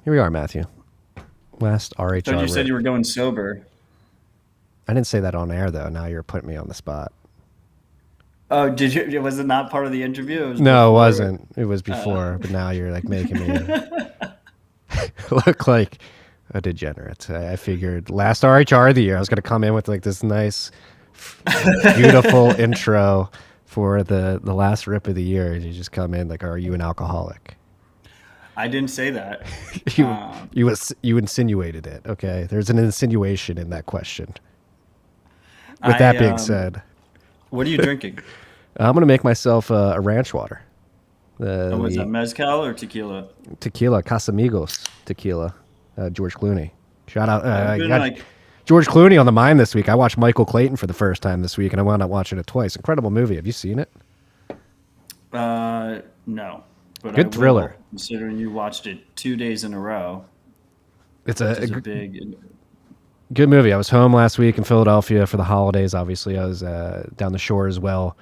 Here we are, Matthew. Last RHR. So you said you were going sober. I didn't say that on air, though. Now you're putting me on the spot. Oh, did you? Was it not part of the interview? No, before? it wasn't. It was before, but now you're like making me look like a degenerate. I figured last RHR of the year, I was going to come in with like this nice, beautiful intro for the last rip of the year. And you just come in like, are you an alcoholic? I didn't say that. You insinuated it. Okay, there's an insinuation in that question. With that being said, what are you drinking? I'm gonna make myself a ranch water. Was that mezcal or tequila? Tequila, Casamigos tequila. George Clooney. Shout out! George Clooney on the mind this week. I watched Michael Clayton for the first time this week, and I wound up watching it twice. Incredible movie. Have you seen it? No. But good thriller. Considering you watched it 2 days in a row. It's a big, good movie. I was home last week in Philadelphia for the holidays. Obviously, I was down the shore as well.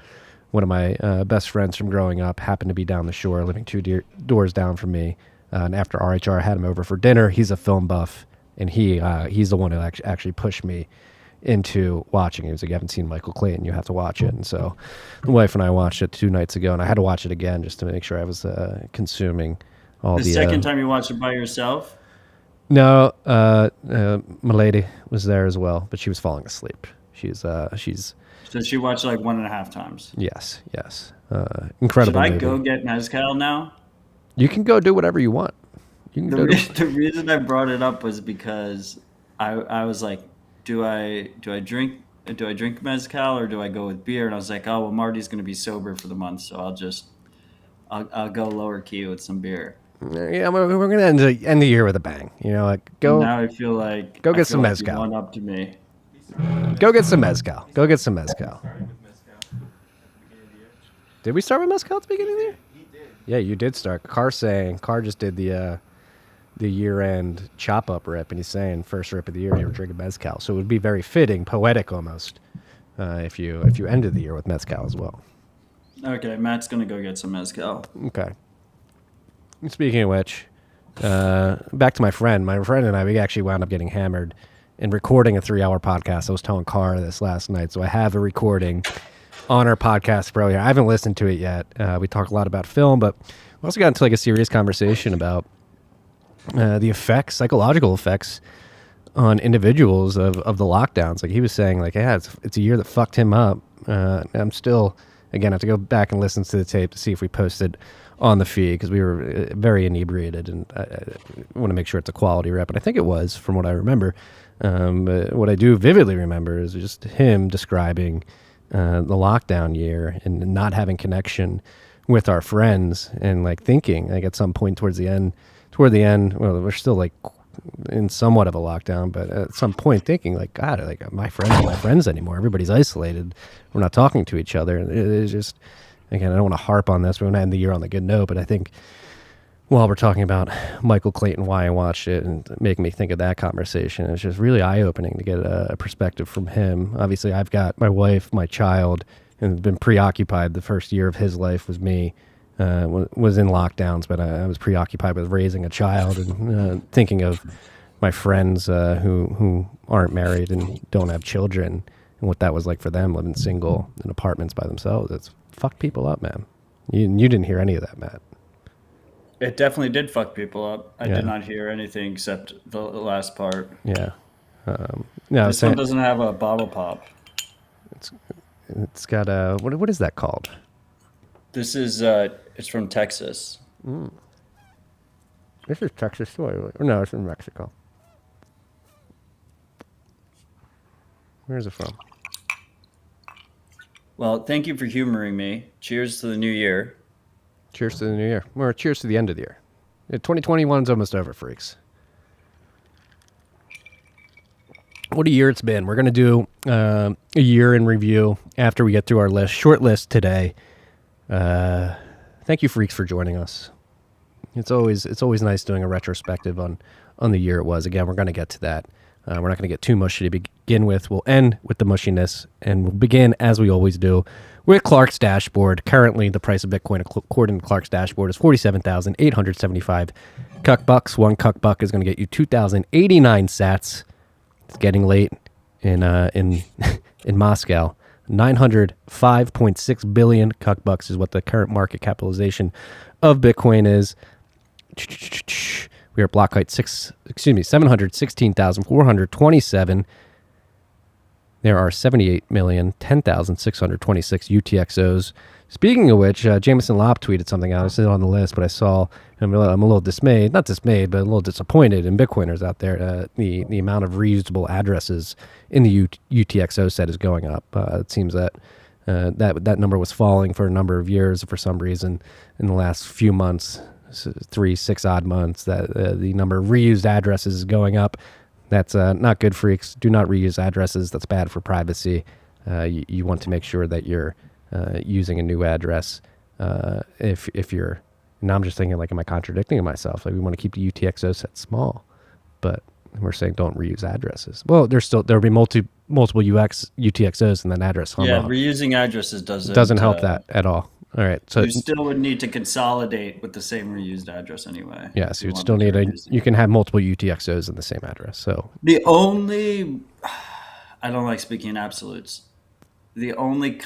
One of my best friends from growing up happened to be down the shore, living two doors down from me. And after RHR, I had him over for dinner. He's a film buff, and he's the one who actually pushed me into watching it. He was like, you haven't seen Michael Clayton, you have to watch it. And so the wife and I watched it 2 nights ago, and I had to watch it again just to make sure I was consuming all the second time you watched it by yourself? No, my lady was there as well, but she was falling asleep. She's so she watched like 1.5 times. Yes. Incredible. Should I go get mezcal now? You can go do whatever you want. The reason I brought it up was because I was like, do I drink mezcal or do I go with beer? And I was like, oh well, Marty's going to be sober for the month, so I'll go lower key with some beer. Yeah, we're going to end the year with a bang. You know, like go. Now I feel like go get some mezcal. One up to me. Go get some mezcal. Did we start with mezcal at the beginning of the year? Yeah, you did start. Carr just did the year-end chop-up rip, and he's saying first rip of the year you were drinking mezcal. So it would be very fitting, poetic almost, if you ended the year with mezcal as well. Okay, Matt's going to go get some mezcal. Okay. Speaking of which, back to my friend. My friend and I, we actually wound up getting hammered and recording a 3-hour podcast. I was telling Carr this last night, so I have a recording on our podcast for earlier. I haven't listened to it yet. We talk a lot about film, but we also got into like a serious conversation about the effects, psychological effects on individuals of the lockdowns. Like he was saying, like, yeah, it's a year that fucked him up. I'm still, again, I have to go back and listen to the tape to see if we posted on the feed because we were very inebriated, and I want to make sure it's a quality rep, and I think it was from what I remember. But what I do vividly remember is just him describing the lockdown year and not having connection with our friends, and like thinking like at some point toward the end, well, we're still like in somewhat of a lockdown, but at some point thinking like, God, like my friends aren't my friends anymore. Everybody's isolated. We're not talking to each other. It is just, again, I don't want to harp on this. We want to end the year on a good note, but I think while we're talking about Michael Clayton, why I watched it, and making me think of that conversation, it's just really eye-opening to get a perspective from him. Obviously, I've got my wife, my child, and been preoccupied. The first year of his life was me, was in lockdowns, but I was preoccupied with raising a child and thinking of my friends who aren't married and don't have children, and what that was like for them living single in apartments by themselves. It's fucked people up, man. You didn't hear any of that, Matt. It definitely did fuck people up. I did not hear anything except the last part. Yeah. This one doesn't have a bottle pop. It's got a what is that called? This is it's from Texas. This is Texas too, or no? It's from Mexico. Where's it from? Well, thank you for humoring me. Cheers to the new year. Cheers to the new year. Or cheers to the end of the year. 2021's almost over, freaks. What a year it's been. We're going to do a year in review after we get through our list. Short list today. Thank you, freaks, for joining us. It's always nice doing a retrospective on the year it was. Again, we're going to get to that We're not going to get too mushy to begin with. We'll end with the mushiness, and we'll begin, as we always do, with Clark's dashboard. Currently, the price of Bitcoin, according to Clark's dashboard, is 47,875 cuck bucks. One cuck buck is going to get you 2,089 sats. It's getting late in in Moscow. 905.6 billion cuck bucks is what the current market capitalization of Bitcoin is. We are at block height 716,427. There are 78,010,626 UTXOs. Speaking of which, Jameson Lopp tweeted something out. It's on the list, but I saw, I'm a little dismayed, not dismayed, but a little disappointed in Bitcoiners out there. The amount of reusable addresses in the UTXO set is going up. It seems that that number was falling for a number of years for some reason in the last few months. 6 odd months, that the number of reused addresses is going up. That's not good, freaks. Do not reuse addresses. That's bad for privacy. You want to make sure that you're using a new address. If you're, now I'm just thinking, like, am I contradicting myself? Like, we want to keep the UTXO set small, but we're saying don't reuse addresses. Well, there'll be multiple UTXOs in that address. Yeah, reusing addresses doesn't help that at all. All right, so you still would need to consolidate with the same reused address anyway. Yeah, so you'd still need you can have multiple UTXOs in the same address. So I don't like speaking in absolutes. The only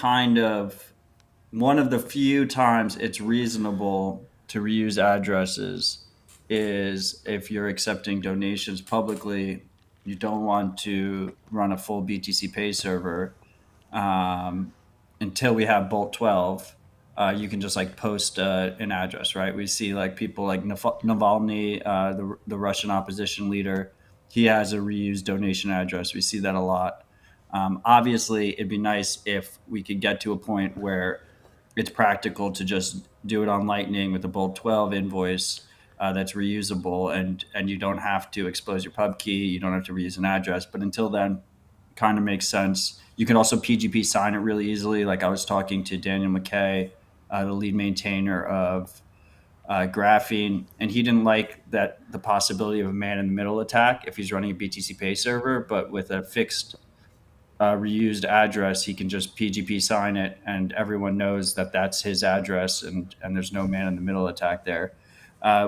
one of the few times it's reasonable to reuse addresses is if you're accepting donations publicly. You don't want to run a full BTC Pay server until we have Bolt 12. You can just like post an address, right? We see like people like Navalny, the Russian opposition leader. He has a reused donation address. We see that a lot. Obviously, it'd be nice if we could get to a point where it's practical to just do it on Lightning with a Bolt 12 invoice that's reusable, and you don't have to expose your pub key. You don't have to reuse an address. But until then, kind of makes sense. You can also PGP sign it really easily. Like I was talking to Daniel McKay, the lead maintainer of Graphene, and he didn't like the possibility of a man-in-the-middle attack if he's running a BTC Pay server, but with a fixed reused address, he can just PGP sign it, and everyone knows that that's his address, and there's no man-in-the-middle attack there.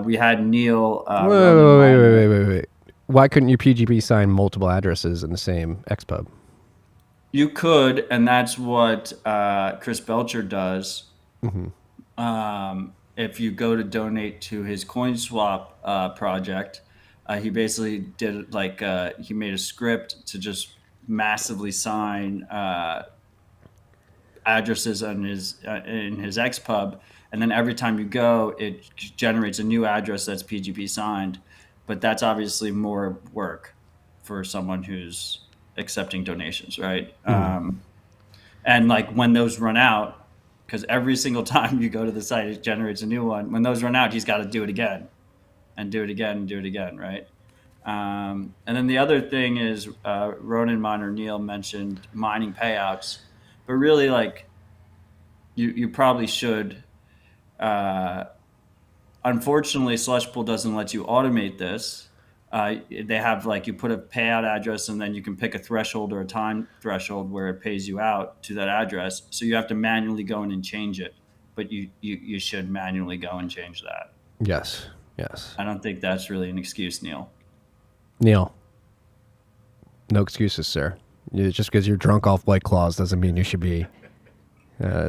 We had Neil... Wait. Why couldn't you PGP sign multiple addresses in the same XPub? You could, and that's what Chris Belcher does. Mm-hmm. If you go to donate to his CoinSwap project, he basically did he made a script to just massively sign addresses in his XPub, and then every time you go, it generates a new address that's PGP signed. But that's obviously more work for someone who's accepting donations, right? Mm-hmm. And like when those run out, because every single time you go to the site, it generates a new one. When those run out, he's got to do it again and do it again and do it again, right? And then the other thing is Ronin Miner Neil mentioned mining payouts, but really like you probably should. Unfortunately, Slushpool doesn't let you automate this. They have like you put a payout address and then you can pick a threshold or a time threshold where it pays you out to that address. So you have to manually go in and change it, but you should manually go and change that. Yes. I don't think that's really an excuse, Neil. No excuses, sir. Just because you're drunk off White Claws doesn't mean you should be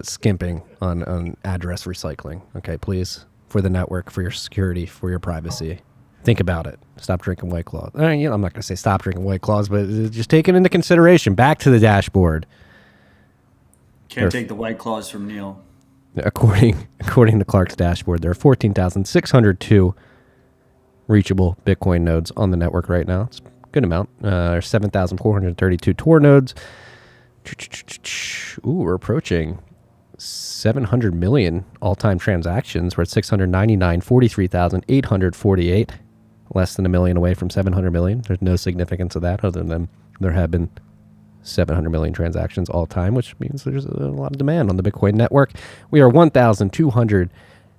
skimping on address recycling. Okay, please, for the network, for your security, for your privacy. Think about it. Stop drinking White Claws. I'm not going to say stop drinking White Claws, but just take it into consideration. Back to the dashboard. Can't take the White Claws from Neil. According to Clark's dashboard, there are 14,602 reachable Bitcoin nodes on the network right now. It's a good amount. There's 7,432 Tor nodes. Ooh, we're approaching 700 million all-time transactions. We're at 699, 43,848. Less than a million away from 700 million. There's no significance of that other than there have been 700 million transactions all time, which means there's a lot of demand on the Bitcoin network. We are 1,200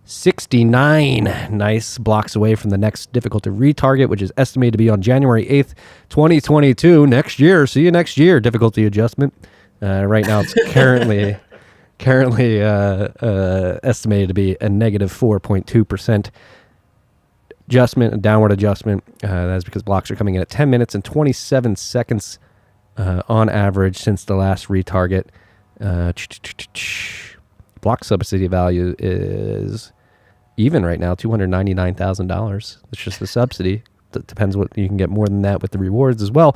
69 nice blocks away from the next difficulty retarget, which is estimated to be on January 8th, 2022. Next year. See you next year. Difficulty adjustment. Right now, it's currently estimated to be a negative 4.2% adjustment, a downward adjustment. That's because blocks are coming in at 10 minutes and 27 seconds on average since the last retarget. Block subsidy value is even right now, $299,000. It's just the subsidy. Depends what you can get more than that with the rewards as well.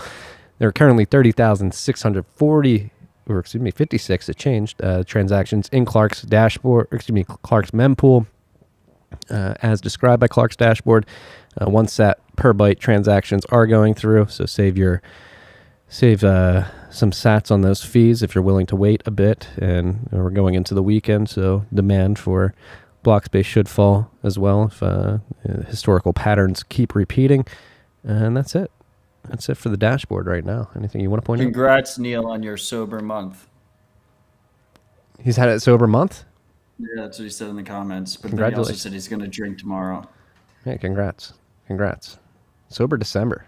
There are currently 30,640, or 56. It changed transactions in Clark's dashboard. Clark's mempool, as described by Clark's dashboard. 1 sat per byte transactions are going through. So save some sats on those fees if you're willing to wait a bit. And we're going into the weekend, so demand for block space should fall as well if historical patterns keep repeating. And that's it. That's it for the dashboard right now. Anything you want to point out? Congrats, Neil, on your sober month. He's had a sober month? Yeah, that's what he said in the comments. But then he also said he's going to drink tomorrow. Yeah, congrats. Sober December.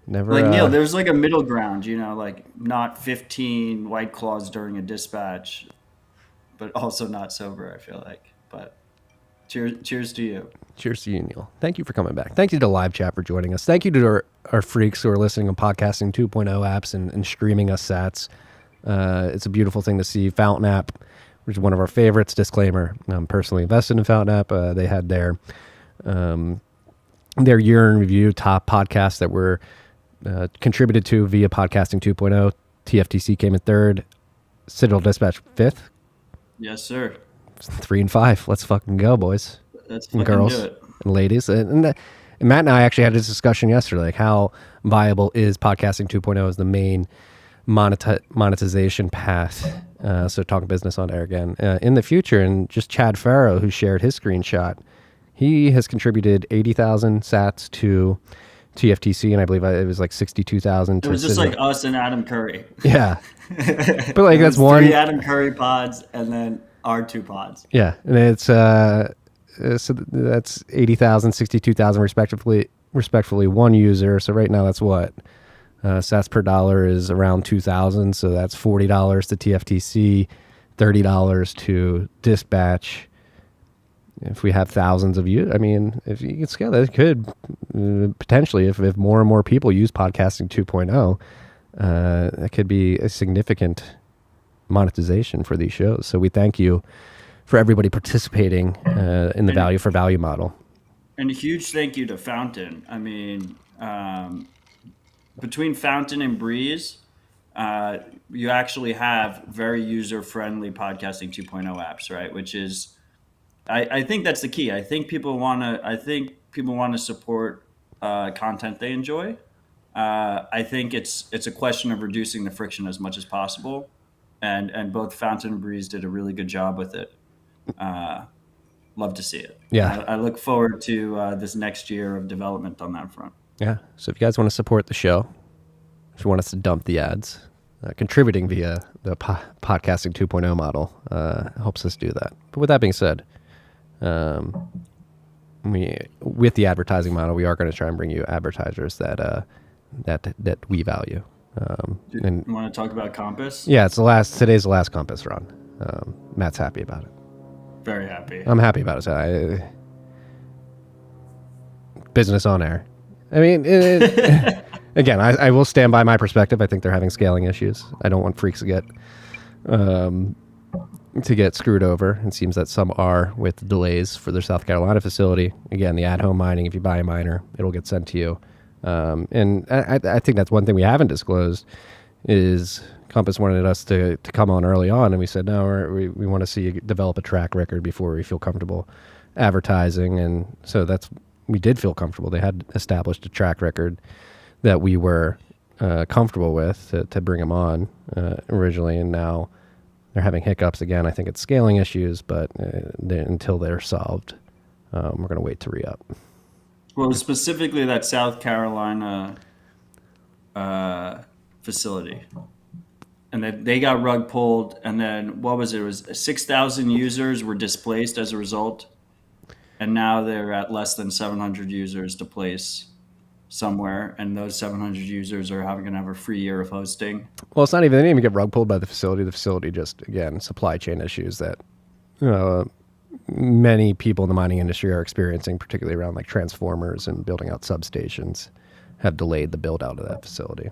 Never. Like, Neil, there's like a middle ground, like not 15 White Claws during a dispatch, but also not sober, I feel like. But cheers to you. Cheers to you, Neil. Thank you for coming back. Thank you to live chat for joining us. Thank you to our freaks who are listening on Podcasting 2.0 apps and streaming us sats. It's a beautiful thing to see. Fountain app, which is one of our favorites. Disclaimer, I'm personally invested in Fountain app. They had their year in review top podcasts that were contributed to via Podcasting 2.0. TFTC came in third. Citadel Dispatch fifth. Yes, sir. 3 and 5. Let's fucking go, boys. Let's and girls do it. and ladies. And Matt and I actually had this discussion yesterday, like how viable is Podcasting 2.0 as the main monetization path. So talking business on air again in the future. And just Chad Farrow, who shared his screenshot, he has contributed 80,000 sats to TFTC, and I believe it was like 62,000. It was just like us and Adam Curry. Yeah, but like that's 3 Adam Curry pods and then our 2 pods. Yeah, and it's so that's 80,000, 62,000 respectively one user. So right now that's what sats per dollar is around 2,000. So that's $40 to TFTC, $30 to dispatch. If we have thousands of you, I mean, if you can scale that, it could potentially, if more and more people use Podcasting 2.0, that could be a significant monetization for these shows. So we thank you for everybody participating in the value for value model. And a huge thank you to Fountain. I mean, between Fountain and Breeze, you actually have very user-friendly Podcasting 2.0 apps, right? Which is, I think that's the key. I think people want to support content they enjoy. I think it's a question of reducing the friction as much as possible, and both Fountain and Breeze did a really good job with it. Love to see it. Yeah, I look forward to this next year of development on that front. Yeah. So if you guys want to support the show, if you want us to dump the ads, contributing via the Podcasting 2.0 model helps us do that. But with that being said, with the advertising model, we are going to try and bring you advertisers that we value. And you want to talk about Compass? Yeah, today's the last Compass run. Matt's happy about it. Very happy. I'm happy about it. Business on air. I mean, again, I will stand by my perspective. I think they're having scaling issues. I don't want freaks to get screwed over. It seems that some are with delays for their South Carolina facility. Again, the at-home mining, if you buy a miner, it'll get sent to you. And I think that's one thing we haven't disclosed is Compass wanted us to come on early on, and we said, no, we want to see you develop a track record before we feel comfortable advertising. And so we did feel comfortable. They had established a track record that we were comfortable with to bring them on originally, and now they're having hiccups again. I think it's scaling issues, but until they're solved, we're going to wait to re-up. Well, specifically that South Carolina facility. and then they got rug pulled. And then what was it? It was 6,000 users were displaced as a result, and now they're at less than 700 users to place somewhere, and those 700 users are going to have a free year of hosting. Well, it's not even, they didn't even get rug pulled by the facility. The facility just, again, supply chain issues that many people in the mining industry are experiencing, particularly around like transformers and building out substations, have delayed the build out of that facility,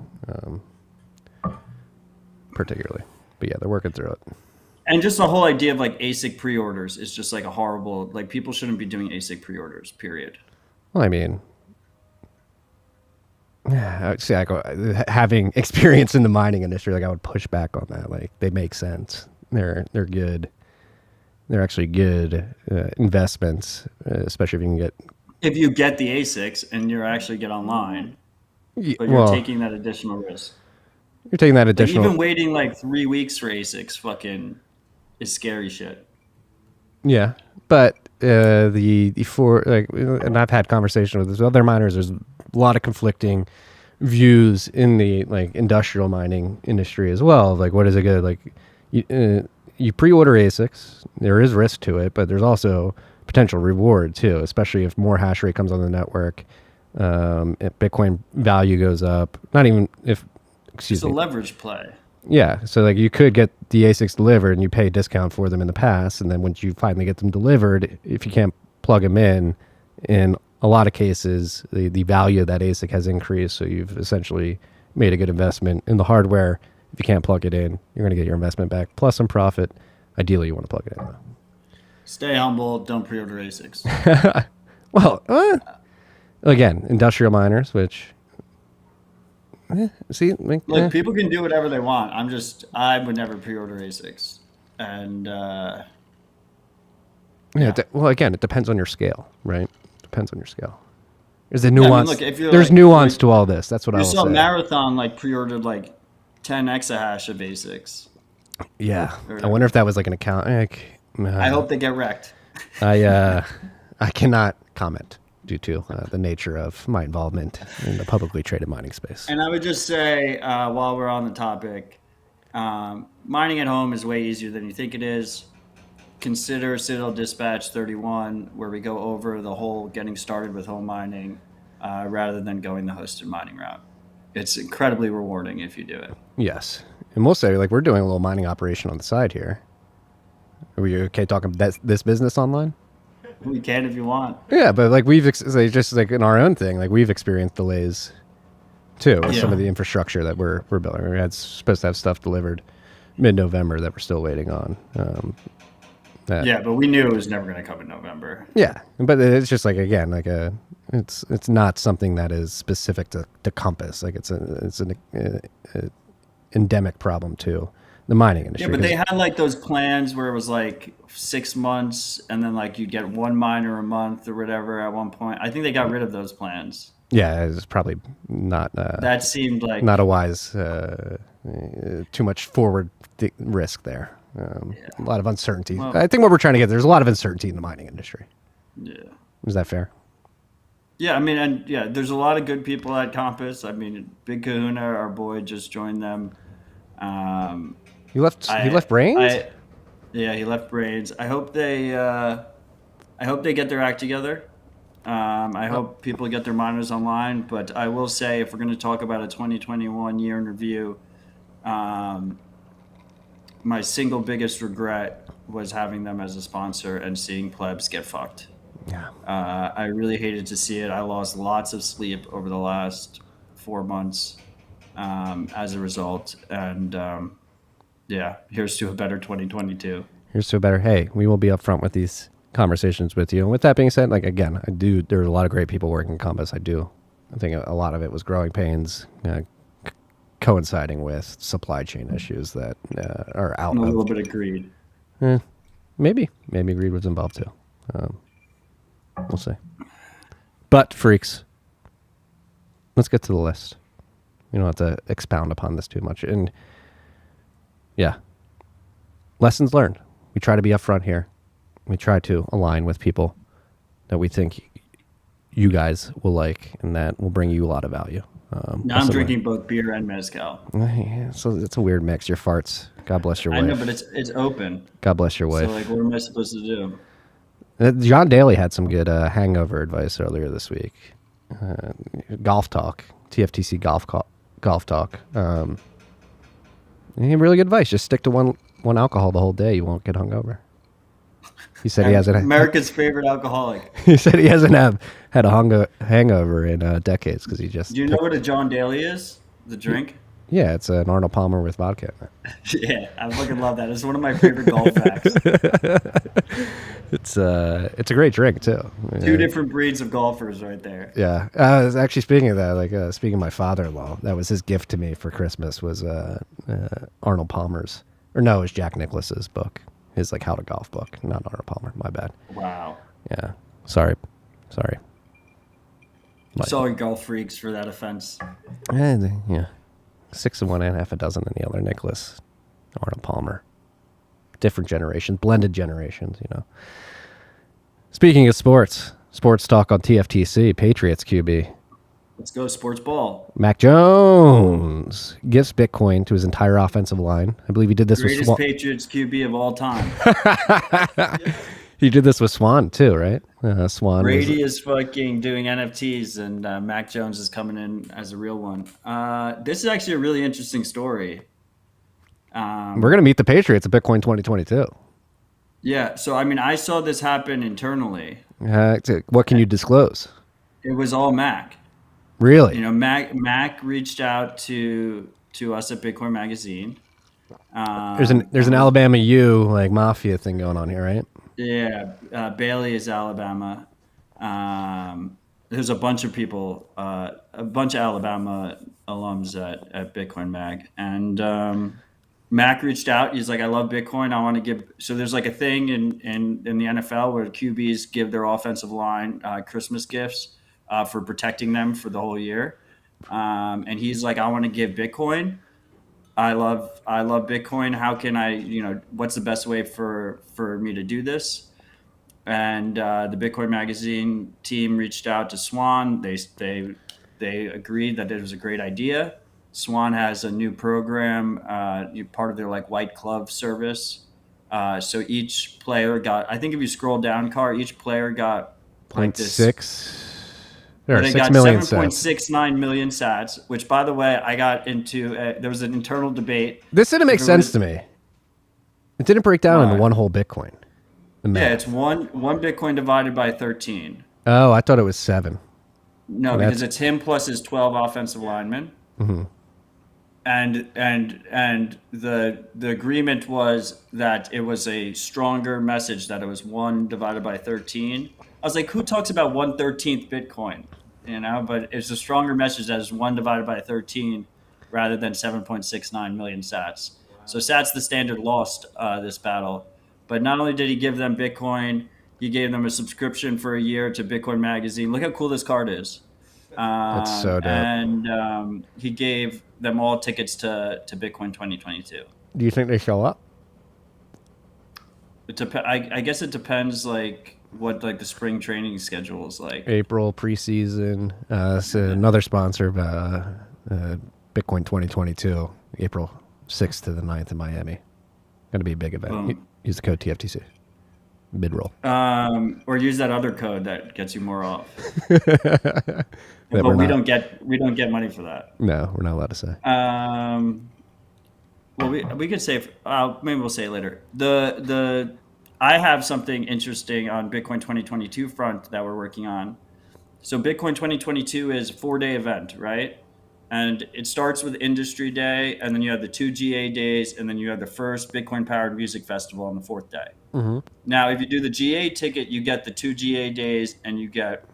particularly. But yeah, they're working through it. And just the whole idea of like ASIC pre-orders is just like a horrible, like people shouldn't be doing ASIC pre-orders, period. Well, I mean, see, having experience in the mining industry, like I would push back on that. Like they make sense. They're good. They're actually good investments, especially if you get the ASICs and you actually get online, but you're taking that additional risk. You're taking that additional. Like even waiting like 3 weeks for ASICs, fucking is scary shit. Yeah, but and I've had conversations with other miners. There's a lot of conflicting views in the like industrial mining industry as well. Like, what is it good? Like, you pre-order ASICs, there is risk to it, but there's also potential reward too, especially if more hash rate comes on the network, if Bitcoin value goes up. Not even if, excuse me. It's a leverage play. Yeah, so like you could get the ASICs delivered and you pay a discount for them in the past, and then once you finally get them delivered, if you can't plug them in a lot of cases, the value of that ASIC has increased, so you've essentially made a good investment in the hardware. If you can't plug it in, you're going to get your investment back, plus some profit. Ideally, you want to plug it in, though. Stay humble. Don't pre-order ASICs. Well, again, industrial miners, which... see, look, people can do whatever they want. I would never pre-order ASICs, and well, again, it depends on your scale, right? Depends on your scale. There's a nuance. Look, if you're there's nuance to all this. That's what I will say. Marathon like pre-ordered like 10 exahash of ASICs. Yeah, I wonder if that was like an account. I hope they get wrecked. I cannot comment due to the nature of my involvement in the publicly traded mining space. And I would just say, while we're on the topic, mining at home is way easier than you think it is. Consider Citadel Dispatch 31, where we go over the whole getting started with home mining rather than going the hosted mining route. It's incredibly rewarding if you do it. Yes. And we'll say, like, we're doing a little mining operation on the side here. Are we okay talking this business online? We can if you want. Yeah, but like just like in our own thing, like we've experienced delays too with some of the infrastructure that we're building. We had supposed to have stuff delivered mid-November that we're still waiting on. But we knew it was never going to come in November. Yeah, but it's just like, again, like it's not something that is specific to Compass. Like it's an endemic problem to the mining industry. Yeah, but they had like those plans where it was like 6 months and then like you'd get one miner a month or whatever at one point. I think they got rid of those plans. Yeah, it's probably not. That seemed like not a wise, too much forward risk there. A lot of uncertainty. Well, I think what we're trying to get, there's a lot of uncertainty in the mining industry. Yeah. Is that fair? Yeah, I mean, there's a lot of good people at Compass. I mean, Big Kahuna, our boy, just joined them. He left Brains? Yeah, he left Brains. I hope they get their act together. I hope people get their miners online. But I will say, if we're going to talk about a 2021 year in review, my single biggest regret was having them as a sponsor and seeing plebs get fucked. Yeah. I really hated to see it. I lost lots of sleep over the last 4 months as a result. And here's to a better 2022. Here's to a better. Hey, we will be upfront with these conversations with you. And with that being said, like, again, there's a lot of great people working in Compass. I think a lot of it was growing pains, coinciding with supply chain issues that are out. A little bit of greed. Maybe greed was involved too. We'll see. But freaks, let's get to the list. We don't have to expound upon this too much. And yeah, lessons learned. We try to be upfront here. We try to align with people that we think you guys will like, and that will bring you a lot of value. Now I'm Also, drinking both beer and mezcal. yeah, so it's a weird mix. Your farts. God bless your I wife. know, but it's open. God bless your So wife. like, what am I supposed to do? John Daly had some good hangover advice earlier this week. Golf talk, TFTC golf talk. He had really good advice. Just stick to one alcohol the whole day. You won't get hungover. He said he hasn't. America's favorite alcoholic. He said he hasn't had a hangover in decades because he just. Do you know what a John Daly is? The drink? Yeah, it's an Arnold Palmer with vodka in it. Yeah, I fucking love that. It's one of my favorite golf facts. It's a great drink too. Two different breeds of golfers right there. Yeah, actually speaking of that, speaking of my father-in-law, that was his gift to me for Christmas was Arnold Palmer's, or no, it was Jack Nicklaus's book, his How to Golf book, not Arnold Palmer. My bad. Wow. Yeah, sorry. Sorry, golf freaks, for that offense. Yeah, 6 of one and half a dozen in the other. Nicholas, Arnold Palmer, different generations, blended generations. Speaking of sports talk on TFTC, Patriots QB. Let's go sports ball. Mac Jones gifts Bitcoin to his entire offensive line. I believe he did this Greatest with Patriots QB of all time. He did this with Swan too, right? Swan. Brady is fucking doing NFTs, and Mac Jones is coming in as a real one. This is actually a really interesting story. We're gonna meet the Patriots at Bitcoin 2022. Yeah, so I mean, I saw this happen internally. What can you disclose? It was all Mac. Really? Mac reached out to us at Bitcoin Magazine. There's an Alabama U mafia thing going on here, right? Yeah, Bailey is Alabama. There's a bunch of people, a bunch of Alabama alums at Bitcoin Mag, and Mac reached out. He's like, I love Bitcoin. I want to give. So there's a thing in the NFL where QBs give their offensive line Christmas gifts for protecting them for the whole year. And he's like, I want to give Bitcoin. I love Bitcoin. How can I, what's the best way for me to do this? And the Bitcoin Magazine team reached out to Swan. They agreed that it was a great idea. Swan has a new program, part of their white glove service. So each player got, I think if you scroll down, each player got 0.6. They 6 got million 7.69 million sats, which, by the way, I got into. There was an internal debate. This didn't make sense to me. It didn't break down into one whole Bitcoin. Yeah, it's one Bitcoin divided by 13. Oh, I thought it was 7. No, because it's him plus his 12 offensive linemen. Mm-hmm. And the agreement was that it was a stronger message that it was 1 divided by 13. I was like, who talks about 1/13th Bitcoin? But it's a stronger message that is 1 divided by 13 rather than 7.69 million sats. So Sats the Standard lost this battle. But not only did he give them Bitcoin, he gave them a subscription for a year to Bitcoin Magazine. Look how cool this card is. That's so dope. And he gave them all tickets to Bitcoin 2022. Do you think they show up? I guess it depends what the spring training schedule is like. April preseason. So another sponsor, Bitcoin 2022, April 6th to the 9th in Miami. Going to be a big event. Use the code TFTC. Mid-roll. Or use that other code that gets you more off. But we don't get money for that. No, we're not allowed to say. Well, we could say maybe we'll say it later. I have something interesting on Bitcoin 2022 front that we're working on. So Bitcoin 2022 is a 4-day event, right? And it starts with Industry Day, and then you have the 2 GA days, and then you have the first Bitcoin-powered music festival on the 4th day. Mm-hmm. Now, if you do the GA ticket, you get the 2 GA days, and you get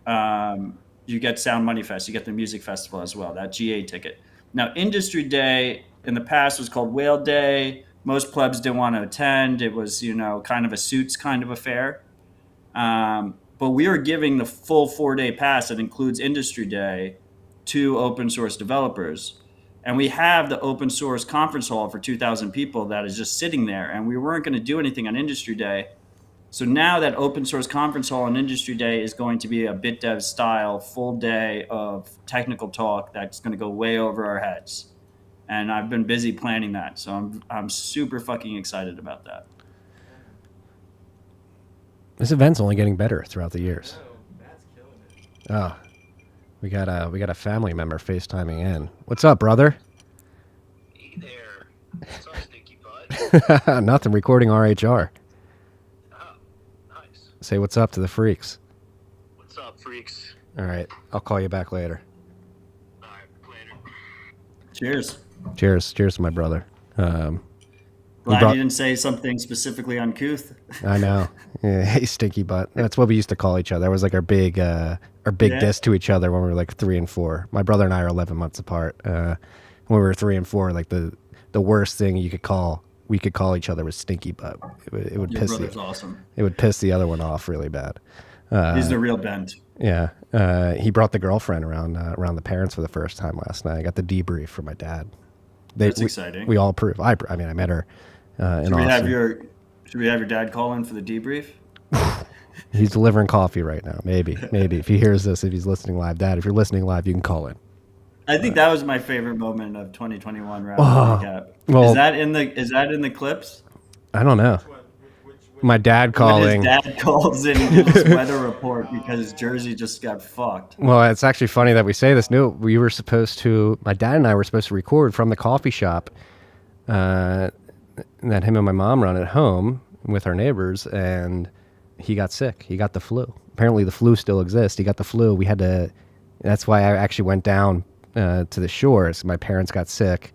Sound Money Fest. You get the music festival as well, that GA ticket. Now, Industry Day in the past was called Whale Day. Most plebs didn't want to attend. It was, kind of a suits kind of affair. But we are giving the full 4-day pass that includes Industry Day to open source developers. And we have the open source conference hall for 2,000 people that is just sitting there. And we weren't going to do anything on Industry Day. So now that open source conference hall and industry day is going to be a BitDev style full day of technical talk that's going to go way over our heads. And I've been busy planning that. So I'm super fucking excited about that. This event's only getting better throughout the years. Matt's killing it. Oh, we got a family member FaceTiming in. What's up, brother? Hey there. What's up, stinky butt? Nothing. Recording RHR. Oh, nice. Say what's up to the freaks. What's up, freaks? All right, I'll call you back later. All right, later. Cheers. Cheers to my brother. Glad you didn't say something specifically uncouth. I know. Yeah, hey, stinky butt. That's what we used to call each other. That was like our big diss to each other when we were like 3 and 4. My brother and I are 11 months apart. When we were 3 and 4, like the worst thing we could call each other was stinky butt. It would Your piss brother's awesome. It would piss the other one off really bad. He's the real bent. Yeah. He brought the girlfriend around the parents for the first time last night. I got the debrief from my dad. That's exciting. We all approve. I mean, I met her. Should we have your dad call in for the debrief? He's delivering coffee right now. Maybe if he hears this, if he's listening live, Dad, if you're listening live, you can call in. I think that was my favorite moment of 2021 round recap. Well, is that in the clips? I don't know. My dad calling. When his dad calls in his weather report because his jersey just got fucked. Well, it's actually funny that we say this. No, my dad and I were supposed to record from the coffee shop that him and my mom run at home with our neighbors, and he got sick. He got the flu. Apparently the flu still exists. He got the flu. That's why I actually went down to the shores. My parents got sick.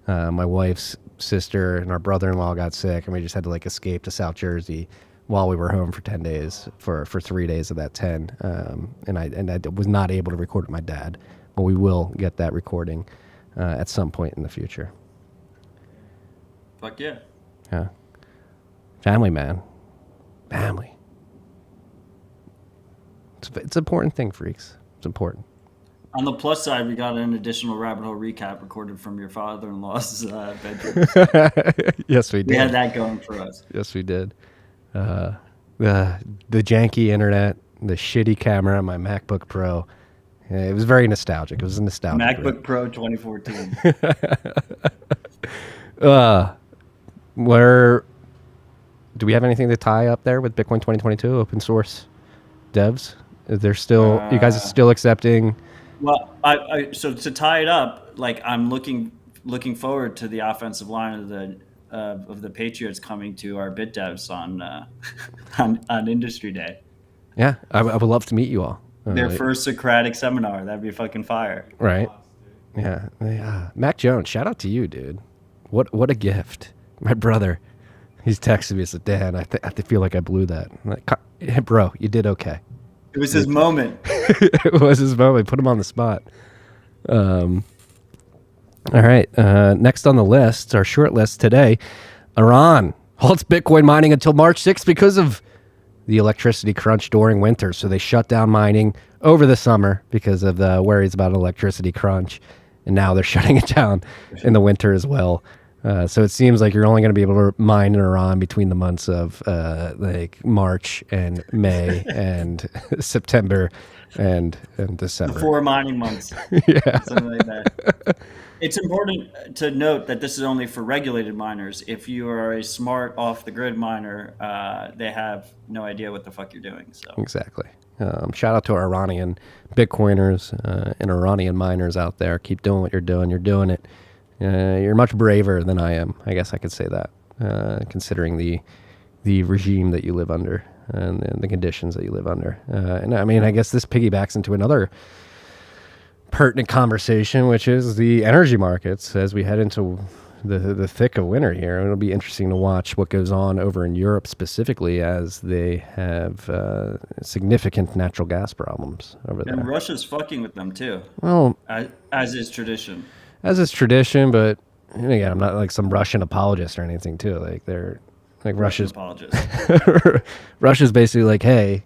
My wife's sister and our brother-in-law got sick, and we just had to like escape to South Jersey while we were home for 10 days for 3 days of that 10. And I was not able to record with my dad, but we will get that recording at some point in the future. Fuck yeah. Yeah. Family, man. Family. It's an important thing, freaks. It's important. On the plus side, we got an additional rabbit hole recap recorded from your father-in-law's bedroom. Yes, we did. We had that going for us. Yes, we did. The janky internet, the shitty camera on my MacBook Pro. It was very nostalgic. It was a nostalgic. MacBook Pro 2014. Where do we have anything to tie up there with Bitcoin 2022 open source devs? Is there still you guys are still accepting? Well, so to tie it up, like I'm looking forward to the offensive line of the Patriots coming to our bit devs on Industry Day. Yeah, I would love to meet you all. Their first Socratic seminar. That'd be fucking fire. Right. Yeah. Mac Jones, shout out to you, dude. What a gift. My brother, he's texted me and said, Dan, I feel like I blew that. I'm like, hey, bro, you did okay. It was his moment. It was his moment. Put him on the spot. All right. Next on the list, our short list today, Iran halts Bitcoin mining until March 6th because of the electricity crunch during winter. So they shut down mining over the summer because of the worries about an electricity crunch. And now they're shutting it down in the winter as well. So it seems like you're only going to be able to mine in Iran between the months of like March and May and September and December. 4 mining months. Yeah. Something like that. It's important to note that this is only for regulated miners. If you are a smart off-the-grid miner, they have no idea what the fuck you're doing. So Exactly. Shout out to our Iranian Bitcoiners and Iranian miners out there. Keep doing what you're doing. You're doing it. You're much braver than I am. I guess I could say that, considering the regime that you live under and the conditions that you live under. And I mean, I guess this piggybacks into another pertinent conversation, which is the energy markets as we head into the thick of winter here. It'll be interesting to watch what goes on over in Europe specifically as they have significant natural gas problems over there. And Russia's fucking with them too. Well, as is tradition. As is tradition, but and again, I'm not like some Russian apologist or anything too. Like they're like Russian Russia's apologist. Russia's basically like, hey,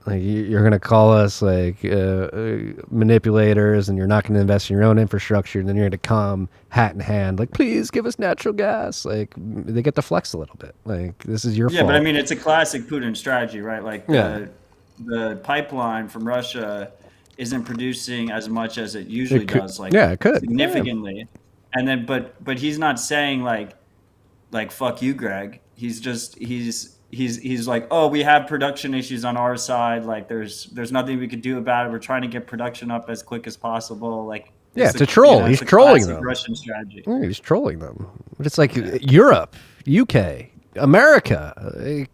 Like you're going to call us like manipulators, and you're not going to invest in your own infrastructure. And then you're going to come hat in hand, like, please give us natural gas. Like they get to flex a little bit. Like this is your Yeah, fault. but I mean, it's a classic Putin strategy, right? Like the pipeline from Russia isn't producing as much as it usually does, like it could significantly. Yeah. And then, but he's not saying like fuck you, Greg. He's like, oh, we have production issues on our side. Like there's nothing we could do about it. We're trying to get production up as quick as possible. Like it's a troll. You know, he's trolling them. Russian strategy. Yeah, he's trolling them. But it's like Europe, UK, America.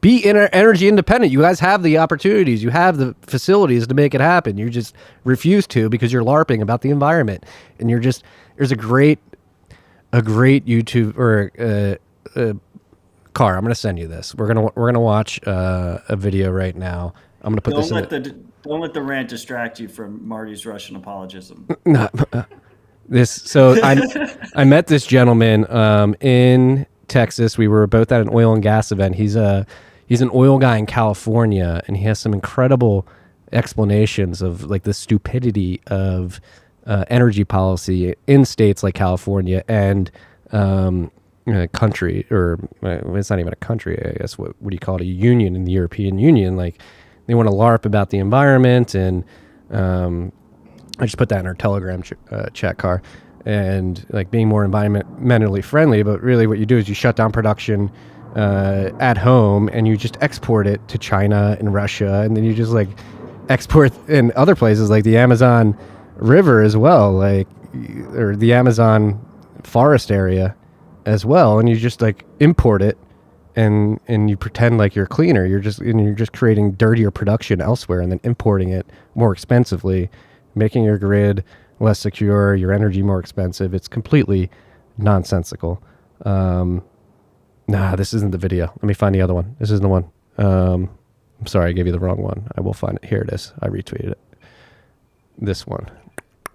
Be energy independent. You guys have the opportunities. You have the facilities to make it happen. You just refuse to because you're LARPing about the environment. And you're just there's a great YouTube or Car. I'm gonna send you this. We're gonna watch a video right now. I'm gonna put Don't let the rant distract you from Marty's Russian apologism. So I met this gentleman in Texas. We were both at an oil and gas event. He's an oil guy in California, and he has some incredible explanations of like the stupidity of energy policy in states like California and a country, or it's not even a country, I guess. What do you call it? A union in the European Union. Like they want to LARP about the environment, and I just put that in our Telegram chat, Car, and like being more environmentally friendly. But really, what you do is you shut down production at home, and you just export it to China and Russia, and then you just like export in other places like the Amazon River as well, like or the Amazon forest area as well, and you just like import it, and you pretend like you're cleaner. You're just creating dirtier production elsewhere, and then importing it more expensively, making your grid less secure, your energy more expensive. It's completely nonsensical. This isn't the video. Let me find the other one. This isn't the one. I'm sorry, I gave you the wrong one. I will find it. Here it is. I retweeted it. This one.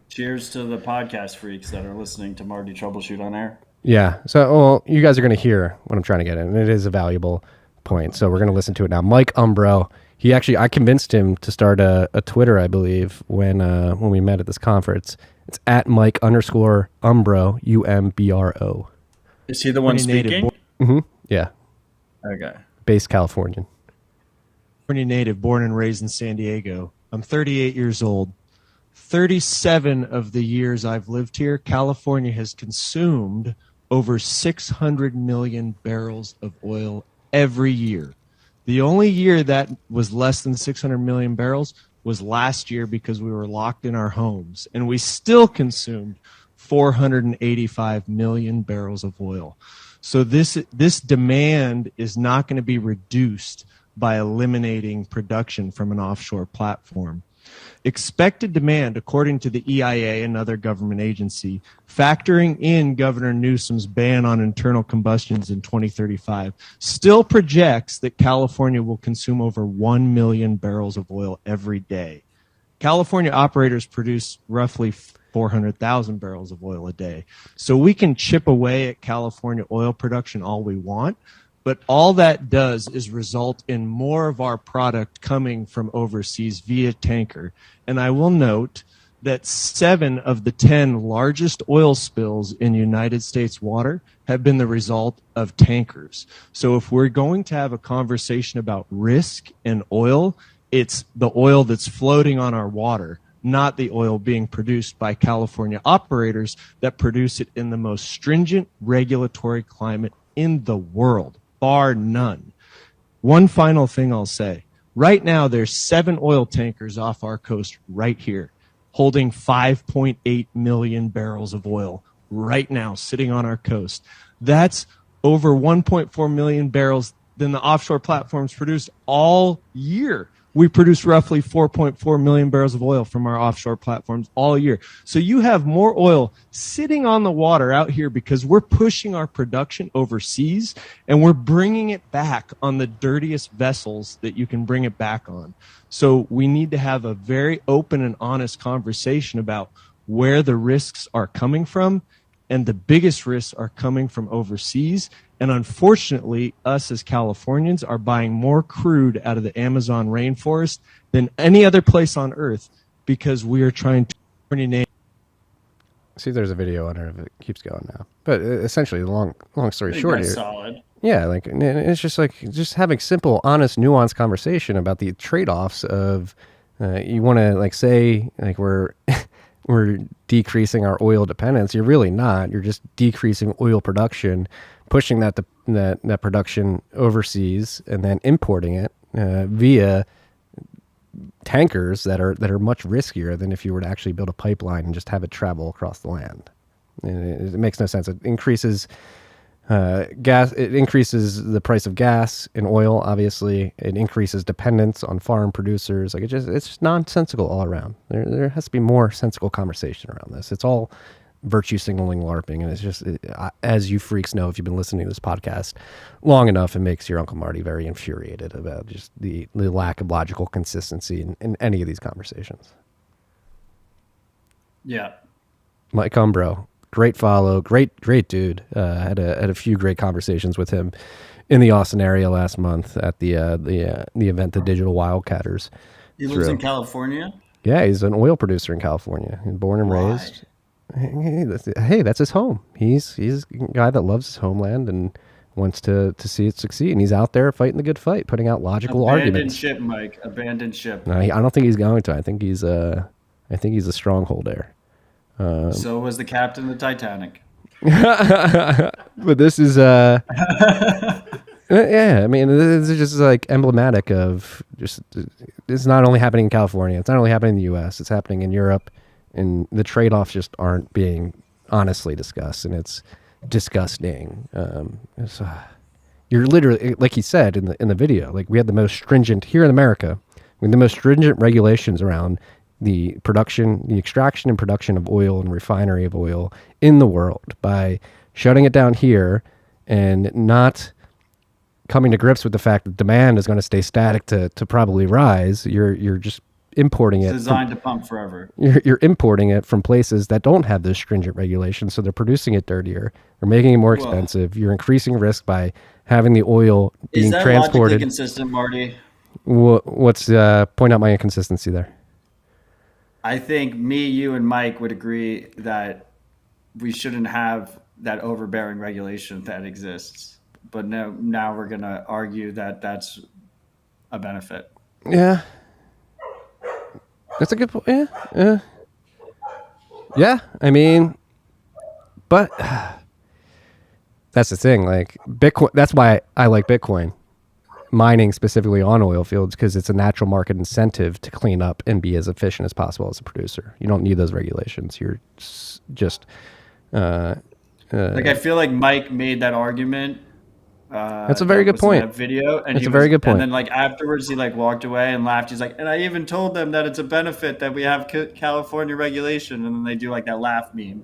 Cheers to the podcast freaks that are listening to Marty troubleshoot on air. Yeah. So, you guys are going to hear what I'm trying to get at, and it is a valuable point. So we're going to listen to it now. Mike Umbro. I convinced him to start a Twitter, I believe, when we met at this conference. It's at Mike_Umbro, UMBRO. Is he the one speaking? Mm-hmm. Yeah. Okay. Based Californian. California native, born and raised in San Diego. I'm 38 years old. 37 of the years I've lived here, California has consumed over 600 million barrels of oil every year. The only year that was less than 600 million barrels was last year because we were locked in our homes, and we still consumed 485 million barrels of oil. So this demand is not going to be reduced by eliminating production from an offshore platform. Expected demand, according to the EIA, another government agency, factoring in Governor Newsom's ban on internal combustions in 2035, still projects that California will consume over 1 million barrels of oil every day. California operators produce roughly 400,000 barrels of oil a day. So we can chip away at California oil production all we want, but all that does is result in more of our product coming from overseas via tanker. And I will note that 7 of the 10 largest oil spills in United States water have been the result of tankers. So if we're going to have a conversation about risk and oil, it's the oil that's floating on our water, not the oil being produced by California operators that produce it in the most stringent regulatory climate in the world, bar none. One final thing I'll say. Right now, there's 7 oil tankers off our coast right here, holding 5.8 million barrels of oil right now sitting on our coast. That's over 1.4 million barrels than the offshore platforms produce all year. We produce roughly 4.4 million barrels of oil from our offshore platforms all year. So you have more oil sitting on the water out here because we're pushing our production overseas and we're bringing it back on the dirtiest vessels that you can bring it back on. So we need to have a very open and honest conversation about where the risks are coming from and the biggest risks are coming from overseas. And unfortunately, us as Californians are buying more crude out of the Amazon rainforest than any other place on earth because we are trying to See if there's a video on it if it keeps going now. But essentially, long story short here. Solid. Yeah, like it's just like just having simple, honest, nuanced conversation about the trade-offs of you want to like say like we're we're decreasing our oil dependence. You're really not. You're just decreasing oil production, pushing that production overseas, and then importing it via tankers that are much riskier than if you were to actually build a pipeline and just have it travel across the land. And it makes no sense. It increases gas. It increases the price of gas and oil. Obviously, it increases dependence on foreign producers. Like it's just nonsensical all around. There has to be more sensible conversation around this. It's all virtue signaling, LARPing, and it's just as you freaks know if you've been listening to this podcast long enough, it makes your Uncle Marty very infuriated about just the lack of logical consistency in any of these conversations. Yeah, Mike Umbro, great follow, great dude. Had a few great conversations with him in the Austin area last month at the event, the Digital Wildcatters. he lives in California. Yeah, he's an oil producer in California, born and raised. Hey, that's his home. He's a guy that loves his homeland and wants to see it succeed. And he's out there fighting the good fight, putting out logical arguments. Ship, Mike. Abandoned ship. No, I don't think he's going to. I think he's a stronghold there. So was the captain of the Titanic. But this is yeah. I mean, this is just like emblematic of just it's not only happening in California. It's not only happening in the U.S. It's happening in Europe. And the trade-offs just aren't being honestly discussed, and it's disgusting. You're literally, like he said in the video, like we had the most stringent here in America, we had the most stringent regulations around the production, the extraction and production of oil and refinery of oil in the world by shutting it down here and not coming to grips with the fact that demand is going to stay static to probably rise. You're just importing it. It's designed to pump forever. You're importing it from places that don't have those stringent regulations, so they're producing it dirtier. They're making it more expensive. You're increasing risk by having the oil being transported. Is that logically consistent, Marty? What's point out my inconsistency there? I think me, you, and Mike would agree that we shouldn't have that overbearing regulation that exists. But now we're going to argue that that's a benefit. Yeah. That's a good point. Yeah. Yeah. I mean, but that's the thing. Like Bitcoin, that's why I like Bitcoin mining specifically on oil fields, because it's a natural market incentive to clean up and be as efficient as possible as a producer. You don't need those regulations. You're just like I feel like Mike made that argument. That's a very good point. That video, and that's a very good point. And then like afterwards, he like walked away and laughed. He's like, and I even told them that it's a benefit that we have California regulation, and then they do like that laugh meme.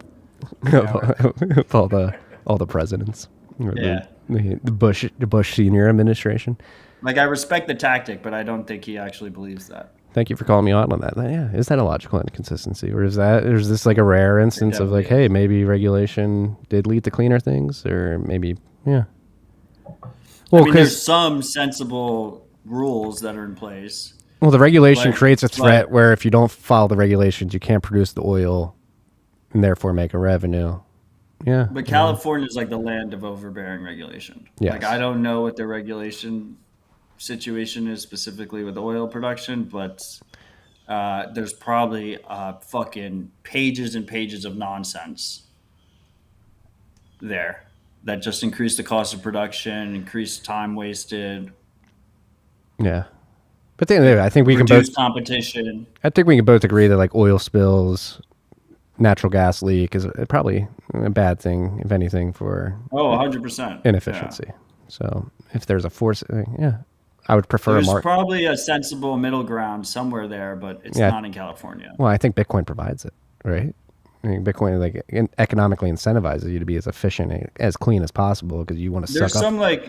With all the presidents. Yeah. The Bush senior administration. Like I respect the tactic, but I don't think he actually believes that. Thank you for calling me out on that. Yeah, is that a logical inconsistency, or is this like a rare instance of like, hey, maybe regulation did lead to cleaner things, or maybe yeah. Well, I mean, there's some sensible rules that are in place. Well, the regulation creates a threat where if you don't follow the regulations, you can't produce the oil and therefore make a revenue. Yeah. But California is like the land of overbearing regulation. Yes. Like I don't know what the regulation situation is specifically with oil production, but there's probably fucking pages and pages of nonsense there that just increase the cost of production, increase time wasted. Yeah. But at the end of the day, I think we can both competition. I think we can both agree that like oil spills, natural gas leak is probably a bad thing, if anything, for 100% inefficiency. Yeah. So if there's a force, I would prefer there's probably a sensible middle ground somewhere there, but it's not in California. Well, I think Bitcoin provides it, right? I mean, Bitcoin like economically incentivizes you to be as efficient, as clean as possible, because you want to There's suck some up.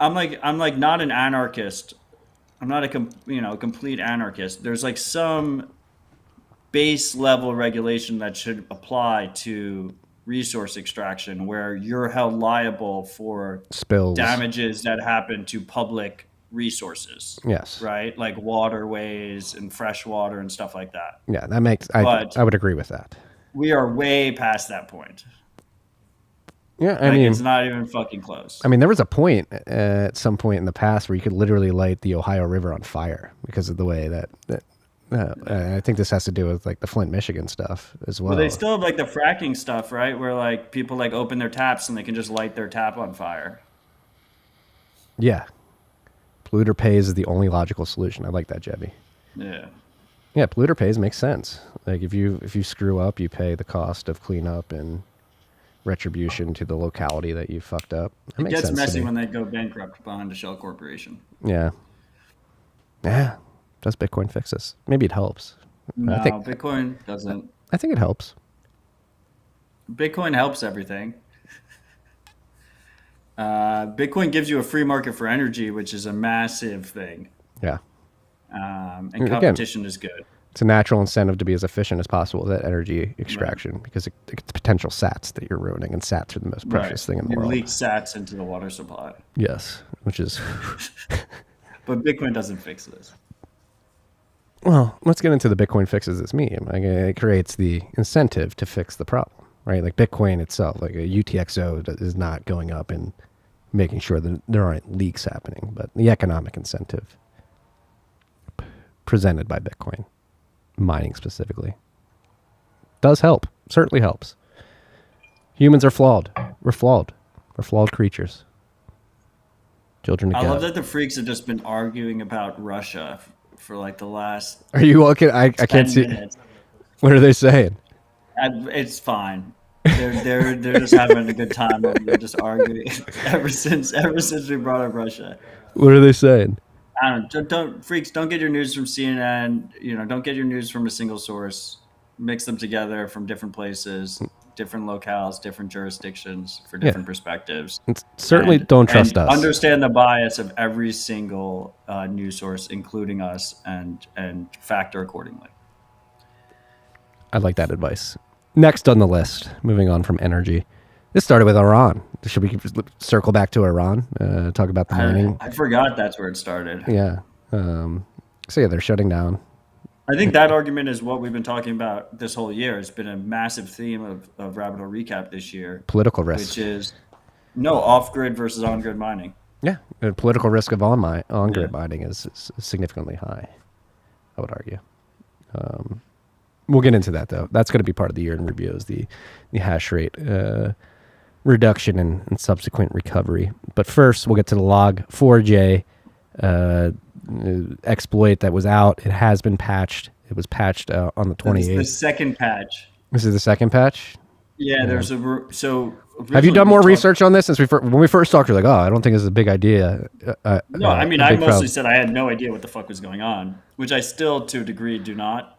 I'm not an anarchist. I'm not a complete anarchist. There's like some base level regulation that should apply to resource extraction, where you're held liable for Spills. damages that happen to public resources. Yes. Right? Like waterways and fresh water and stuff like that. Yeah, that makes. I would agree with that. We are way past that point. Yeah, I mean, it's not even fucking close. I mean, there was a point at some point in the past where you could literally light the Ohio River on fire because of the way that I think this has to do with like the Flint, Michigan stuff as well. But they still have like the fracking stuff, right? Where like people like open their taps and they can just light their tap on fire. Yeah. Polluter pays is the only logical solution. I like that, Jebby. Yeah. Yeah, polluter pays makes sense. Like if you screw up, you pay the cost of cleanup and retribution to the locality that you fucked up. That It makes gets sense to messy me. when they go bankrupt behind a shell corporation. Yeah. Yeah. Does Bitcoin fix this? Maybe it helps. No, I think Bitcoin doesn't. I think it helps. Bitcoin helps everything. Bitcoin gives you a free market for energy, which is a massive thing. Yeah. And Again, competition is good. It's a natural incentive to be as efficient as possible with that energy extraction because it's potential sats that you're ruining, and sats are the most precious thing in the You world. leak sats into the water supply. Yes, which is But Bitcoin doesn't fix this. well. Let's get into the Bitcoin fixes this meme. Like, it creates the incentive to fix the problem, right? Like Bitcoin itself, like a UTXO is not going up and making sure that there aren't leaks happening, but the economic incentive presented by Bitcoin, mining specifically, does help. Certainly helps. Humans are flawed. We're flawed. We're flawed creatures. Children of I God. love that the freaks have just been arguing about Russia for like the last Are you okay? I can't 10 see. minutes. What are they saying? It's fine. They're just having a good time. They're just arguing ever since we brought up Russia. What are they saying? I don't freaks. Don't get your news from CNN. Don't get your news from a single source. Mix them together from different places, different locales, different jurisdictions for different perspectives. Certainly don't trust us. Understand the bias of every single news source, including us, and factor accordingly. I like that advice. Next on the list, moving on from energy. This started with Iran. Should we circle back to Iran? Talk about the mining? I forgot that's where it started. Yeah. So yeah, they're shutting down. I think that argument is what we've been talking about this whole year. It's been a massive theme of Rabbit Hole Recap this year. Political risk. Which is off-grid versus on-grid mining. Yeah. The political risk of on-grid mining is significantly high, I would argue. We'll get into that, though. That's going to be part of the year in review, is the hash rate reduction and subsequent recovery. But first, we'll get to the log4j exploit that was out. It has been patched. It was patched on the 28th. This is the second patch. This is the second patch? Yeah, there's Have you done more research on this since when we first talked? You're like, I don't think this is a big idea. No, I mean, I mostly said I had no idea what the fuck was going on, which I still, to a degree, do not.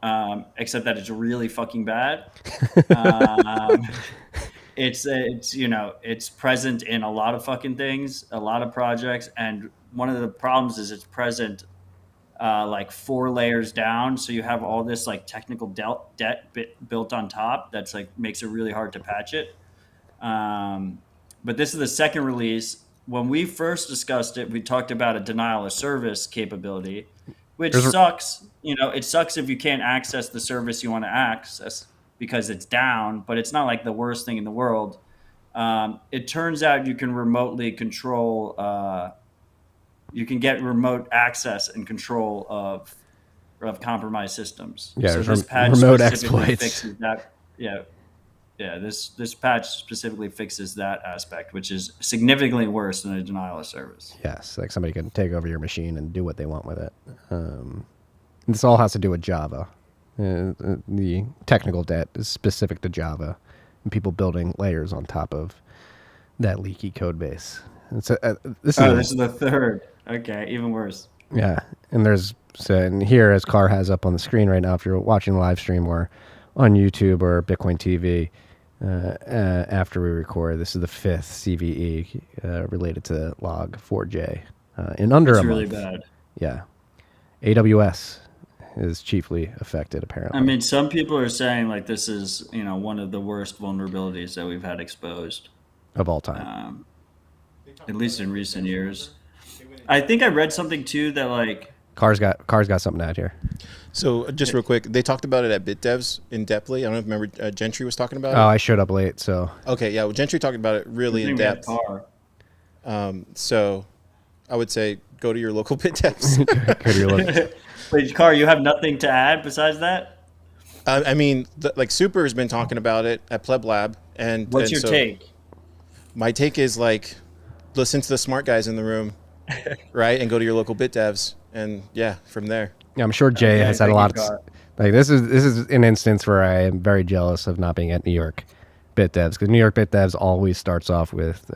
Except that it's really fucking bad. It's present in a lot of fucking things, a lot of projects, and one of the problems is it's present like 4 layers down, so you have all this like technical debt built on top that's like makes it really hard to patch it. But this is the second release. When we first discussed it, we talked about a denial of service capability, which sucks. It sucks if you can't access the service you want to access because it's down, but it's not like the worst thing in the world. It turns out you can remotely control you can get remote access and control of compromised systems. Yeah, so this patch remote specifically exploits. fixes that. Yeah. This patch specifically fixes that aspect, which is significantly worse than a denial of service. Yes, like somebody can take over your machine and do what they want with it. This all has to do with Java. The technical debt is specific to Java, and people building layers on top of that leaky code base. And so, this is the third. Okay, even worse. Yeah, and here, as Carr has up on the screen right now, if you're watching the live stream or on YouTube or Bitcoin TV, after we record, this is the 5th CVE related to log4j in under a month. It's really bad. Yeah, AWS is chiefly affected, apparently. I mean, some people are saying like this is one of the worst vulnerabilities that we've had exposed, of all time. at least in recent years. I think I read something too that like Cars got something out here. So just real quick, they talked about it at BitDevs in depthly. I don't know if you remember Gentry was talking about Oh, it. I showed up late, so Okay, yeah, well, Gentry talked about it really in that depth. car. So I would say go to your local BitDevs. go to your local. Wait, Car, you have nothing to add besides that? I mean, like Super has been talking about it at Pleb Lab, and What's and your so take? My take is like, listen to the smart guys in the room, right, and go to your local BitDevs, and yeah, from there. Yeah, I'm sure Jay Okay, has had thank a you, lot. Car. Like this is an instance where I am very jealous of not being at New York BitDevs, because New York BitDevs always starts off with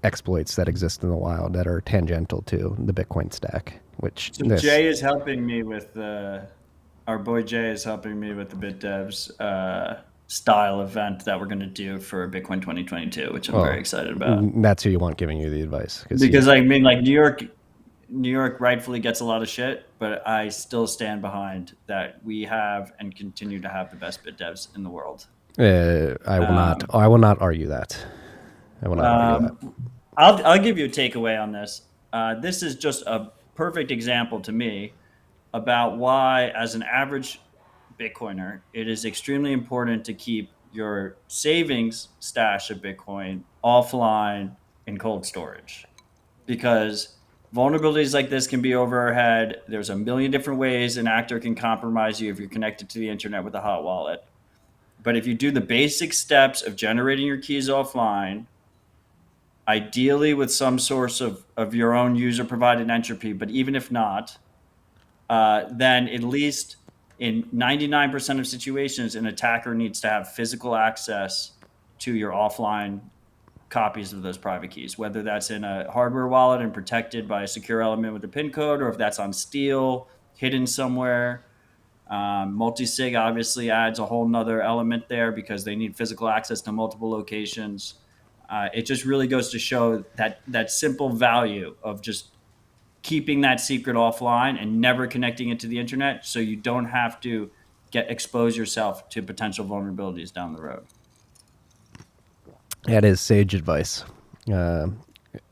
exploits that exist in the wild that are tangential to the Bitcoin stack. Which So Jay is helping me with our boy Jay is helping me with the BitDevs style event that we're going to do for Bitcoin 2022, which I'm very excited about. That's who you want giving you the advice. Because I mean, like New York rightfully gets a lot of shit, but I still stand behind that we have and continue to have the best BitDevs in the world. I will not. I will not argue that. I will not argue that. I'll give you a takeaway on this. This is just a perfect example to me about why, as an average Bitcoiner, it is extremely important to keep your savings stash of Bitcoin offline in cold storage, because vulnerabilities like this can be over our head. There's a million different ways an actor can compromise you if you're connected to the internet with a hot wallet. But if you do the basic steps of generating your keys offline, ideally with some source of your own user provided entropy, but even if not, then at least in 99% of situations, an attacker needs to have physical access to your offline copies of those private keys, whether that's in a hardware wallet and protected by a secure element with a PIN code, or if that's on steel, hidden somewhere. Multi-sig obviously adds a whole nother element there because they need physical access to multiple locations. It just really goes to show that simple value of just keeping that secret offline and never connecting it to the internet, so you don't have to expose yourself to potential vulnerabilities down the road. That is sage advice.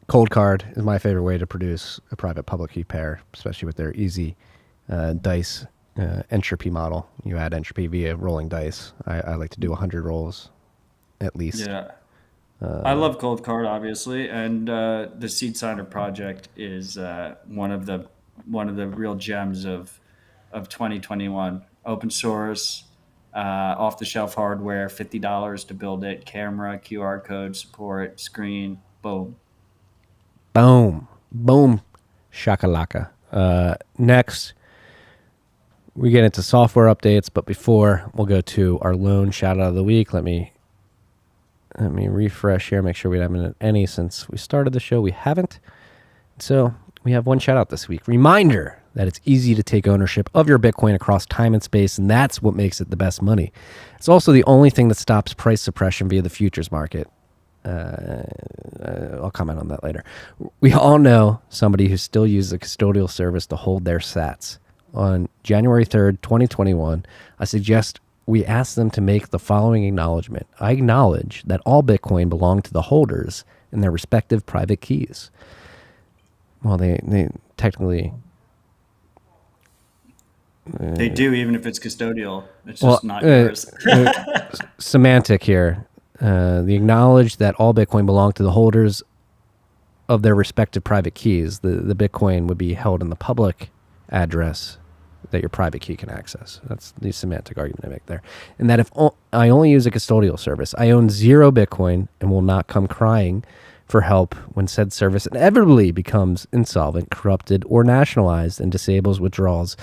Cold card is my favorite way to produce a private public key pair, especially with their easy dice entropy model. You add entropy via rolling dice. I like to do 100 rolls at least. Yeah. I love Cold Card, obviously, and the Seed Signer project is one of the real gems of 2021. Open source, off the shelf hardware, $50 to build it, camera, QR code support, screen, boom. Boom. Boom. Shakalaka. Next, we get into software updates, but before we'll go to our lone shout out of the week. Let me refresh here, make sure we haven't any since we started the show. We haven't. So we have one shout out this week. Reminder that it's easy to take ownership of your Bitcoin across time and space, and that's what makes it the best money. It's also the only thing that stops price suppression via the futures market. I'll comment on that later. We all know somebody who still uses a custodial service to hold their sats. On January 3rd, 2021, I suggest we ask them to make the following acknowledgement. I acknowledge that all Bitcoin belong to the holders in their respective private keys. Well, they technically... They do, even if it's custodial. It's just not yours. Semantic here. The acknowledge that all Bitcoin belong to the holders of their respective private keys. The Bitcoin would be held in the public address that your private key can access. That's the semantic argument I make there. And that if I only use a custodial service, I own 0 Bitcoin and will not come crying for help when said service inevitably becomes insolvent, corrupted, or nationalized and disables withdrawals.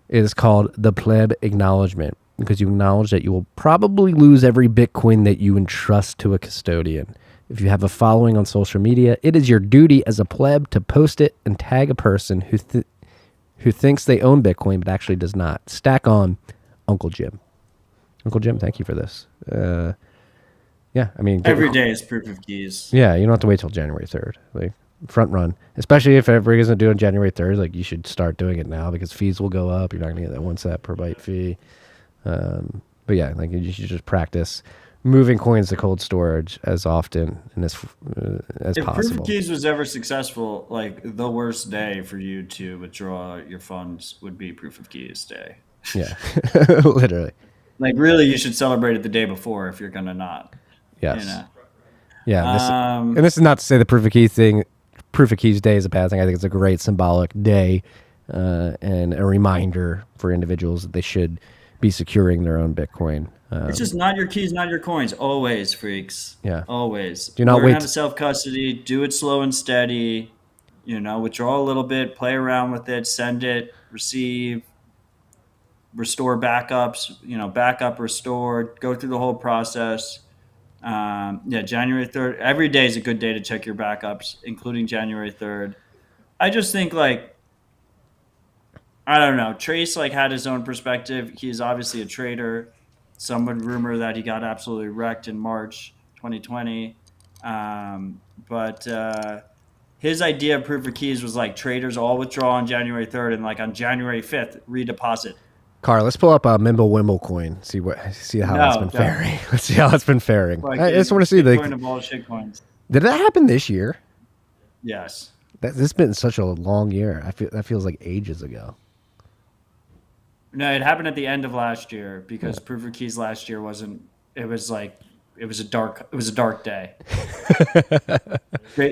It is called the pleb acknowledgement, because you acknowledge that you will probably lose every Bitcoin that you entrust to a custodian. If you have a following on social media, it is your duty as a pleb to post it and tag a person who thinks they own Bitcoin but actually does not. Stack on, Uncle Jim. Uncle Jim, thank you for this. Yeah, I mean... Every day is proof of keys. Yeah, you don't have to wait till January 3rd. Like, front run, especially if everybody isn't doing January 3rd. Like, you should start doing it now because fees will go up. You're not going to get that 1 cent per byte fee. But yeah, like, you should just practice moving coins to cold storage as often and as If Proof possible. of Keys was ever successful, like the worst day for you to withdraw your funds would be Proof of Keys Day. Yeah, literally. Like, really, you should celebrate it the day before if you're gonna not. Yes. You know. Yeah. And this is not to say the Proof of Keys Day is a bad thing. I think it's a great symbolic day and a reminder for individuals that they should be securing their own Bitcoin. It's just not your keys, not your coins. Always, freaks. Yeah. Always. Do not Learn wait how to self-custody. Do it slow and steady. You know, withdraw a little bit, play around with it, send it, receive, restore backups, backup, restore, go through the whole process. January 3rd. Every day is a good day to check your backups, including January 3rd. I just think, like, I don't know. Trace, like, had his own perspective. He's obviously a trader. Some would rumor that he got absolutely wrecked in March 2020. But his idea of Proof of Keys was like traders all withdraw on January 3rd and like on January 5th redeposit. Carl, let's pull up a Mimble Wimble coin. See how that's been faring. Let's see how that's been faring. Like, I just want to see Bitcoin of all shit coins. Did that happen this year? Yes. This has been such a long year. That feels like ages ago. No, it happened at the end of last year because Proof of Keys last year wasn't. It was a dark day.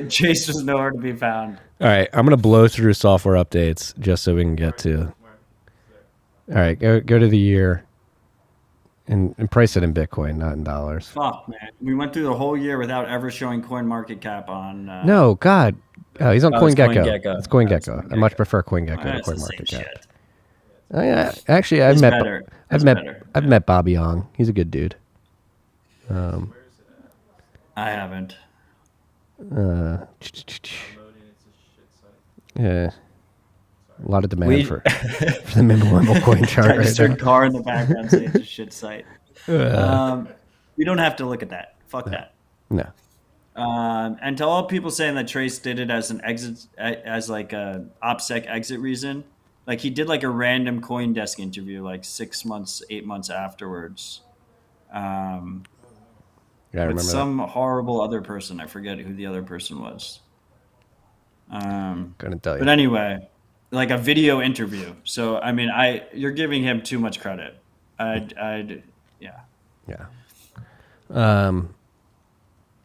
Chase was nowhere to be found. All right, I'm gonna blow through software updates just so we can get to. All right, go to the year, and price it in Bitcoin, not in dollars. Fuck, man, we went through the whole year without ever showing CoinMarketCap on. No, God, he's on CoinGecko. It's CoinGecko. I much prefer CoinGecko to CoinMarketCap. Oh, yeah, actually, I've met Bobby Ong. He's a good dude. I haven't. Yeah, a lot of demand for the Mimble coin chart. Registered car in the background saying it's a shit site. We don't have to look at that. Fuck that. No. And to all people saying that Trace did it as an exit, as like a OPSEC exit reason, like he did like a random CoinDesk interview like 6 months, 8 months afterwards. Yeah, I remember with some horrible other person. I forget who the other person was. Gonna tell you. But anyway, like a video interview. So I mean, you're giving him too much credit. Yeah.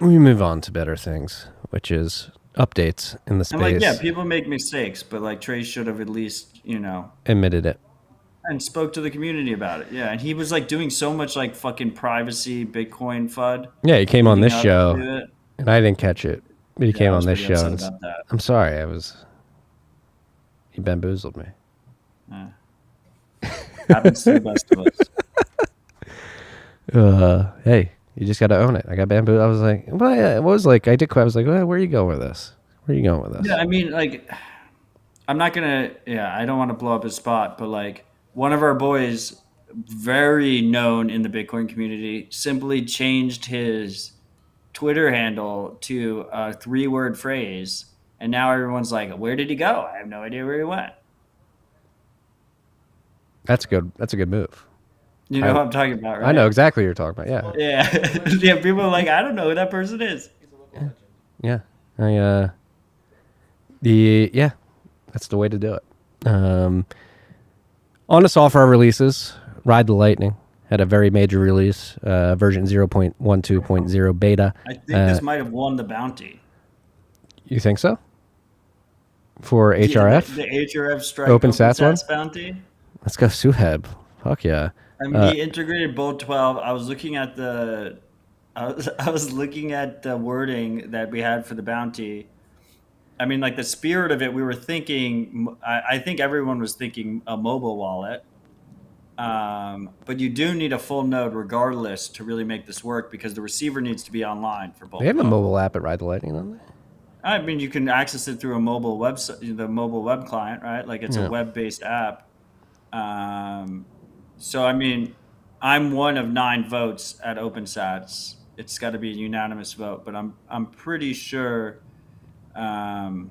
We move on to better things, which is updates in the space. And like, people make mistakes, but like Trace should have at least, admitted it. And spoke to the community about it. Yeah. And he was like doing so much like fucking privacy, Bitcoin FUD. Yeah, he came on this show and I didn't catch it. But he came on this show. And I'm sorry, he bamboozled me. Happens to the best of us. Hey, you just got to own it. I got bamboozled. I was like, I was like, where are you going with this? Yeah, I mean, like, I'm not going to, I don't want to blow up his spot, but like one of our boys, very known in the Bitcoin community, simply changed his Twitter handle to a 3-word phrase. And now everyone's like, where did he go? I have no idea where he went. That's good. That's a good move. You know what I'm talking about, right? I know exactly what you're talking about. Yeah. Yeah. People are like, I don't know who that person is. Yeah. That's the way to do it. On the software releases, Ride the Lightning had a very major release, version 0.12.0 beta. I think this might have won the bounty. You think so? For HRF? The HRF strike OpenSats bounty? Let's go Suheb. Fuck yeah. I mean, he integrated both 12. I was looking at the wording that we had for the bounty. I mean, like the spirit of it, we were thinking, I think everyone was thinking a mobile wallet. But you do need a full node regardless to really make this work because the receiver needs to be online for both. They have a mobile app at Ride the Lightning, don't they? I mean, you can access it through a mobile website, the mobile web client, right? Like it's a web-based app. So, I mean, I'm one of 9 votes at OpenSats. It's got to be a unanimous vote, but I'm pretty sure I'm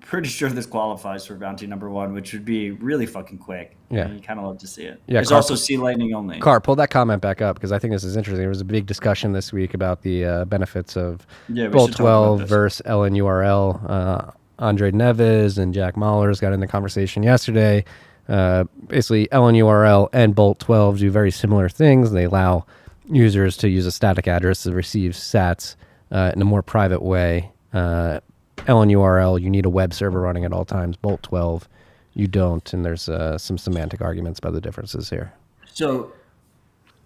pretty sure this qualifies for bounty number 1, which would be really fucking quick. Yeah. You kind of love to see it. Yeah, There's also sea lightning only. Car, pull that comment back up because I think this is interesting. There was a big discussion this week about the benefits of Yeah, we Bolt should talk about 12 this. versus LNURL. Andre Neves and Jack Mahlers got in the conversation yesterday. Basically, LNURL and Bolt 12 do very similar things. They allow users to use a static address to receive sats in a more private way. LNURL, you need a web server running at all times. Bolt 12, you don't, and there's some semantic arguments about the differences here. So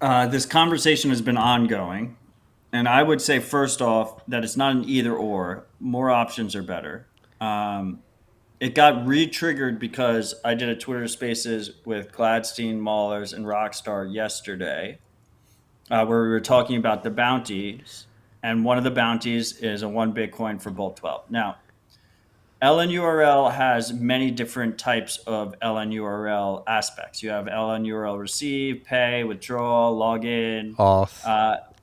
this conversation has been ongoing, and I would say first off that it's not an either or. More options are better. It got re-triggered because I did a Twitter Spaces with Gladstein, Mahlers, and Rockstar yesterday, where we were talking about the bounties, and one of the bounties is a 1 Bitcoin for Bolt 12. Now, LNURL has many different types of LNURL aspects. You have LNURL receive, pay, withdraw, login, Auth.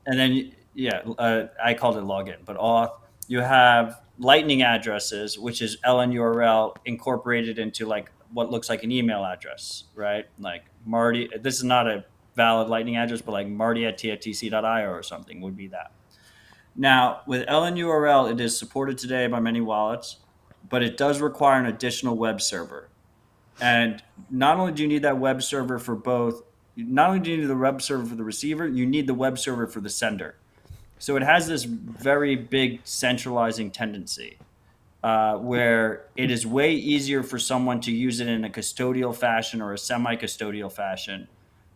and then I called it login, but auth. You have lightning addresses, which is LNURL incorporated into like what looks like an email address, right? Like Marty. This is not a valid lightning address, but like marty@tftc.io or something would be that. Now with LNURL, it is supported today by many wallets, but it does require an additional web server. And not only do you need that web server for both, not only do you need the web server for the receiver, you need the web server for the sender. So it has this very big centralizing tendency where it is way easier for someone to use it in a custodial fashion or a semi-custodial fashion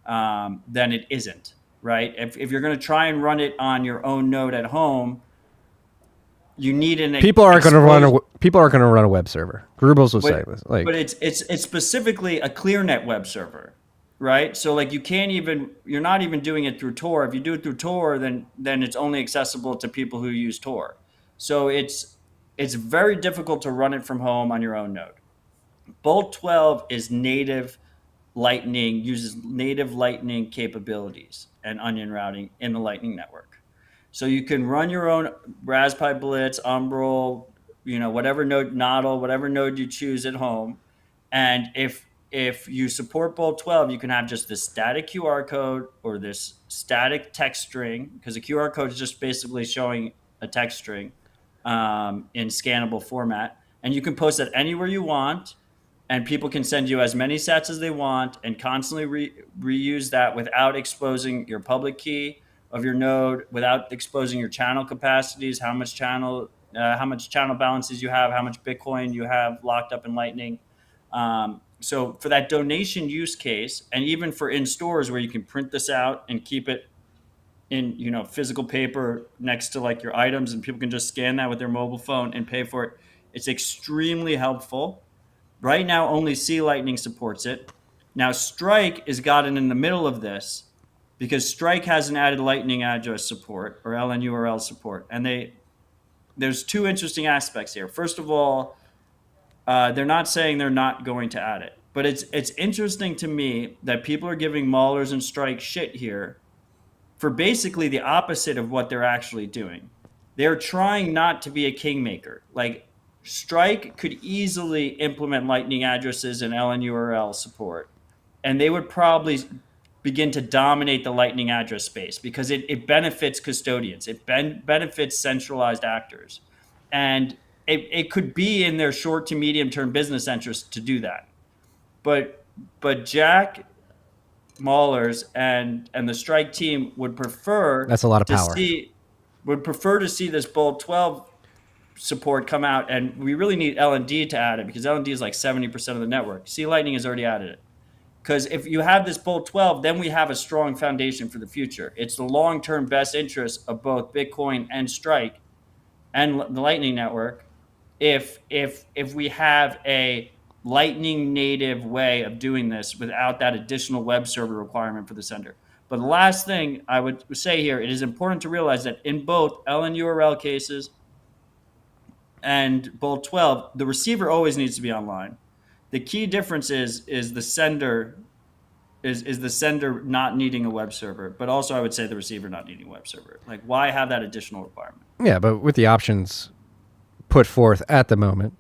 than it isn't, right? If you're going to try and run it on your own node at home, you need an People aren't going to run a web server. Grubels will say this. But it's specifically a ClearNet web server, right? So like you're not even doing it through Tor. If you do it through Tor, then it's only accessible to people who use Tor. So it's very difficult to run it from home on your own node. Bolt 12 is native Lightning, uses native Lightning capabilities and onion routing in the Lightning network. So you can run your own Raspberry Blitz, Umbrel, whatever node, Nodl, whatever node you choose at home. And if you support Bolt 12, you can have just this static QR code or this static text string, because a QR code is just basically showing a text string in scannable format. And you can post it anywhere you want, and people can send you as many sats as they want and constantly reuse that without exposing your public key of your node, without exposing your channel capacities, how much channel balances you have, how much Bitcoin you have locked up in Lightning. So for that donation use case, and even for in stores where you can print this out and keep it in physical paper next to like your items, and people can just scan that with their mobile phone and pay for it, it's extremely helpful. Right now, only C Lightning supports it. Now, Strike is gotten in the middle of this because Strike hasn't added Lightning address support or LNURL support. And there's two interesting aspects here. First of all, they're not saying they're not going to add it. But it's interesting to me that people are giving Mahlers and Strike shit here for basically the opposite of what they're actually doing. They're trying not to be a kingmaker. Like, Strike could easily implement Lightning addresses and LNURL support, and they would probably begin to dominate the Lightning address space because it benefits custodians. It benefits centralized actors. And it could be in their short to medium term business interest to do that. But Jack Mahlers and the Strike team would prefer That's a lot of power. Would prefer to see this Bolt 12 support come out, and we really need LND to add it because LND is like 70% of the network. C Lightning has already added it. Because if you have this Bolt 12, then we have a strong foundation for the future. It's the long-term best interest of both Bitcoin and Strike and the Lightning network if we have a Lightning native way of doing this without that additional web server requirement for the sender. But the last thing I would say here, it is important to realize that in both LNURL cases and Bolt 12, the receiver always needs to be online. The key difference is the sender is the sender not needing a web server, but also I would say the receiver not needing a web server. Like, why have that additional requirement? Yeah, but with the options put forth at the moment.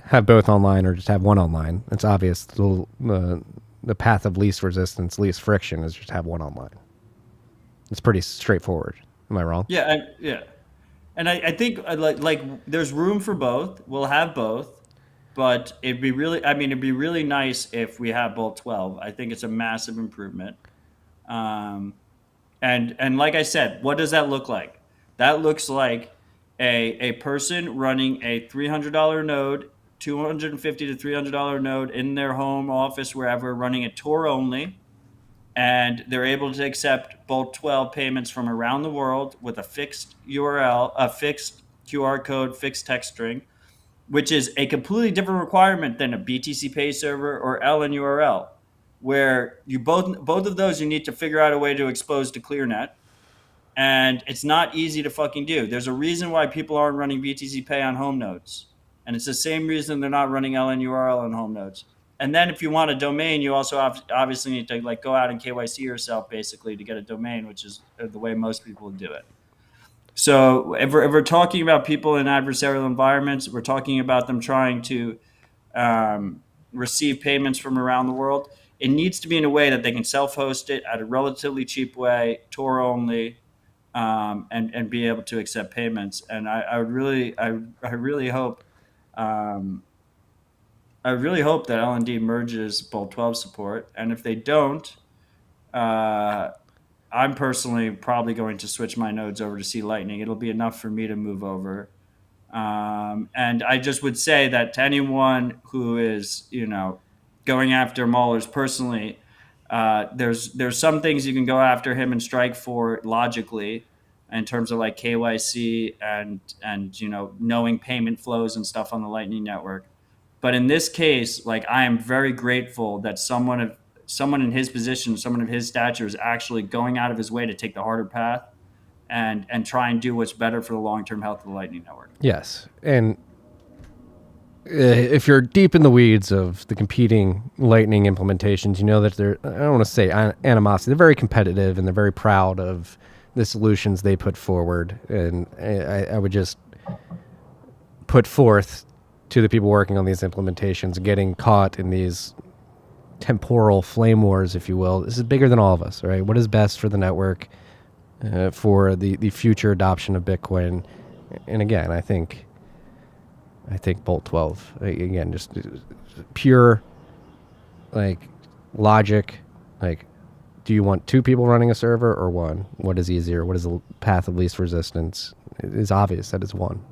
Have both online or just have one online. It's obvious. The path of least resistance, least friction is just have one online. It's pretty straightforward. Am I wrong? Yeah, and I think like there's room for both. We'll have both, but it'd be really nice if we have both 12. I think it's a massive improvement. And like I said, what does that look like? That looks like a person running a $300 node, $250 to $300 node in their home office, wherever, running a Tor only, and they're able to accept both 12 payments from around the world with a fixed URL, a fixed QR code, fixed text string, which is a completely different requirement than a BTC Pay server or LNURL, where you both of those you need to figure out a way to expose to ClearNet. And it's not easy to fucking do. There's a reason why people aren't running BTC Pay on home nodes. And it's the same reason they're not running LNURL on home nodes. And then if you want a domain, you also obviously need to like go out and KYC yourself basically to get a domain, which is the way most people do it. So if we're talking about people in adversarial environments, we're talking about them trying to receive payments from around the world. It needs to be in a way that they can self-host it at a relatively cheap way, Tor only, and be able to accept payments. And I really hope that L&D merges Bolt 12 support. And if they don't, I'm personally probably going to switch my nodes over to C Lightning. It'll be enough for me to move over. And I just would say that to anyone who is, going after Maulers personally, there's some things you can go after him and strike for logically in terms of like KYC and knowing payment flows and stuff on the Lightning Network. But in this case, like I am very grateful that someone in his position, someone of his stature is actually going out of his way to take the harder path and try and do what's better for the long-term health of the Lightning Network. Yes. And if you're deep in the weeds of the competing Lightning implementations, you know that I don't want to say animosity. They're very competitive and they're very proud of the solutions they put forward. And I would just put forth to the people working on these implementations, getting caught in these temporal flame wars, if you will. This is bigger than all of us, right? What is best for the network, for the future adoption of Bitcoin? And again, I think Bolt 12, again, just pure like logic. Like, do you want two people running a server or one? What is easier? What is the path of least resistance? It is obvious that it's one.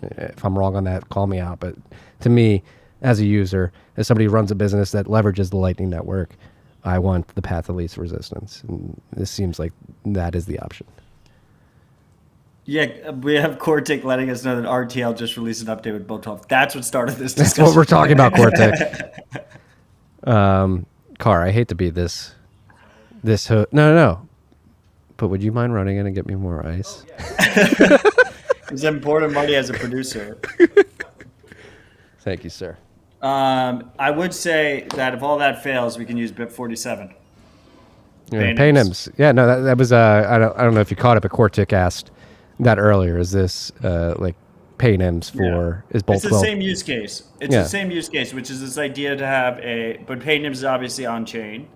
If I'm wrong on that, call me out. But to me, as a user, as somebody who runs a business that leverages the Lightning Network, I want the path of least resistance. And this seems like that is the option. Yeah, we have Cortic letting us know that RTL just released an update with Bolt 12. That's what started this That's discussion. what we're talking about, Cortic. Car, I hate to be this. No. But would you mind running in and get me more ice? It's important Marty as a producer. Thank you, sir. I would say that if all that fails, we can use BIP 47. Paynims. Yeah, no, that was I don't know if you caught it, but Cortic asked that earlier. Is this like Paynims for is Bolt 12? It's the same use case. It's the same use case, which is this idea to have but Paynims is obviously on chain,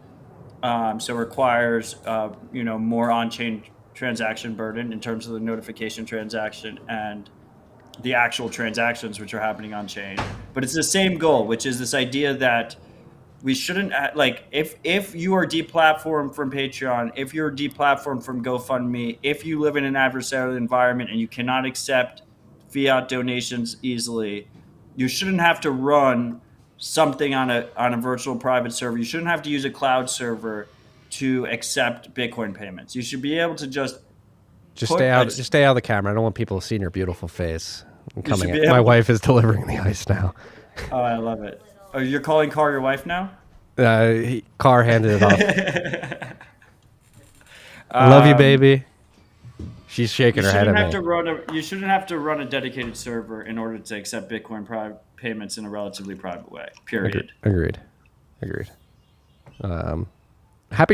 so requires more on chain transaction burden in terms of the notification transaction and the actual transactions which are happening on chain. But it's the same goal, which is this idea that we shouldn't like if you are deplatformed from Patreon, if you're deplatformed from GoFundMe, if you live in an adversarial environment and you cannot accept fiat donations easily, you shouldn't have to run something on a virtual private server. You shouldn't have to use a cloud server to accept Bitcoin payments. You should be able to just stay out of the camera. I don't want people seeing your beautiful face. I'm coming in. My wife is delivering the ice now. Oh, I love it. Oh, you're calling Car your wife now? Car handed it off. I love you, baby. She's shaking her head at me. You shouldn't have to run a dedicated server in order to accept Bitcoin payments in a relatively private way. Period. Agreed.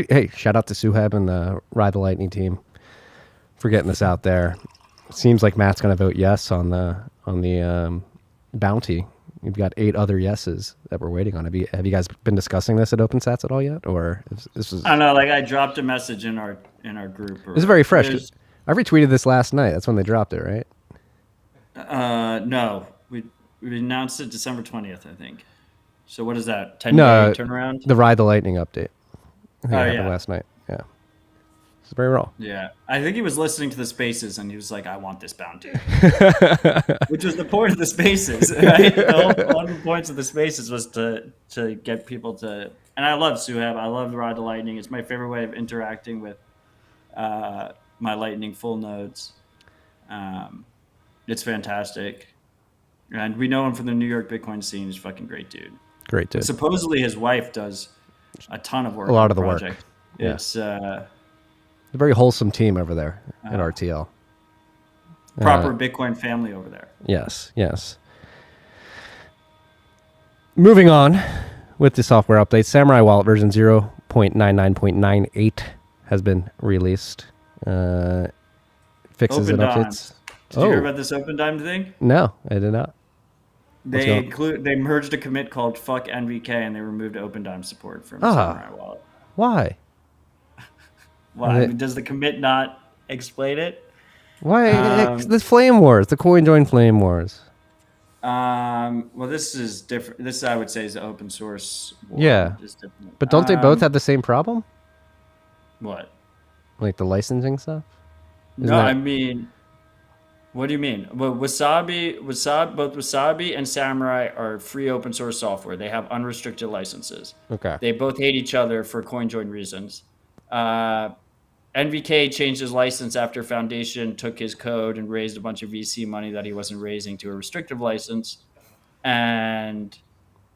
Hey, shout out to Suheb and the Ride the Lightning team for getting this out there. seems like Matt's going to vote yes on the bounty. You've got 8 other yeses that we're waiting on. Have you guys been discussing this at OpenSats at all yet, or this is? I don't know. Like I dropped a message in our group. This is very fresh. There's- I retweeted this last night. That's when they dropped it, right? No, we announced it December 20th, I think. So what is that? 10-day No, turnaround? the Ride the Lightning update. I think it happened yeah. last night. Yeah, it's very raw. Yeah, I think he was listening to the Spaces and he was like, "I want this bounty," which was the point of the Spaces, right? One of the points of the Spaces was to get people to. And I love Suhab. I love Ride the Lightning. It's my favorite way of interacting with my Lightning full nodes. It's fantastic, and we know him from the New York Bitcoin scene. He's a fucking great dude. Great dude. Supposedly, his wife does a ton of work. A lot on of the work. project. Yeah. It's A very wholesome team over there at RTL. proper Bitcoin family over there. Yes, yes. Moving on with the software update, Samurai Wallet version 0.99.98 has been released. Fixes and updates. Opendimes. Did you hear about this Opendime thing? No, I did not. They merged a commit called fuck NVK and they removed Opendime support from Ah. Samurai Wallet. Why? Why? I mean, does the commit not explain it? Why? The Flame Wars, the CoinJoin Flame Wars. Well, this is different. This, I would say, is the open source. War. Yeah. It's different. But don't they both have the same problem? What? Like the licensing stuff? No, I mean, what do you mean? Well, both Wasabi and Samurai are free open source software. They have unrestricted licenses. Okay. They both hate each other for CoinJoin reasons. NVK changed his license after Foundation took his code and raised a bunch of VC money that he wasn't raising to a restrictive license, and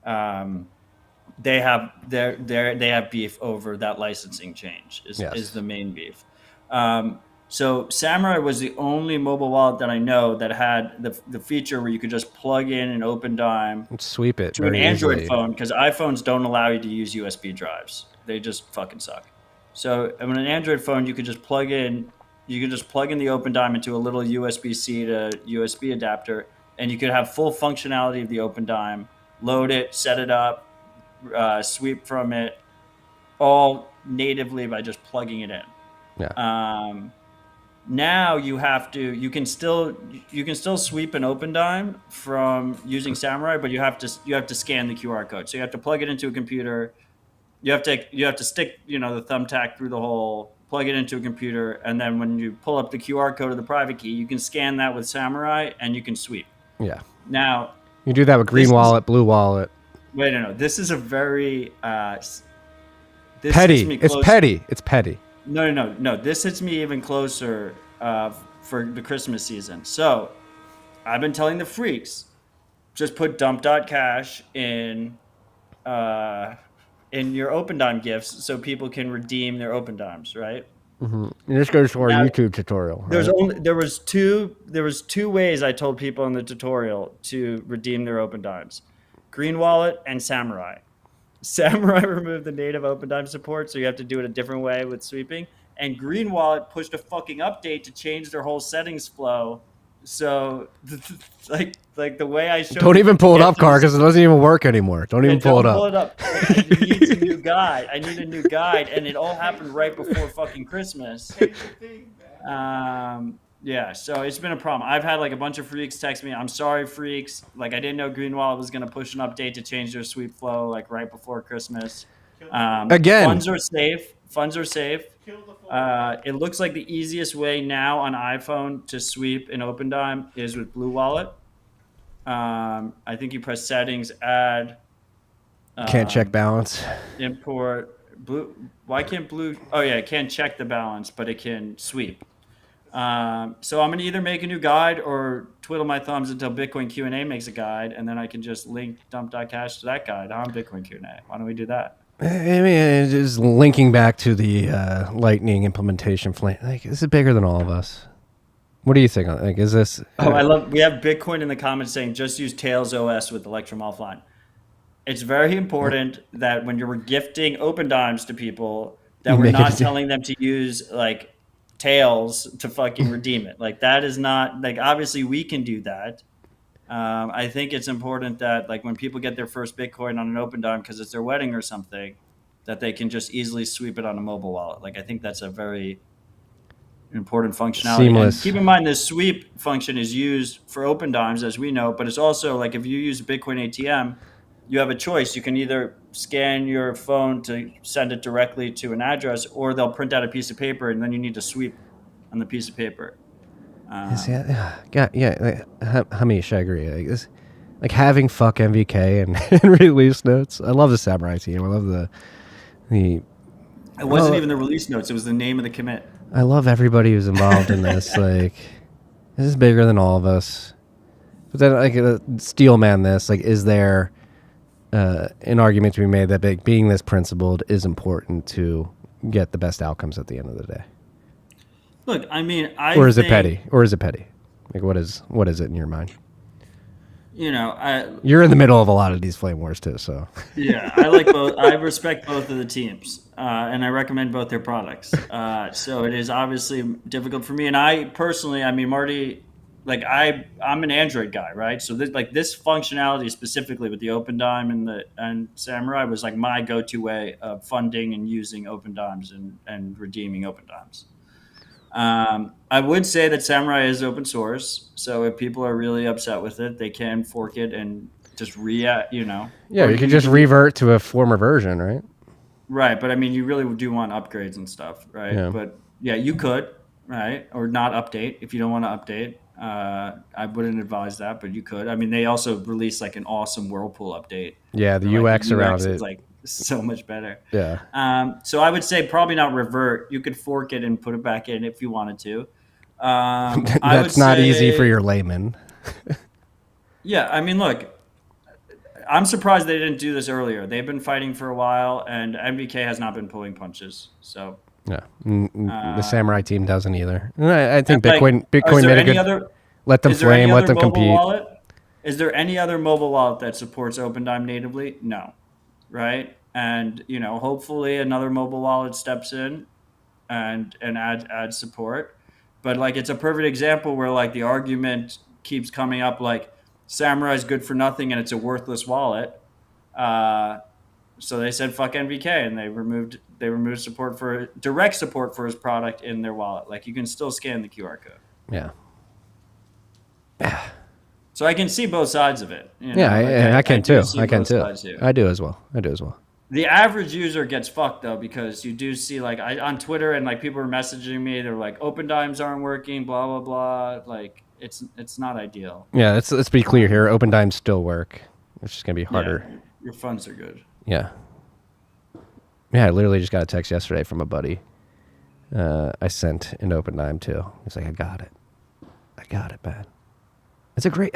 they have beef over that licensing change. Is the main beef. So Samurai was the only mobile wallet that I know that had the feature where you could just plug in an Opendime Sweep it to an very Android easily. phone, because iPhones don't allow you to use USB drives. They just fucking suck. So on an Android phone, you could just plug in the Opendime into a little USB-C to USB adapter, and you could have full functionality of the Opendime, load it, set it up, sweep from it, all natively by just plugging it in. Yeah. Now you can still sweep an Opendime from using Samurai, but you have to scan the QR code. So you have to plug it into a computer. You have to stick the thumbtack through the hole, plug it into a computer, and then when you pull up the QR code of the private key, you can scan that with Samurai and you can sweep. Yeah. Now You do that with Green Wallet, Blue Wallet. wait, no, this is a very this hits Petty. me It's close- petty. It's petty. No. This hits me even closer for the Christmas season. So I've been telling the freaks, just put dump.cash in your Opendime gifts so people can redeem their Opendimes, right? And this goes to our Now, YouTube tutorial. There right? was two ways I told people in the tutorial to redeem their Opendimes: Green Wallet and Samurai. Samurai removed the native Opendime support, so you have to do it a different way with sweeping. And Green Wallet pushed a fucking update to change their whole settings flow. So, like the way I showed. Don't even pull it up, you Car, because it doesn't even work anymore. Don't even pull it up. Pull it up. You need a new guide. I need a new guide, and it all happened right before fucking Christmas. Yeah, so it's been a problem. I've had like a bunch of freaks text me, "I'm sorry, freaks. Like I didn't know Green Wallet was gonna push an update to change their sweep flow like right before Christmas." Again. Funds are safe. It looks like the easiest way now on iPhone to sweep an Opendime is with Blue Wallet. I think you press settings, add. Can't check balance. Import Blue. Why can't Blue? Oh yeah, it can't check the balance, but it can sweep. So I'm gonna either make a new guide or twiddle my thumbs until Bitcoin Q&A makes a guide, and then I can just link dump.cash to that guide on Bitcoin Q&A. Why don't we do that? I mean, it's just linking back to the Lightning implementation. Like, this is bigger than all of us. What do you think? Like, is this? We have Bitcoin in the comments saying just use Tails OS with Electrum offline. It's very important that when you're gifting Opendimes to people, that we're Make not it- telling them to use like tails to fucking redeem it. Like that is not like, obviously we can do that. I think it's important that like when people get their first Bitcoin on an Opendime because it's their wedding or something, that they can just easily sweep it on a mobile wallet. Like I think that's a very important functionality. Seamless. And keep in mind, this sweep function is used for Opendimes, as we know, but it's also like if you use a Bitcoin ATM, you have a choice. You can either scan your phone to send it directly to an address, or they'll print out a piece of paper and then you need to sweep on the piece of paper. Hamish, I agree. Like, this, like having fuck MVK and release notes. I love the Samurai team. I love the. It wasn't even the release notes. It was the name of the commit. I love everybody who's involved in this. Like, this is bigger than all of us. But then, like, Steelman, this, like, is there an argument to be made that being this principled is important to get the best outcomes at the end of the day? Look, I mean, or is it petty? Like, what is it in your mind? You know, you're in the middle of a lot of these flame wars too, so yeah, I like both. I respect both of the teams, and I recommend both their products. So it is obviously difficult for me, and I personally, I mean, Marty, like I'm an Android guy, right? So this functionality specifically with the Opendime and Samurai was like my go-to way of funding and using Opendimes and redeeming Opendimes. I would say that Samurai is open source, so if people are really upset with it, they can fork it and just Yeah, you could just revert to a former version, right? Right, but I mean, you really do want upgrades and stuff, right? Yeah. But yeah, you could, right, or not update if you don't want to update. I wouldn't advise that, but you could. I mean, they also released like an awesome Whirlpool update. Yeah, the UX around it is like so much better. Yeah. So I would say probably not revert. You could fork it and put it back in if you wanted to. That's not easy for your layman. Yeah, I mean, look, I'm surprised they didn't do this earlier. They've been fighting for a while, and MVK has not been pulling punches. So yeah, the Samurai team doesn't either. I think Bitcoin made a good. Let them flame. Let them compete. Wallet? Is there any other mobile wallet that supports Opendime natively? No, right? And hopefully another mobile wallet steps in and adds support. But like it's a perfect example where like the argument keeps coming up like Samurai is good for nothing and it's a worthless wallet. So they said fuck NVK and they removed direct support for his product in their wallet. Like you can still scan the QR code. Yeah. So I can see both sides of it. I can too. I do as well. The average user gets fucked though, because you do see like on Twitter and like people are messaging me. They're like, Opendimes aren't working, blah blah blah. Like it's not ideal. Yeah, let's be clear here. Opendimes still work. It's just gonna be harder. Yeah, your funds are good. Yeah. Yeah, I literally just got a text yesterday from a buddy. I sent an Opendime too. He's like, I got it, man. It's a great.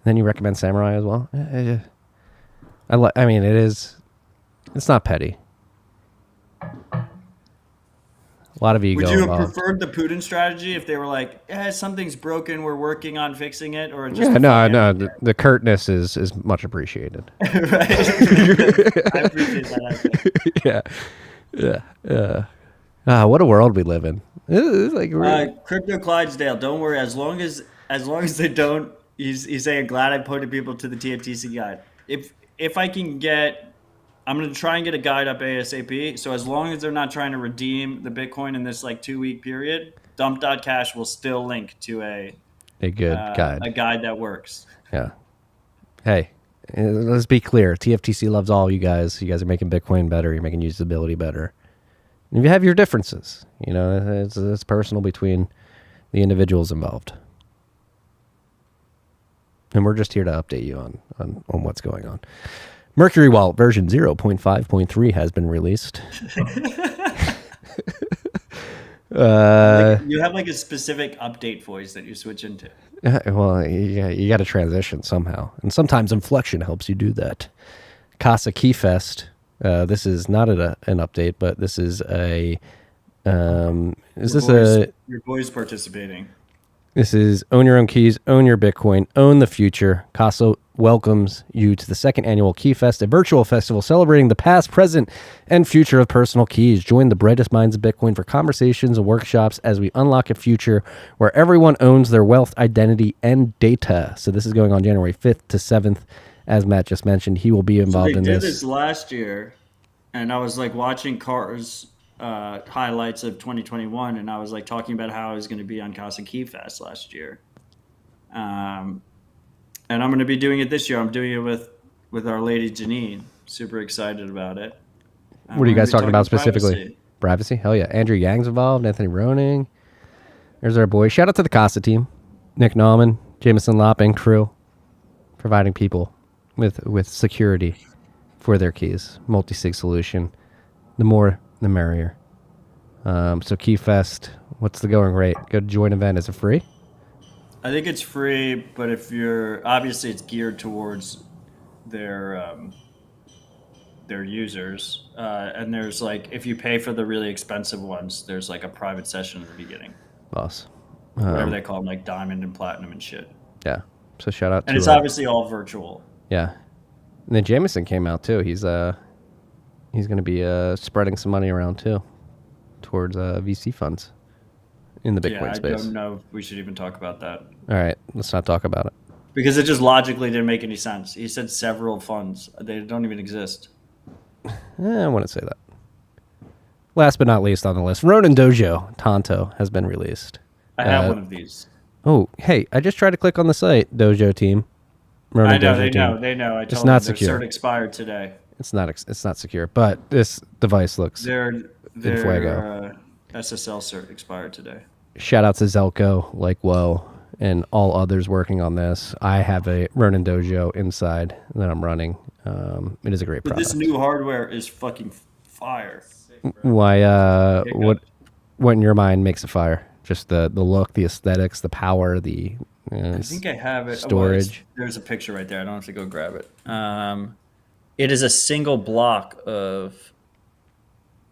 Then you recommend Samurai as well. I mean, it is. It's not petty. A lot of ego. Would you have involved. preferred the Putin strategy if they were like, something's broken, we're working on fixing it, or just no. The curtness is much appreciated. Right. I appreciate that. Yeah. What a world we live in. It's like Crypto Clydesdale. Don't worry. As long as they don't, he's saying, glad I pointed people to the TFTC guide. If I can I'm going to try and get a guide up ASAP. So as long as they're not trying to redeem the Bitcoin in this like 2-week period, dump.cash will still link to a good guide. A guide that works. Yeah. Hey, let's be clear. TFTC loves all you guys. You guys are making Bitcoin better. You're making usability better. And you have your differences. It's personal between the individuals involved. And we're just here to update you on what's going on. Mercury Wallet version 0.5.3 has been released. You have like a specific update voice that you switch into. Well, you got to transition somehow. And sometimes inflection helps you do that. Casa Keyfest. This is not an update, but this is a... your boy's participating. This is Own Your Own Keys, Own Your Bitcoin, Own the Future. Casa welcomes you to the second annual Key Fest, a virtual festival celebrating the past, present, and future of personal keys. Join the brightest minds of Bitcoin for conversations and workshops as we unlock a future where everyone owns their wealth, identity, and data. So this is going on January 5th to 7th. As Matt just mentioned, he will be involved in They did this. this last year, and I was like watching Carter's highlights of 2021, and I was like talking about how I was going to be on Casa Key Fest last year. And I'm going to be doing it this year. I'm doing it with Our Lady Janine. Super excited about it. What are you guys talking about specifically? Privacy? Hell yeah. Andrew Yang's involved, Anthony Roning. There's our boy. Shout out to the Casa team. Nick Nauman, Jameson Lopping, crew, providing people with security for their keys. Multi-sig solution. The more, the merrier. So Keyfest, what's the going rate? Go to join event. Is it free? I think it's free, but if you're obviously it's geared towards their users, and there's like if you pay for the really expensive ones, there's like a private session at the beginning. Boss. Whatever they call them, like diamond and platinum and shit. Yeah. So shout out to And it's obviously all virtual. yeah. And then Jameson came out too. He's going to be spreading some money around too towards VC funds in the Bitcoin space. I don't know if we should even talk about that. All right, let's not talk about it. Because it just logically didn't make any sense. He said several funds. They don't even exist. I wouldn't say that. Last but not least on the list, Ronin Dojo Tonto has been released. I have one of these. Oh, hey, I just tried to click on the site, Dojo team. Ronin I know, Dojo they team. know. I told not them secure. their cert expired today. It's not secure, but this device looks Their fuego. SSL cert expired today. Shout out to Zelko, like whoa, and all others working on this. I have a Ronin Dojo inside that I'm running. It is a great But product. this new hardware is fucking fire. Why? What in your mind makes it fire? Just the look, the aesthetics, the power, the I think I have it. storage. There's a picture right there. I don't have to go grab it. It is a single block of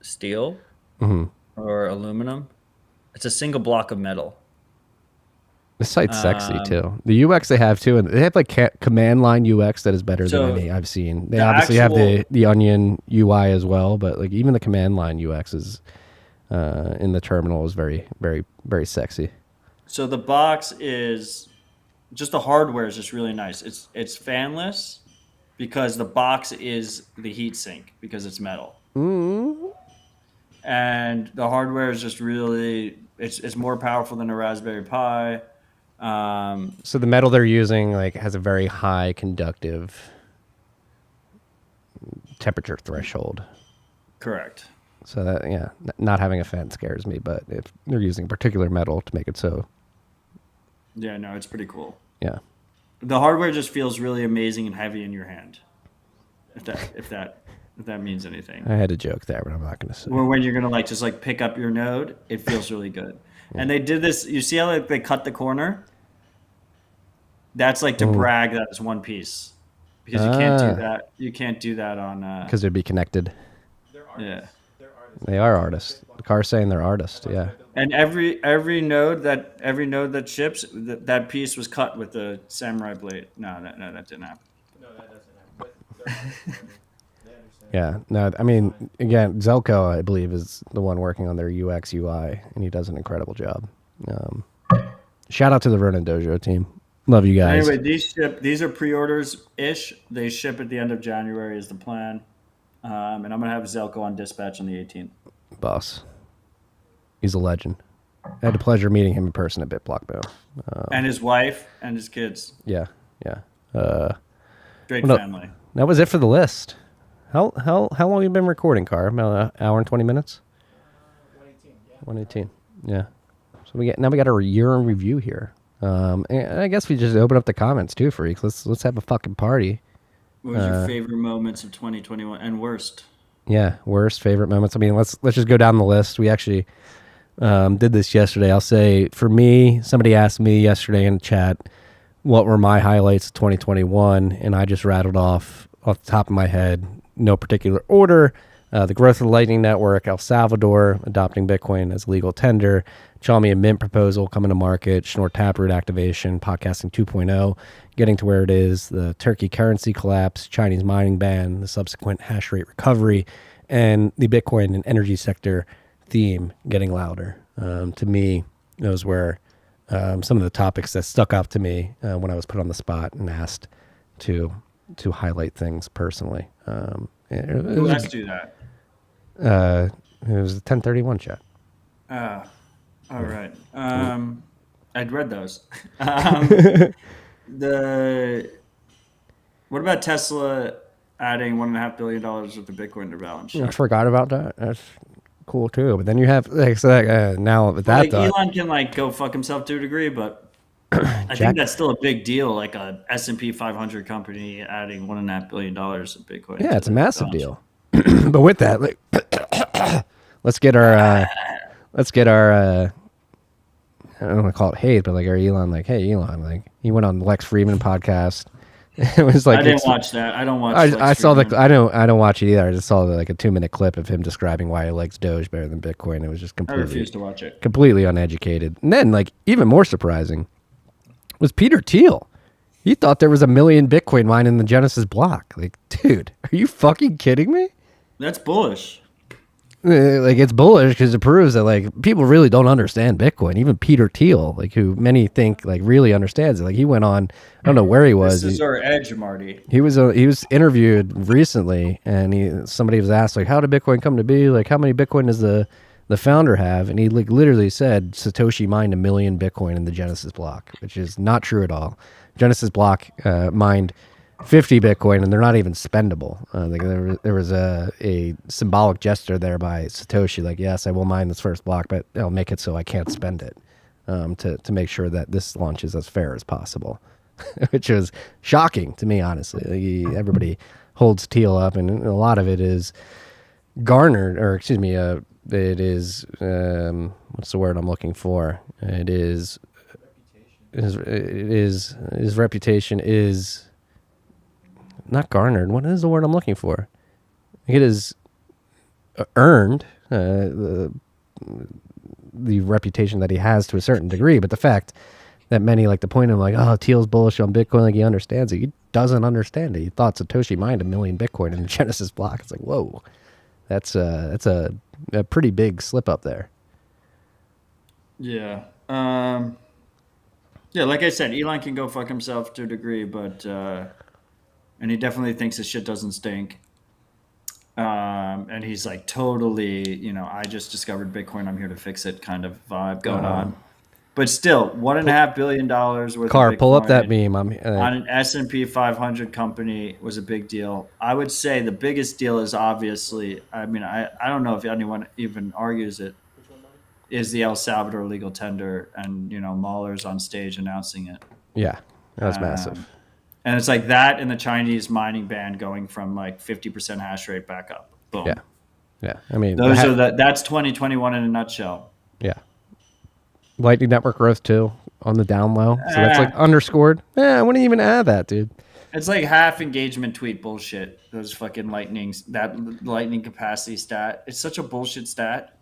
steel or aluminum. It's a single block of metal. This site's sexy too. The UX they have too, and they have like command line UX that is better So, than any I've seen. They the obviously have actual- the Onion UI as well, but like even the command line UX is in the terminal is very, very, very sexy. So the box is just the hardware is just really nice. It's fanless because the box is the heat sink because it's metal. And the hardware is just really it's more powerful than a Raspberry Pi. So the metal they're using like has a very high conductive temperature threshold. Correct. So that not having a fan scares me, but if they're using particular metal to make it so, Yeah, no, it's pretty cool. yeah. The hardware just feels really amazing and heavy in your hand. If that means anything. I had a joke there, but I'm not going to say. Or when you're gonna just pick up your node, it feels really good. And they did this. You see how they cut the corner? That's like to brag that it's one piece, because you can't do that. You can't do that on. Because they'd be connected. Yeah. They are artists. The car's saying they're artists. Yeah. And every node that ships, that piece was cut with the samurai blade. No, that didn't happen. Yeah. No, I mean, again, Zelko, I believe, is the one working on their UX UI, and he does an incredible job. Shout out to the Ronin Dojo team. Love you guys. Anyway, these are pre-orders ish. They ship at the end of January is the plan. And I'm gonna have Zelko on dispatch on the 18th. Boss. He's a legend. I had the pleasure of meeting him in person at BitBlock, though. And his wife and his kids. Yeah. Yeah. Great Well, no. family. That was it for the list. How long have you been recording, Car? About an hour and 20 minutes? 118. Yeah. So we got a year in review here. And I guess we just open up the comments too, freaks. Let's have a fucking party. What was your favorite moments of 2021 and worst? Yeah, worst favorite moments. I mean, let's just go down the list. We actually did this yesterday. I'll say for me, somebody asked me yesterday in the chat what were my highlights of 2021, and I just rattled off the top of my head, no particular order. The growth of the Lightning Network, El Salvador adopting Bitcoin as legal tender, Xiaomi and Mint proposal coming to market, Schnorr Taproot activation, podcasting 2.0, getting to where it is, the Turkey currency collapse, Chinese mining ban, the subsequent hash rate recovery, and the Bitcoin and energy sector theme getting louder. To me, those were some of the topics that stuck out to me when I was put on the spot and asked to highlight things personally. Who asked you that? It was the 1031 chat. All right. I'd read those. What about Tesla adding $1.5 billion worth of Bitcoin to their balance sheet? I forgot about that. That's cool too. But then you have now with that Like thought, Elon can go fuck himself to a degree, but I think that's still a big deal. Like a S&P 500 company adding $1.5 billion of Bitcoin. yeah, it's a massive deal. But with that, let's get our I don't want to call it hate, but our Elon, hey Elon, he went on the Lex Friedman podcast. It was I didn't watch that. I don't watch. I saw I don't watch it either. I just saw a 2-minute clip of him describing why he likes Doge better than Bitcoin. It was just I refuse to watch it. completely uneducated. And then even more surprising was Peter Thiel. He thought there was 1 million Bitcoin mined in the Genesis block. Dude, are you fucking kidding me? That's bullish. It's bullish because it proves that people really don't understand Bitcoin. Even Peter Thiel, who many think really understands it. He went on, I don't know where he was. This is our edge, Marty. He was interviewed recently, and somebody was asked how did Bitcoin come to be? How many Bitcoin does the founder have? And he literally said Satoshi mined 1 million Bitcoin in the Genesis block, which is not true at all. Genesis block mined 50 Bitcoin, and they're not even spendable. There was a symbolic gesture there by Satoshi, yes, I will mine this first block, but I'll make it so I can't spend it to make sure that this launch is as fair as possible, which was shocking to me, honestly. Everybody holds Thiel up, and a lot of it is garnered, or excuse me, it is, what's the word I'm looking for? His reputation is not garnered. What is the word I'm looking for? It is earned the reputation that he has to a certain degree, but the fact that many like to point him oh, Thiel's bullish on Bitcoin, he understands it. He doesn't understand it. He thought Satoshi mined 1 million Bitcoin in the Genesis block. It's whoa, that's a pretty big slip up there. Yeah. Yeah, like I said, Elon can go fuck himself to a degree, but and he definitely thinks his shit doesn't stink. And he's totally, I just discovered Bitcoin, I'm here to fix it kind of vibe going on. But still, $1.5 billion worth of Bitcoin Pull up that meme. on an S&P 500 company was a big deal. I would say the biggest deal is obviously, I don't know if anyone even argues it, is the El Salvador legal tender, and Mahler's on stage announcing it. Yeah, that was massive. And it's that and the Chinese mining ban going from 50% hash rate back up. Boom. Yeah. That's 2021 in a nutshell. Yeah. Lightning Network growth too on the down low. So that's underscored. I wouldn't even add that, dude. It's half engagement tweet bullshit. Those fucking that lightning capacity stat. It's such a bullshit stat.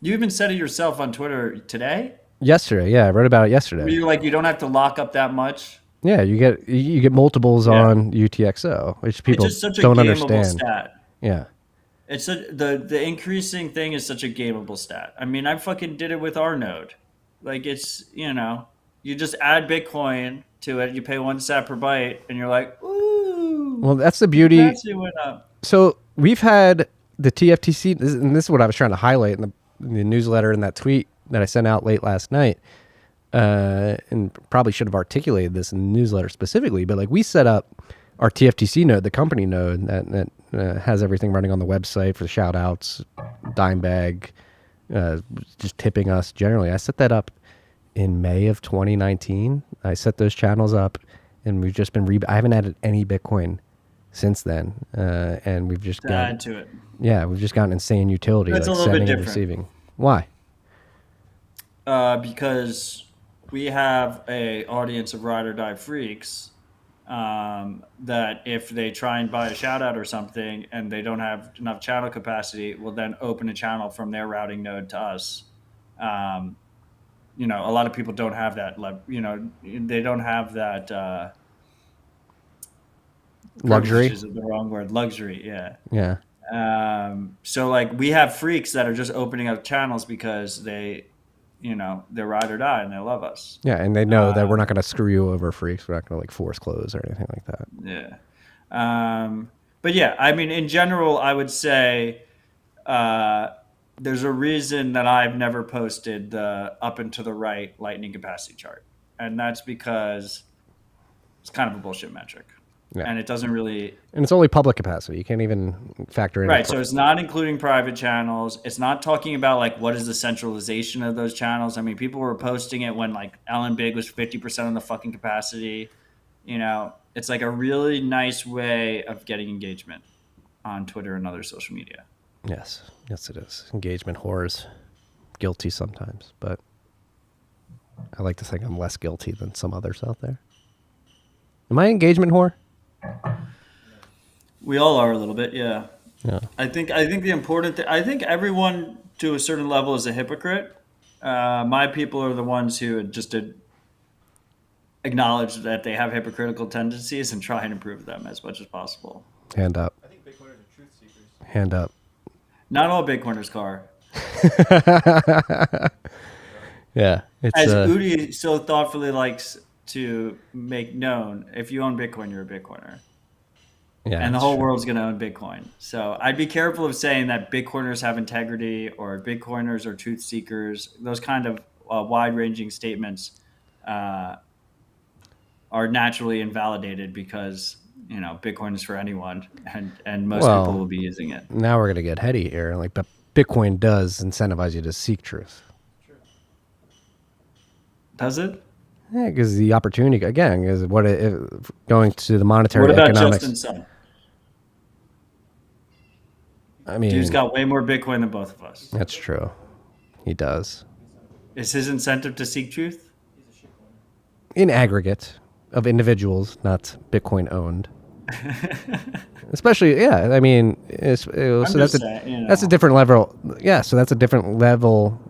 You even said it yourself on Twitter today. Yesterday, I wrote about it yesterday. Were you you don't have to lock up that much? Yeah, you get multiples on UTXO, which people it's just such don't a understand. Stat. Yeah, it's the increasing thing is such a gameable stat. I fucking did it with our node. It's you just add Bitcoin to it, you pay 1 sat per byte, and you're ooh. Well, that's the beauty. Capacity went up. So we've had the TFTC, and this is what I was trying to highlight in the newsletter and that tweet that I sent out late last night, and probably should have articulated this in the newsletter specifically, but we set up our TFTC node, the company node that has everything running on the website for the shout outs, dime bag, just tipping us generally. I set that up in May of 2019. I set those channels up, and we've just been I haven't added any Bitcoin since then, and we've just gotten to it. Yeah, we've just gotten insane utility, That's a little sending bit and different. receiving. Why? Because we have a audience of ride or die freaks, that if they try and buy a shout out or something and they don't have enough channel capacity, will then open a channel from their routing node to us. You know, a lot of people don't have that. You know, they don't have that. Luxury. Is the wrong word. Luxury. Yeah. Yeah. So like we have freaks that are just opening up channels because they, you know, they're ride or die and they love us. Yeah, and they know that we're not going to screw you over, freaks. We're not going to like force close or anything like that. Yeah. But yeah, I mean, in general, I would say there's a reason that I've never posted the up and to the right lightning capacity chart. And that's because it's kind of a bullshit metric. Yeah. And it doesn't really... And it's only public capacity. You can't even factor in... Right, so it's not including private channels. It's not talking about, like, what is the centralization of those channels. I mean, people were posting it when, like, Ellen Big was 50% of the fucking capacity. You know, it's like a really nice way of getting engagement on Twitter and other social media. Yes. Yes, it is. Engagement whores. Guilty sometimes, but I like to think I'm less guilty than some others out there. Am I an engagement whore? We all are a little bit, yeah. Yeah. I think the important thing, I think everyone to a certain level is a hypocrite. My people are the ones who just acknowledge that they have hypocritical tendencies and try and improve them as much as possible. Hand up. I think Bitcoiners are truth seekers. Hand up. Not all Bitcoiners, Car. Yeah. It's, As Udi so thoughtfully likes to make known, if you own Bitcoin, you're a Bitcoiner. yeah, And the it's whole true. world's going to own Bitcoin. So I'd be careful of saying that Bitcoiners have integrity or Bitcoiners are truth seekers. Those kind of wide-ranging statements are naturally invalidated because, you know, Bitcoin is for anyone and most Well, people will be using it. Now we're going to get heady here. Like, but Bitcoin does incentivize you to seek truth. Does it? Yeah, because the opportunity, again, is what if going to the monetary What about economics. Justin Sun? I mean, Dude's got way more Bitcoin than both of us. that's true. He does. Is his incentive to seek truth? In aggregate of individuals, not Bitcoin owned. Especially, yeah. I mean, so that's saying, you know. that's a different level. Yeah, so that's a different level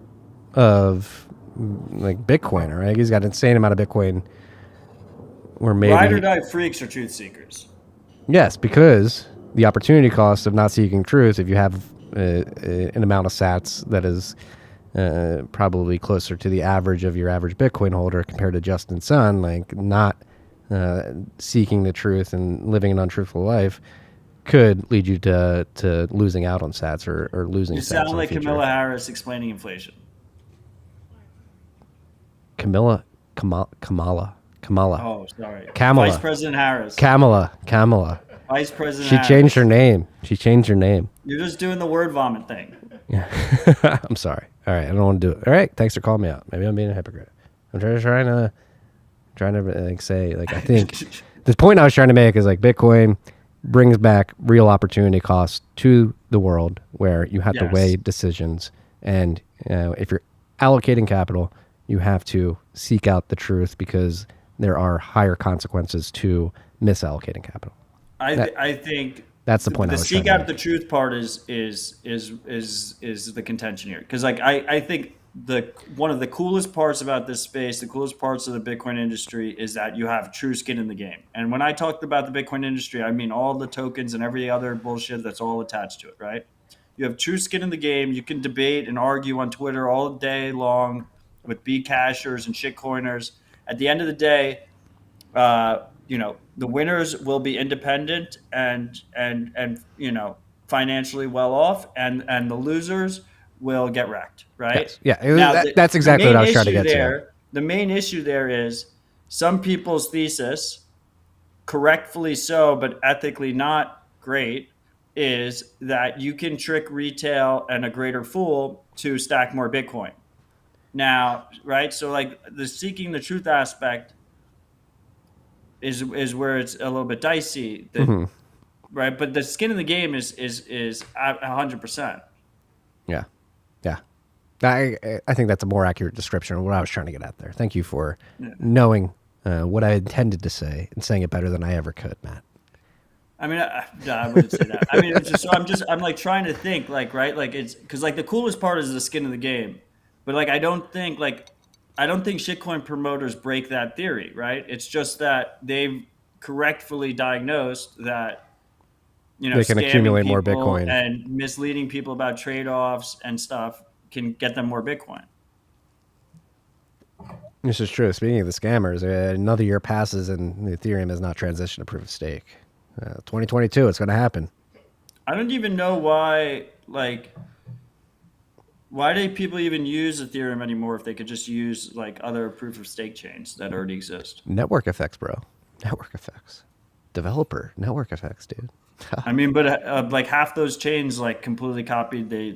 of like Bitcoin, right? He's got an insane amount of Bitcoin. Or maybe Ride or die freaks are truth seekers. yes, because the opportunity cost of not seeking truth, if you have an amount of sats that is probably closer to the average of your average Bitcoin holder compared to Justin Sun, like not seeking the truth and living an untruthful life, could lead you to losing out on sats or losing You sats sound in like the future. Camilla Harris explaining inflation. Kamala. Oh, sorry. Kamala. Vice President Harris. Kamala. Vice President She Harris. changed her name. She changed her name. You're just doing the word vomit thing. Yeah. I'm sorry. All right. I don't want to do it. All right. Thanks for calling me out. Maybe I'm being a hypocrite. I'm trying to like say, like, I think the point I was trying to make is like Bitcoin brings back real opportunity costs to the world where you have to Yes. weigh decisions. And if you're allocating capital, you have to seek out the truth because there are higher consequences to misallocating capital. I think That's the point I The was seek trying to out the truth part is the contention here, because like I think one of the coolest parts about this space, the coolest parts of the Bitcoin industry, is that you have true skin in the game. And when I talked about the Bitcoin industry, I mean all the tokens and every other bullshit that's all attached to it, right? You have true skin in the game. You can debate and argue on Twitter all day long with Bcashers and shitcoiners. At the end of the day, you know, the winners will be independent and you know, financially well off, and the losers will get wrecked, right? Yes. Yeah, that's exactly what I was trying to get to. The main issue there is some people's thesis, correctfully so, but ethically not great, is that you can trick retail and a greater fool to stack more Bitcoin. Now, right? So like the seeking the truth aspect is where it's a little bit dicey, right? But the skin in the game is 100%. Yeah. I think that's a more accurate description of what I was trying to get at there. Thank you for knowing what I intended to say and saying it better than I ever could, Matt. I mean, I wouldn't say that. I mean, it's just, I'm like trying to think, like, right, like it's because like the coolest part is the skin of the game, but like I don't think shitcoin promoters break that theory, right? It's just that they've correctly diagnosed that They can scamming accumulate more people Bitcoin. and misleading people about trade-offs and stuff can get them more Bitcoin. This is true. Speaking of the scammers, another year passes and Ethereum has not transitioned to proof of stake. 2022, it's going to happen. I don't even know why do people even use Ethereum anymore if they could just use like other proof of stake chains that already exist? Network effects, bro. Network effects. Developer network effects, dude. I mean, but like half those chains like completely copied the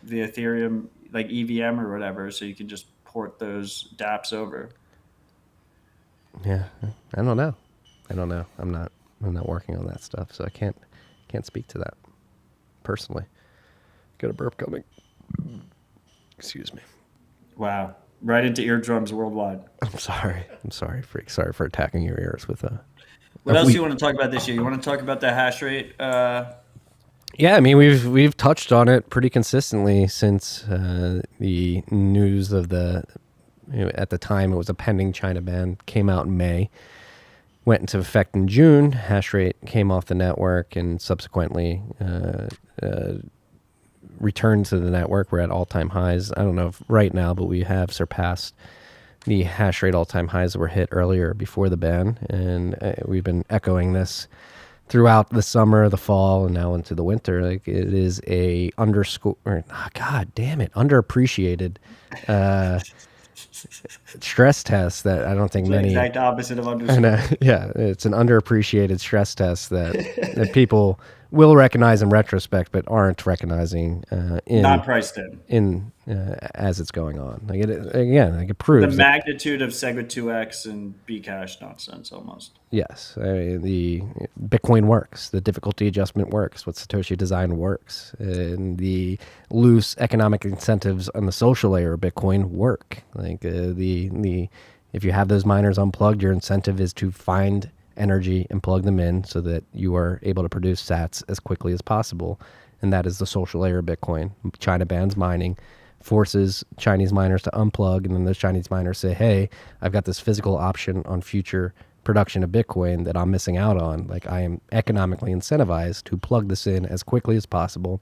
Ethereum like EVM or whatever, so you can just port those dApps over. Yeah, I don't know. I'm not working on that stuff, so I can't speak to that personally. Got a burp coming. Excuse me. Wow, right into eardrums worldwide. I'm sorry, freak. Sorry for attacking your ears with a. What else do you want to talk about this year? You want to talk about the hash rate? Yeah, I mean we've touched on it pretty consistently since the news of the. At the time, it was a pending China ban. Came out in May. Went into effect in June. Hashrate came off the network and subsequently returned to the network. We're at all-time highs. I don't know if right now, but we have surpassed the Hashrate all-time highs that were hit earlier before the ban. And we've been echoing this throughout the summer, the fall, and now into the winter. Like it is a underappreciated stress test that I don't think The many exact opposite of underscore. yeah, it's an underappreciated stress test that people will recognize in retrospect, but aren't recognizing Not priced in. As it's going on. Like it The proves that, magnitude of Segwit 2x and Bcash nonsense almost. yes, the Bitcoin works, the difficulty adjustment works, what Satoshi designed works, and the loose economic incentives on the social layer of Bitcoin work. Like if you have those miners unplugged, your incentive is to find energy and plug them in so that you are able to produce sats as quickly as possible. And that is the social layer of Bitcoin. China bans mining, forces Chinese miners to unplug, and then those Chinese miners say, hey, I've got this physical option on future production of Bitcoin that I'm missing out on. Like I am economically incentivized to plug this in as quickly as possible.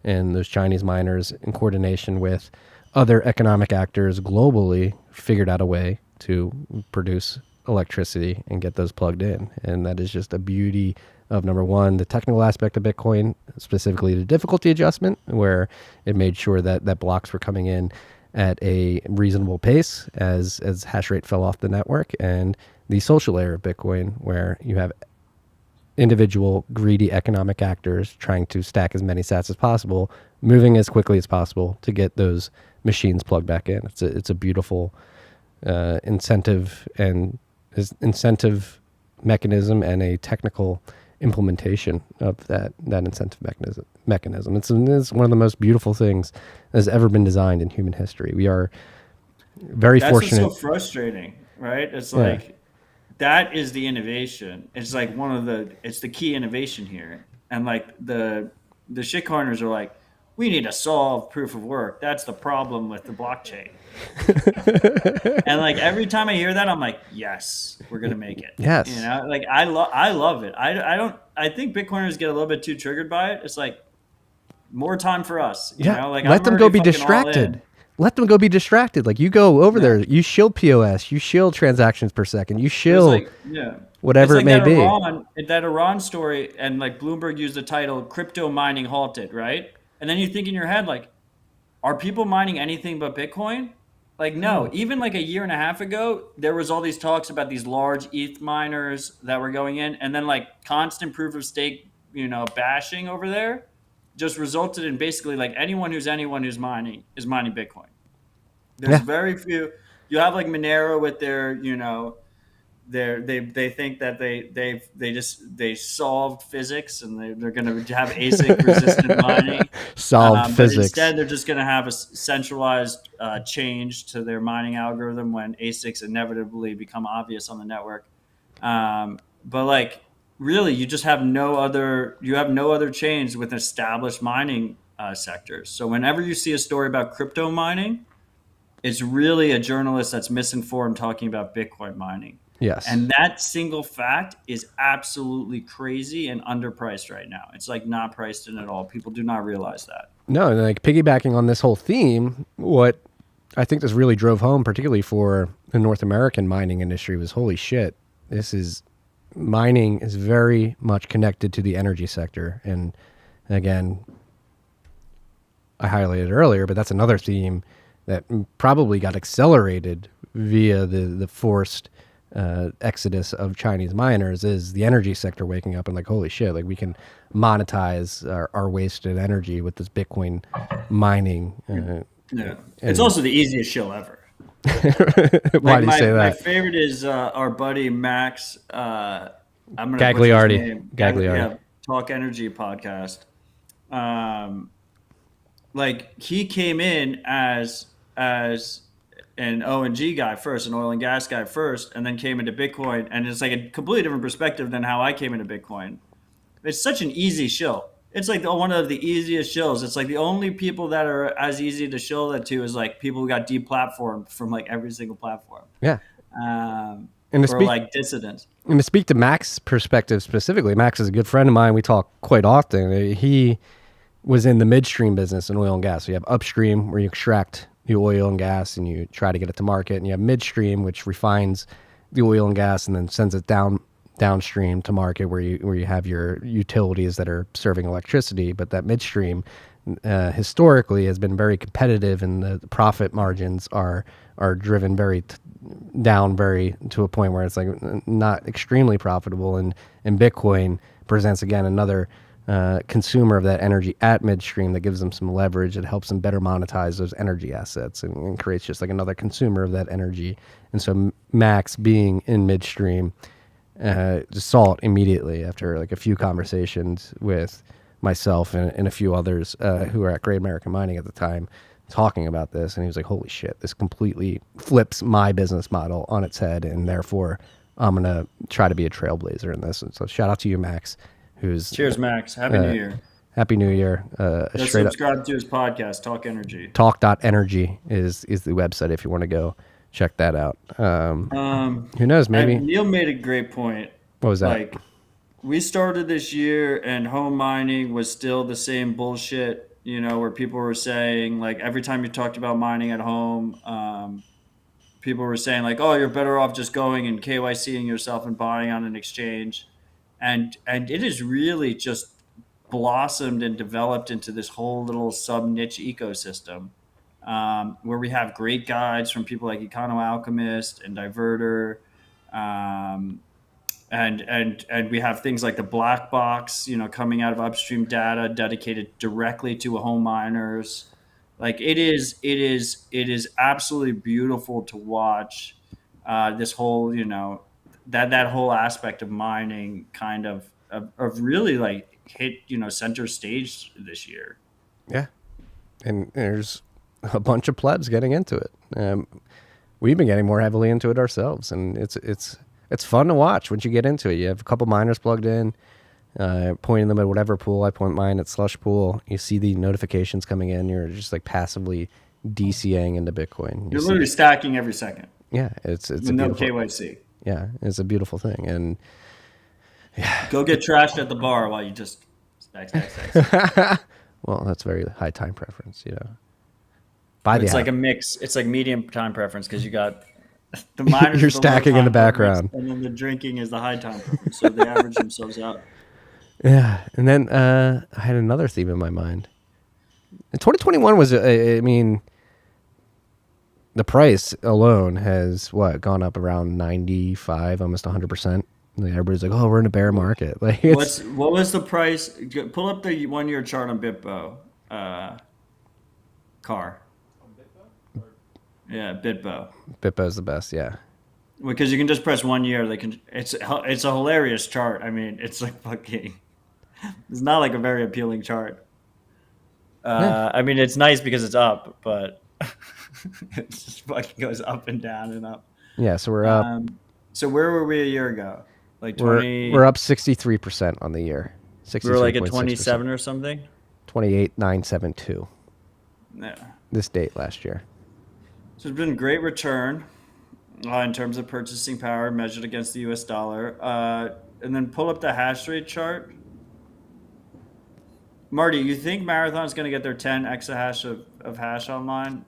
And those Chinese miners, in coordination with other economic actors globally, figured out a way to produce electricity and get those plugged in. And that is just a beauty of, number one, the technical aspect of Bitcoin, specifically the difficulty adjustment, where it made sure that blocks were coming in at a reasonable pace as hash rate fell off the network, and the social layer of Bitcoin, where you have individual greedy economic actors trying to stack as many sats as possible, moving as quickly as possible to get those machines plugged back in. It's a beautiful incentive mechanism and a technical implementation of that incentive mechanism. It's one of the most beautiful things that has ever been designed in human history. We are very fortunate. That's what's so frustrating, right? It's like that is the innovation. It's like it's the key innovation here. And like the shitcoiners are like, we need to solve proof of work. That's the problem with the blockchain. And like every time I hear that, I'm like, yes, we're gonna make it. Yes. Like I love it. I think Bitcoiners get a little bit too triggered by it. It's like more time for us. Like let them go be distracted. Let them go be distracted. Like you go over there, you shill POS, you shill transactions per second, you shill whatever it may be. That Iran story, and like Bloomberg used the title "Crypto Mining Halted," right? And then you think in your head, like, are people mining anything but Bitcoin? Like, no. Even like a year and a half ago, there was all these talks about these large ETH miners that were going in, and then like constant proof of stake, bashing over there, just resulted in basically like anyone who's mining is mining Bitcoin. There's very few. You have like Monero with their, they think that they solved physics and they're going to have ASIC resistant mining. Solved But physics. instead, they're just going to have a centralized change to their mining algorithm when ASICs inevitably become obvious on the network. But like, really, you just have no other change with established mining sectors. So whenever you see a story about crypto mining, it's really a journalist that's misinformed talking about Bitcoin mining. Yes. And that single fact is absolutely crazy and underpriced right now. It's like not priced in at all. People do not realize that. No, and like piggybacking on this whole theme, what I think this really drove home, particularly for the North American mining industry, was holy shit. Mining is very much connected to the energy sector. And again, I highlighted earlier, but that's another theme that probably got accelerated via the forced exodus of Chinese miners, is the energy sector waking up and like, holy shit, like we can monetize our wasted energy with this Bitcoin mining. Yeah. It's also the easiest shill ever. Why do you say that? My favorite is our buddy Max. I'm gonna Gagliardi. butcher his name. Gagliardi. Yeah, Talk Energy podcast. Like he came in as an O&G guy first, an oil and gas guy first, and then came into Bitcoin. And it's like a completely different perspective than how I came into Bitcoin. It's such an easy shill. It's like one of the easiest shills. It's like the only people that are as easy to shill that to is like people who got deplatformed from like every single platform. Yeah. And to like dissidents. And to speak to Max's perspective specifically, Max is a good friend of mine. We talk quite often. He was in the midstream business in oil and gas. So you have upstream where you extract the oil and gas and you try to get it to market, and you have midstream, which refines the oil and gas and then sends it downstream to market, where you have your utilities that are serving electricity. But that midstream historically has been very competitive, and the profit margins are driven down to a point where it's like not extremely profitable. And Bitcoin presents again another consumer of that energy at midstream that gives them some leverage. It helps them better monetize those energy assets and creates just like another consumer of that energy. And so Max, being in midstream, just saw it immediately after like a few conversations with myself and a few others who were at Great American Mining at the time, talking about this. And he was like, holy shit, this completely flips my business model on its head, and therefore I'm going to try to be a trailblazer in this. And so shout out to you, Max. Cheers, Max. Happy New Year. Happy New Year. Just subscribe to his podcast, Talk Energy. Talk.energy is the website if you want to go check that out. Who knows, maybe. Neil made a great point. What was that? Like, we started this year and home mining was still the same bullshit, where people were saying, like, every time you talked about mining at home, people were saying, like, oh, you're better off just going and KYCing yourself and buying on an exchange. And it has really just blossomed and developed into this whole little sub-niche ecosystem where we have great guides from people like Econo Alchemist and Diverter. And we have things like the black box, coming out of upstream data dedicated directly to home miners. Like it is absolutely beautiful to watch this whole, that whole aspect of mining kind of really like hit, center stage this year. Yeah. And there's a bunch of plebs getting into it. We've been getting more heavily into it ourselves, and it's fun to watch once you get into it. You have a couple miners plugged in, pointing them at whatever pool. I point mine at Slush Pool. You see the notifications coming in. You're just like passively DCAing into Bitcoin. You're literally stacking every second. Yeah, it's with a no beautiful, KYC. Yeah, it's a beautiful thing. And yeah, go get trashed at the bar while you just stack. Well, that's very high time preference, It's like a mix. It's like medium time preference because you got the miners. You're stacking in the background, and then the drinking is the high time preference. So they average themselves out. Yeah, and then I had another theme in my mind. And 2021 was, I mean, the price alone has gone up around 95, almost 100%. Everybody's like, "Oh, we're in a bear market." Like, what was the price? Pull up the 1 year chart on Bitbo. Car. Yeah, Bitbo. Bitbo's the best. Yeah. Because you can just press 1 year. They can. It's a hilarious chart. I mean, it's like fucking. It's not like a very appealing chart. I mean, it's nice because it's up, but it just fucking goes up and down and up. Yeah, so we're up. So where were we a year ago? Like We're 20. we're up 63% on the year. We were like at 63.6%. 27 or something. 28,972. Yeah. This date last year. So it's been a great return in terms of purchasing power measured against the U.S. dollar. And then pull up the hash rate chart. Marty, you think Marathon's going to get their 10 exahash of hash online?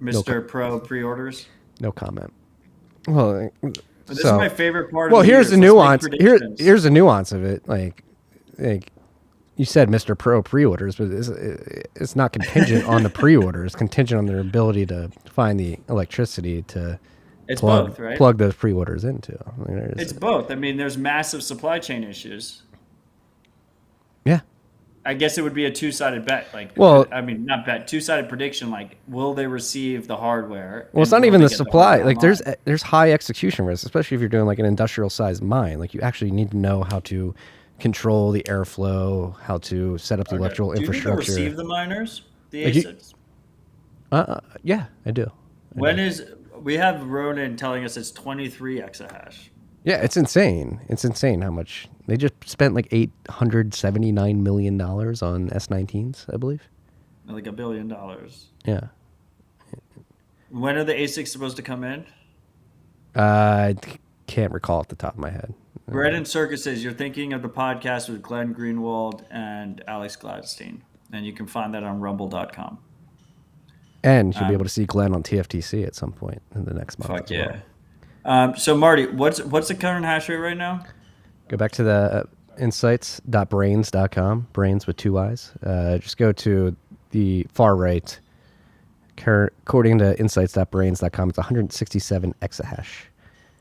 Mr. Pro pre-orders? No comment. Well, This is my favorite part. Well, of the here's the year, so let's nuance. make Here's predictions. the nuance of it. Like you said, Mr. Pro pre-orders, but it's not contingent on the pre-order. It's contingent on their ability to find the electricity to It's plug both, right? plug those pre-orders into. I mean, It's both. I mean, there's massive supply chain issues. yeah. I guess it would be a two-sided bet. Like, Well- I mean, not bet, two-sided prediction. Like, will they receive the hardware? Well, it's and not will even they the get supply. hardware Like online? there's high execution risk, especially if you're doing like an industrial sized mine. Like you actually need to know how to control the airflow, how to set up the electrical Do you think they'll infrastructure. receive the miners, the Like you- ASICs? Yeah, I do. When is we have Ronin telling us it's 23 exahash? Yeah, it's insane. It's insane how much they just spent like $879 million on S19s, I believe. Like $1 billion. Yeah. When are the ASICs supposed to come in? I can't recall off the top of my head. Bread and Circus says you're thinking of the podcast with Glenn Greenwald and Alex Gladstein, and you can find that on rumble.com. And you'll be able to see Glenn on TFTC at some point in the next month. Fuck as well. yeah. So Marty, what's the current hash rate right now? Go back to the insights.brains.com, brains with 2 I's. Just go to the far right. According to insights.brains.com, it's 167 exahash.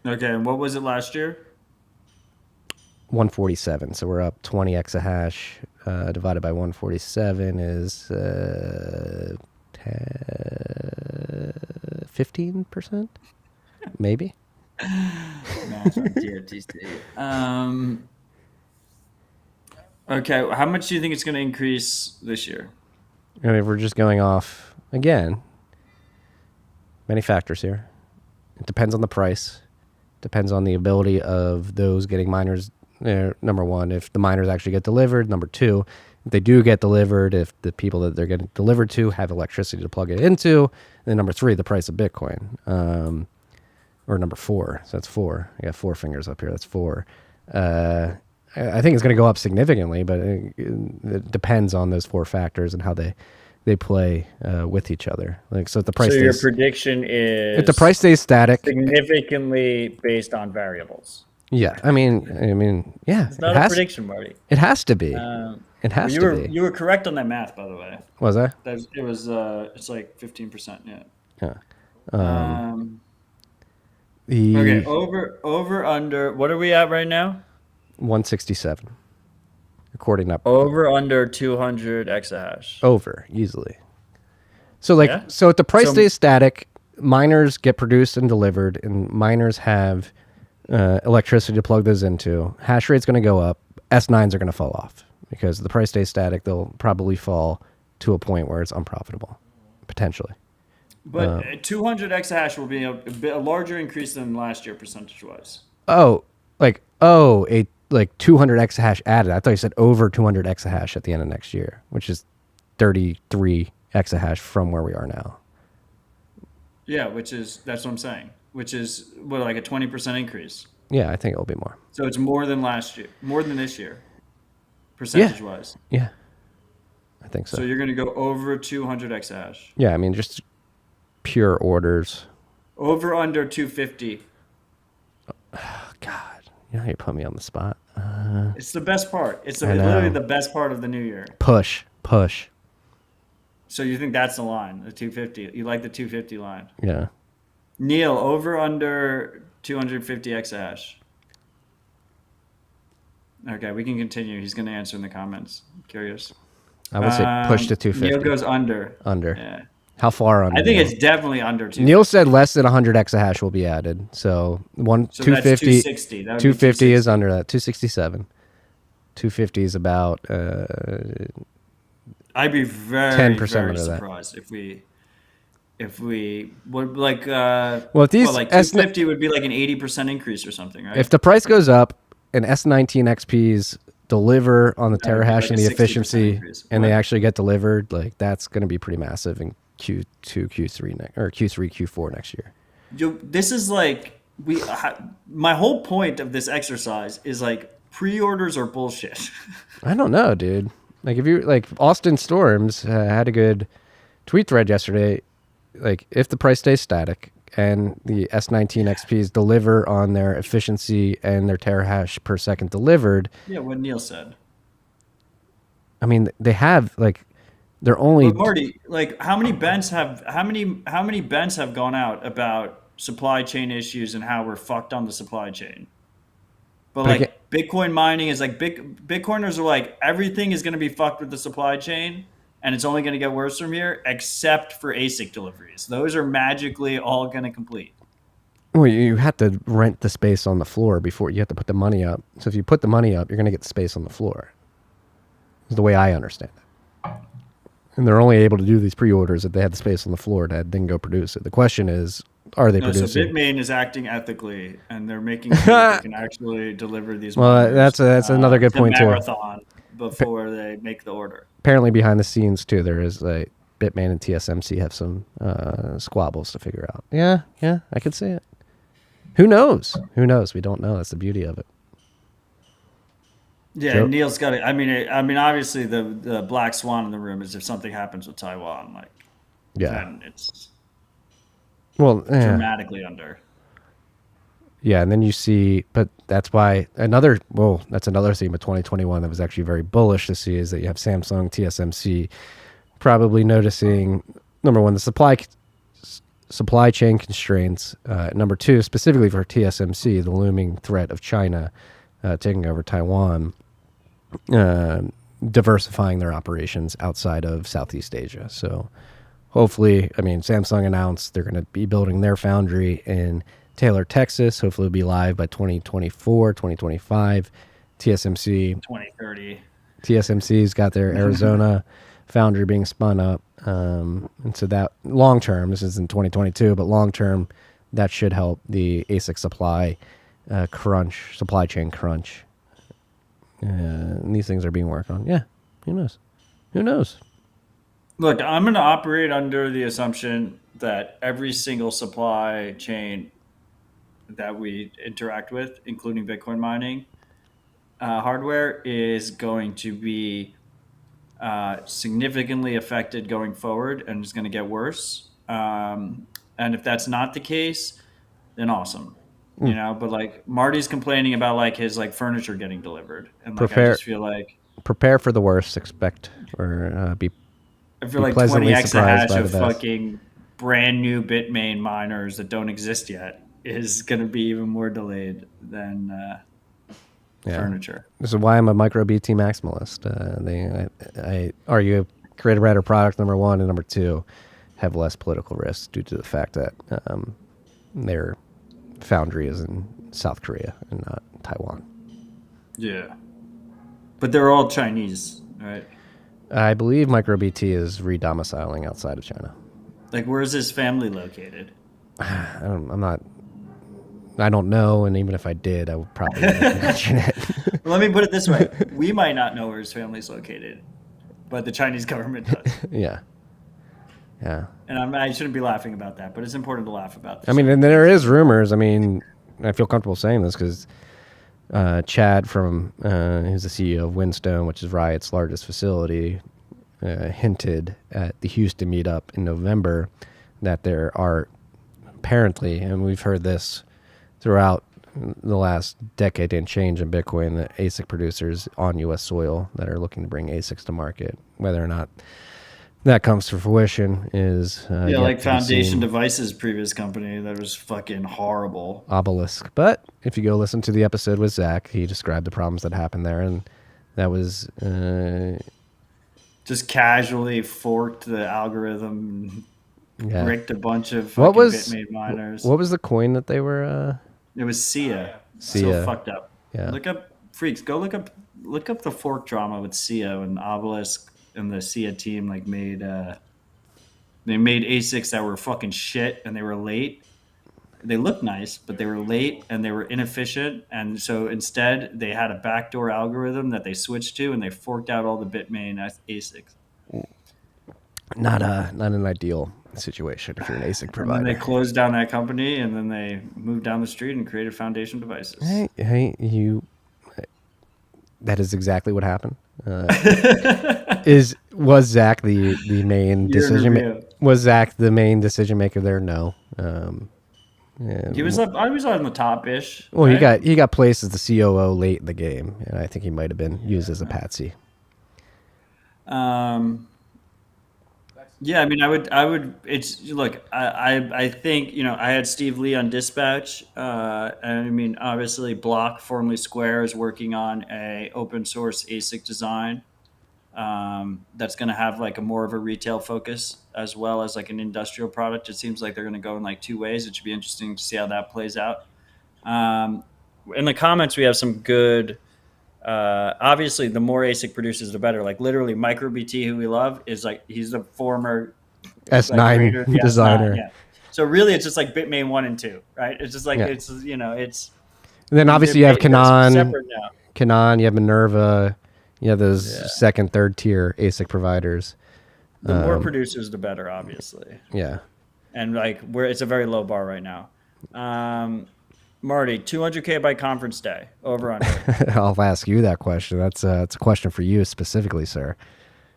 Okay, and what was it last year? 147. So we're up 20 exahash. Divided by 147 is 15%? Maybe. Match on TFTC. Okay, how much do you think it's going to increase this year? I mean, if we're just going off, again, many factors here. It depends on the price. Depends on the ability of those getting miners. Number one, if the miners actually get delivered. Number two, if they do get delivered, if the people that they're getting delivered to have electricity to plug it into. And then number three, the price of Bitcoin. Or number four. So that's four. I got 4 fingers up here. That's 4. I think it's going to go up significantly, but it depends on those 4 factors and how they play with each other. Like, so if the price So your stays, prediction is if the price stays static, significantly based on variables. yeah. I mean, yeah. It's not a prediction, Marty. It has to be. It has You to were be. you were correct on that math, by the way. Was I? It was it's like 15%. Yeah. Yeah. Okay. The Over under. What are we at right now? 167. According to Over under 200 exahash. over easily. So like, Yeah? so if the price So- stays static, miners get produced and delivered, and miners have electricity to plug those into. Hash rate's going to go up. S9s are going to fall off because if the price stays static. They'll probably fall to a point where it's unprofitable, potentially. But 200 exahash will be a larger increase than last year percentage wise. Oh, like 200 exahash added. I thought you said over 200 exahash at the end of next year, which is 33 exahash from where we are now. Yeah, that's what I'm saying. Which is like a 20% increase. Yeah, I think it'll be more. So it's more than last year, more than this year, percentage wise. Yeah, I think so. So you're going to go over 200 exahash. Yeah, I mean, just pure orders. Over under 250. God, you know how you put me on the spot. It's the best part. It's I know. literally the best part of the new year. Push. So you think that's the line, the 250? You like the 250 line? Yeah. Neil, over under 250 exahash. Okay, we can continue. He's going to answer in the comments. Curious. I would say push to 250. Neil goes under. Under. Yeah. How far under? I think Neil? it's definitely under 250. Neil said less than 100 exahash will be added. So So that's 250. 260. That would be 250 is 260. under that. 267. 250 is about. I'd be very 10% very under that. surprised if we would like. Well, if these like S- 250 would be like an 80% increase or something, right? If the price goes up and S19 XPs deliver on the That would be terahash like and a the 60% efficiency, increase. and they What? actually get delivered, like that's going to be pretty massive in Q2, Q3 or Q3, Q4 next year. This is like my whole point of this exercise is like pre-orders are bullshit. I don't know, dude. Like if you like Austin Storms had a good tweet thread yesterday. Like if the price stays static and the S19 XPs deliver on their efficiency and their terahash per second delivered, Yeah, what Neil said. I mean they have like they're only But Marty, like how many bents have gone out about supply chain issues and how we're fucked on the supply chain? But like Bitcoin mining is like Bitcoiners are like everything is going to be fucked with the supply chain and it's only going to get worse from here except for ASIC deliveries. Those are magically all going to complete. Well, you have to rent the space on the floor before you have to put the money up. So if you put the money up, you're going to get the space on the floor. Is the way I understand it. And they're only able to do these pre-orders if they had the space on the floor to then go produce it. The question is, are they No, so producing? Bitmain is acting ethically, and they're making sure that they can actually deliver these. Well, miners, that's another good to point, too. Marathon before they make the order. Apparently, behind the scenes too, there is like Bitmain and TSMC have some squabbles to figure out. Yeah, I could see it. Who knows? Who knows? We don't know. That's the beauty of it. Yeah, Joe? Neil's got it. I mean, obviously the black swan in the room is if something happens with Taiwan, like Yeah. then it's Well, dramatically under. yeah, and then you see, but that's why that's another theme of 2021 that was actually very bullish to see is that you have Samsung, TSMC, probably noticing number one the supply chain constraints. Number two, specifically for TSMC, the looming threat of China taking over Taiwan, diversifying their operations outside of Southeast Asia. So hopefully, I mean, Samsung announced they're going to be building their foundry in Taylor, Texas. Hopefully it'll be live by 2024, 2025. TSMC's got their Arizona foundry being spun up. And so that long term, this is in 2022, but long term, that should help the ASIC supply chain crunch. And these things are being worked on. Yeah, who knows? Who knows? Look, I'm going to operate under the assumption that every single supply chain that we interact with, including Bitcoin mining hardware, is going to be significantly affected going forward and is going to get worse. And if that's not the case, then awesome. You know, but like Marty's complaining about like his like furniture getting delivered, and like I just feel like prepare for the worst, expect or be. I feel be like 20 pleasantly surprised exahash by of the best. fucking brand new Bitmain miners that don't exist yet is going to be even more delayed than furniture. This is why I'm a micro BT maximalist. I argue create a better product, number one, and number two, have less political risk due to the fact that their foundry is in South Korea and not Taiwan. Yeah. But they're all Chinese, right? I believe MicroBT is re-domiciling outside of China. Like, where's his family located? I don't know, and even if I did, I would probably not mention it. Well, let me put it this way. We might not know where his family's located, but the Chinese government does. Yeah. And I shouldn't be laughing about that, but it's important to laugh about this. I mean, and there is rumors. I mean, I feel comfortable saying this because Chad from who's the CEO of Windstone, which is Riot's largest facility, hinted at the Houston meetup in November that there are apparently, and we've heard this throughout the last decade and change in Bitcoin, the ASIC producers on U.S. soil that are looking to bring ASICs to market. Whether or not that comes to fruition is like Foundation Devices' previous company that was fucking horrible. Obelisk. But if you go listen to the episode with Zach, he described the problems that happened there, and that was just casually forked the algorithm. Yeah. bricked a bunch of What fucking was Bitmain miners. what was the coin that they were? It was Sia. So Sia. fucked up. Yeah. Look up freaks. Go look up the fork drama with Sia and Obelisk and the Sia team. Like they made ASICs that were fucking shit and they were late. They looked nice, but they were late and they were inefficient. And so instead, they had a backdoor algorithm that they switched to, and they forked out all the Bitmain ASICs. Not an ideal situation if you're an ASIC And provider. then they closed down that company, and then they moved down the street and created Foundation Devices. Hey, you. That is exactly what happened. Was Zach the main decision maker? Was Zach the main decision maker there? No. Yeah. He was up. I was on the top ish. Well, right? he got placed as the COO late in the game, and I think he might have been used as a patsy. Yeah, I mean, I would. It's look. I think I had Steve Lee on Dispatch, and I mean, obviously, Block, formerly Square, is working on a open source ASIC design that's going to have like a more of a retail focus as well as like an industrial product. It seems like they're going to go in like two ways. It should be interesting to see how that plays out. In the comments, we have some good. Obviously, the more ASIC producers, the better. Like literally, MicroBT, who we love, is like he's the former S9 like, designer. S9, yeah. So really, it's just like Bitmain 1 and 2, right? It's just like it's it's. And then obviously you have they're Kanan, separate now. you have Minerva, you have those second, third tier ASIC providers. The more producers, the better, obviously. Yeah. And like it's a very low bar right now. Marty, 200K by conference day, over under. I'll ask you that question. It's a question for you specifically, sir.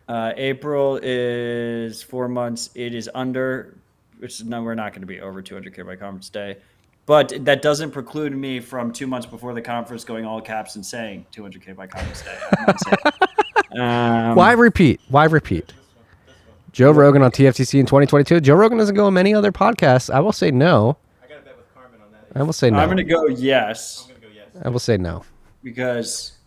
April is 4 months. It is under, which no, we're not going to be over 200K by conference day. But that doesn't preclude me from 2 months before the conference going all caps and saying 200K by conference day. I'm not saying. Why repeat? Joe Rogan on TFTC in 2022. Joe Rogan doesn't go on many other podcasts. I will say no. I got a bet with Carmen on that. I will say no. I'm going to go yes. I'm gonna go yes. I will say no. Because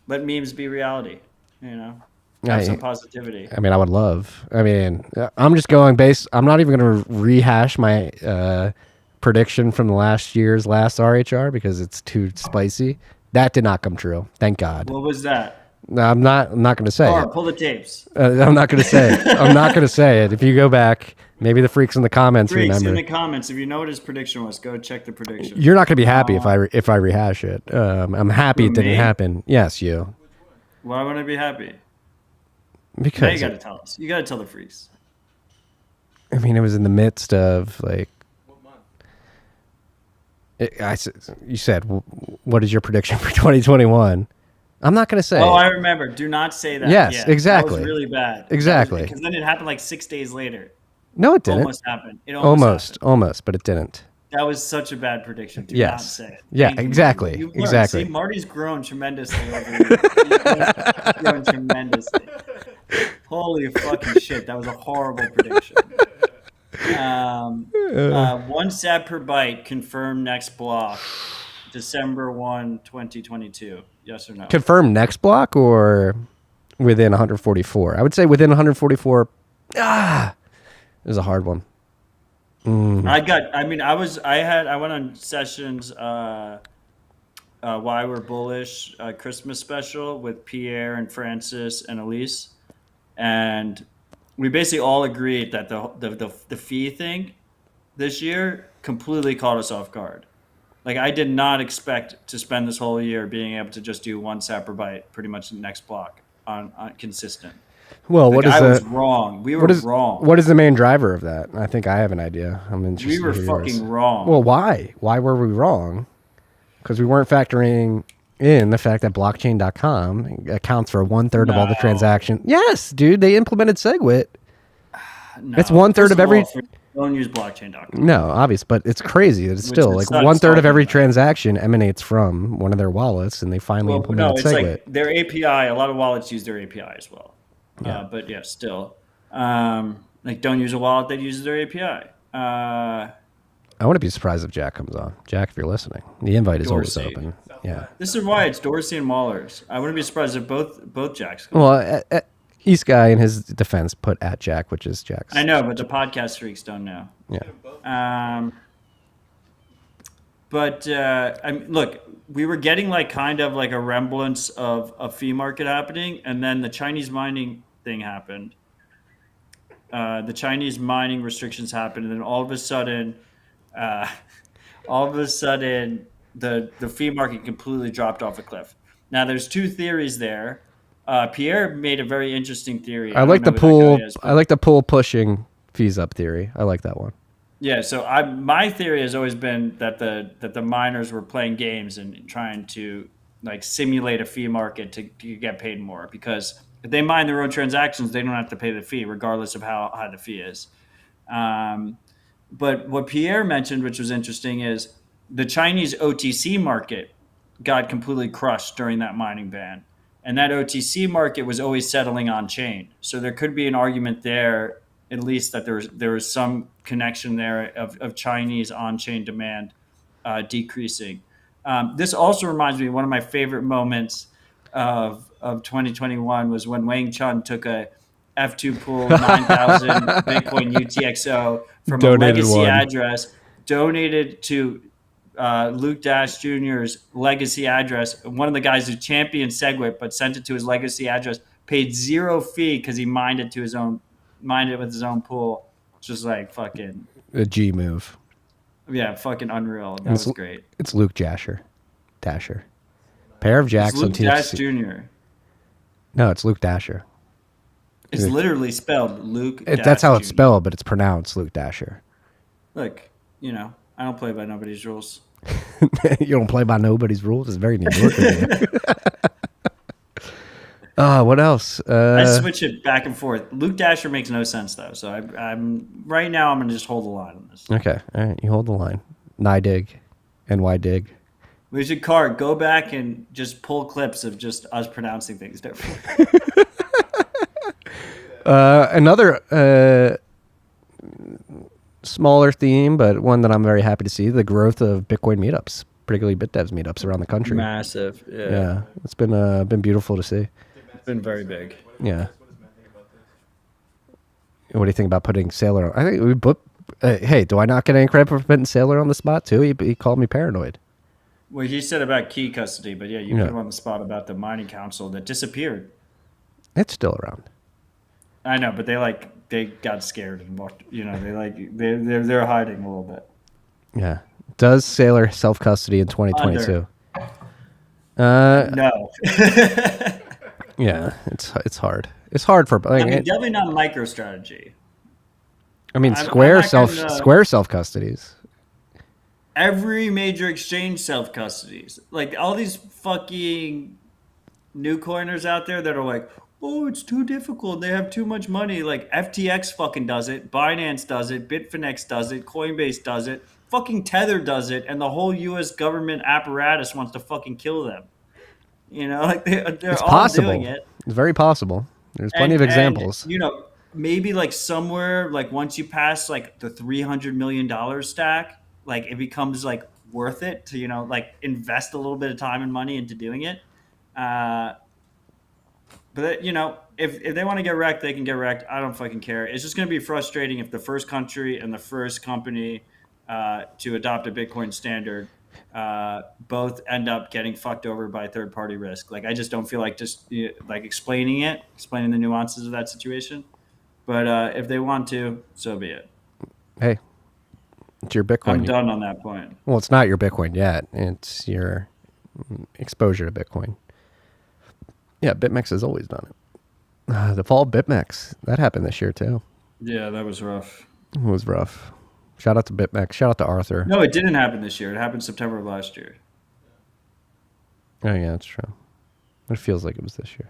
let memes be reality, Have some positivity. I mean, I would love. I mean, I'm just going based. I'm not even going to rehash my prediction from last year's last RHR because it's too spicy. That did not come true. Thank God. What was that? No, I'm not going to say it. Pull the tapes. I'm not going to say it. I'm not going to say it. If you go back, maybe the freaks in the comments Freaks remember. in the comments, if you know what his prediction was, go check the prediction. You're not going to be happy if I rehash it. I'm happy it didn't me? happen. Yes, you. Why wouldn't I be happy? Now Because you got to tell us. You got to tell the freaks. I mean, it was in the midst of like. What month? You said, what is your prediction for 2021? I'm not going to say. Oh, it. I remember. Do not say that. Yes, Yeah, exactly. That was really bad. Exactly. Because then it happened like 6 days later. No, it didn't. Almost happened. It almost happened. Almost, but it didn't. That was such a bad prediction. Do Yes. not say it. Yeah, Thank you. exactly. You've learned. Exactly. See, Marty's grown tremendously over the He's grown tremendously. Holy fucking shit. That was a horrible prediction. 1 sat per byte confirmed next block. December 1, 2022. Yes or no? Confirm next block or within 144? I would say within 144. It was a hard one. I went on Sessions Why We're Bullish Christmas special with Pierre and Francis and Elise, and we basically all agreed that the fee thing this year completely caught us off guard. Like I did not expect to spend this whole year being able to just do 1 sat per byte pretty much the next block on consistent. Well, Like, what is I was the wrong. We were wrong. What is the main driver of that? I think I have an idea. I'm interested. We were to hear yours. fucking wrong. Well, why? Why were we wrong? Because we weren't factoring in the fact that blockchain.com accounts for 1/3 of all the transactions. Yes, dude, they implemented SegWit. No. It's 1/3 First of every. all, don't use blockchain.com. No, obvious, but it's crazy that it's still like it's not 1/3 of every talking about. transaction emanates from one of their wallets, and they finally Well, no, implemented it's SegWit. like their API. A lot of wallets use their API as well. Yeah. But yeah, still, like don't use a wallet that uses their API. I wouldn't be surprised if Jack comes on. Jack, if you're listening, the invite is always Dorsey. open. Yeah. This is why it's Dorsey and Wallers. I wouldn't be surprised if both Jacks come. Well, East guy in his defense put at Jack, which is Jack's. I know, but the podcast freaks don't know. Yeah. But look, we were getting like kind of like a remblance of a fee market happening, and then the Chinese mining thing happened. The Chinese mining restrictions happened, and then all of a sudden, the fee market completely dropped off a cliff. Now, there's two theories there. Pierre made a very interesting theory. I like the don't know who pool. that guy is, but- I like the pool pushing fees up theory. I like that one. Yeah, so my theory has always been that the miners were playing games and trying to like simulate a fee market to get paid more, because if they mine their own transactions, they don't have to pay the fee regardless of how high the fee is. But what Pierre mentioned, which was interesting, is the Chinese OTC market got completely crushed during that mining ban, and that OTC market was always settling on chain. So there could be an argument there, at least, that there was some connection there of Chinese on-chain demand decreasing. This also reminds me of one of my favorite moments of 2021 was when Wang Chun took a F2 pool 9,000 Bitcoin UTXO from Donated a legacy one. address, donated to Luke Dash Jr.'s legacy address. One of the guys who championed SegWit but sent it to his legacy address, paid zero fee because he mined it with his own pool. Just like fucking A G move. yeah, fucking unreal. That was great. It's Luke Dasher. Pair of jacks It's on Luke Dash THC. Jr. No, it's Luke Dasher. It's literally spelled Luke. That's how it's Jr. spelled, but it's pronounced Luke Dasher. Look, I don't play by nobody's rules. You don't play by nobody's rules. It's very New York of you. What else? I switch it back and forth. Luke Dasher makes no sense though, so I'm right now. I'm gonna just hold the line on this. Okay, all right. You hold the line. NYDIG, NYDIG. We should go back and just pull clips of just us pronouncing things differently. Another smaller theme, but one that I'm very happy to see: the growth of Bitcoin meetups, particularly BitDevs meetups around the country. Massive, Yeah, it's been beautiful to see. It's been very big. Yeah. What do you think about putting Sailor on? I think we put. Hey, do I not get any credit for putting Sailor on the spot too? He called me paranoid. Well, he said about key custody, but yeah, you put him on the spot about the mining council that disappeared. It's still around. I know, but they got scared and walked. They're hiding a little bit. Yeah. Does Sailor self custody in 2022? No. Yeah, it's hard. It's hard for. Definitely not MicroStrategy. I mean, I'm Square not gonna- Square self custodies. Every major exchange self custodies. Like all these fucking new coiners out there that are like, oh, it's too difficult. They have too much money. Like FTX fucking does it. Binance does it. Bitfinex does it. Coinbase does it. Fucking Tether does it. And the whole U.S. government apparatus wants to fucking kill them. They're It's all possible. doing it. It's very possible. There's plenty of examples. And, maybe like somewhere, like once you pass like the $300 million stack, like it becomes like worth it to, like invest a little bit of time and money into doing it. But if they want to get wrecked, they can get wrecked. I don't fucking care. It's just going to be frustrating if the first country and the first company to adopt a Bitcoin standard both end up getting fucked over by third-party risk. Like I just don't feel like explaining the nuances of that situation. But if they want to, so be it. Hey, it's your Bitcoin. I'm done on that point. Well, it's not your Bitcoin yet. It's your exposure to Bitcoin. Yeah, BitMEX has always done it. The fall of BitMEX, that happened this year too. Yeah, that was rough. It was rough. Shout out to BitMEX. Shout out to Arthur. No, it didn't happen this year. It happened September of last year. Oh yeah, that's true. It feels like it was this year.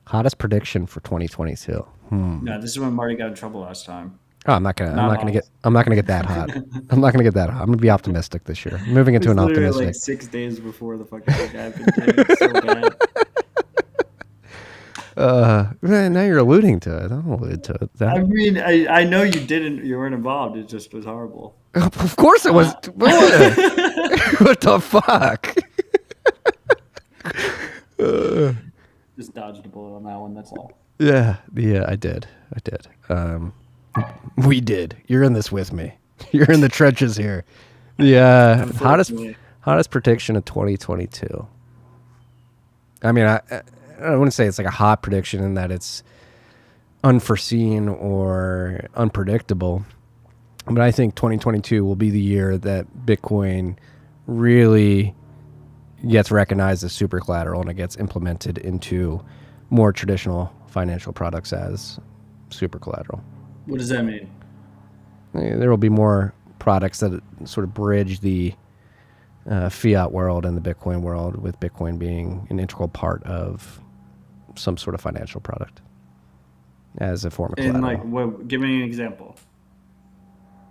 Hottest prediction for 2022. Yeah, this is when Marty got in trouble last time. Oh, I'm not gonna get that hot. I'm not gonna get that hot. I'm gonna be optimistic this year. I'm moving into an optimistic. Like 6 days before the fucking thing happened. Dude. It's so bad. Now you're alluding to it. Don't allude to it. I mean, I know you weren't involved. It just was horrible. Of course it was. What the fuck? Just dodged a bullet on that one. That's all. Yeah, I did. We did. You're in this with me. You're in the trenches here. The Unfortunately. hottest prediction of 2022. I mean, I wouldn't say it's like a hot prediction in that it's unforeseen or unpredictable, but I think 2022 will be the year that Bitcoin really gets recognized as super collateral and it gets implemented into more traditional financial products as super collateral. What does that mean? There will be more products that sort of bridge the fiat world and the Bitcoin world, with Bitcoin being an integral part of some sort of financial product as a form of collateral. And like, what? Give me an example.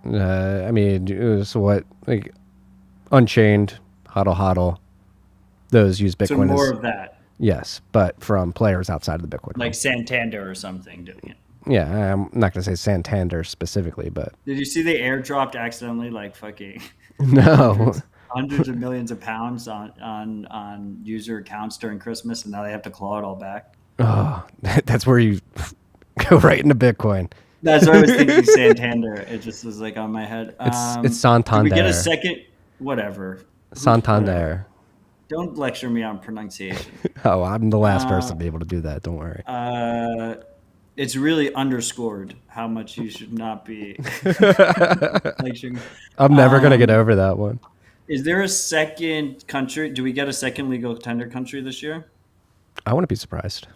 I mean, so what? Like Unchained, HODL, those use Bitcoin. So more as, of that, yes, but from players outside of the Bitcoin. like Santander or something doing it. Yeah, I'm not going to say Santander specifically, but Did you see they airdropped accidentally like fucking no. hundreds of millions of pounds on user accounts during Christmas, and now they have to claw it all back? Oh, that's where you go right into Bitcoin. That's what I was thinking. Santander. It just was like on my head. It's Santander. Did we get a second? Whatever. Santander. Don't lecture me on pronunciation. Oh, I'm the last person to be able to do that. Don't worry. It's really underscored how much you should not be lecturing. I'm never going to get over that one. Is there a second country? Do we get a second legal tender country this year? I wouldn't be surprised.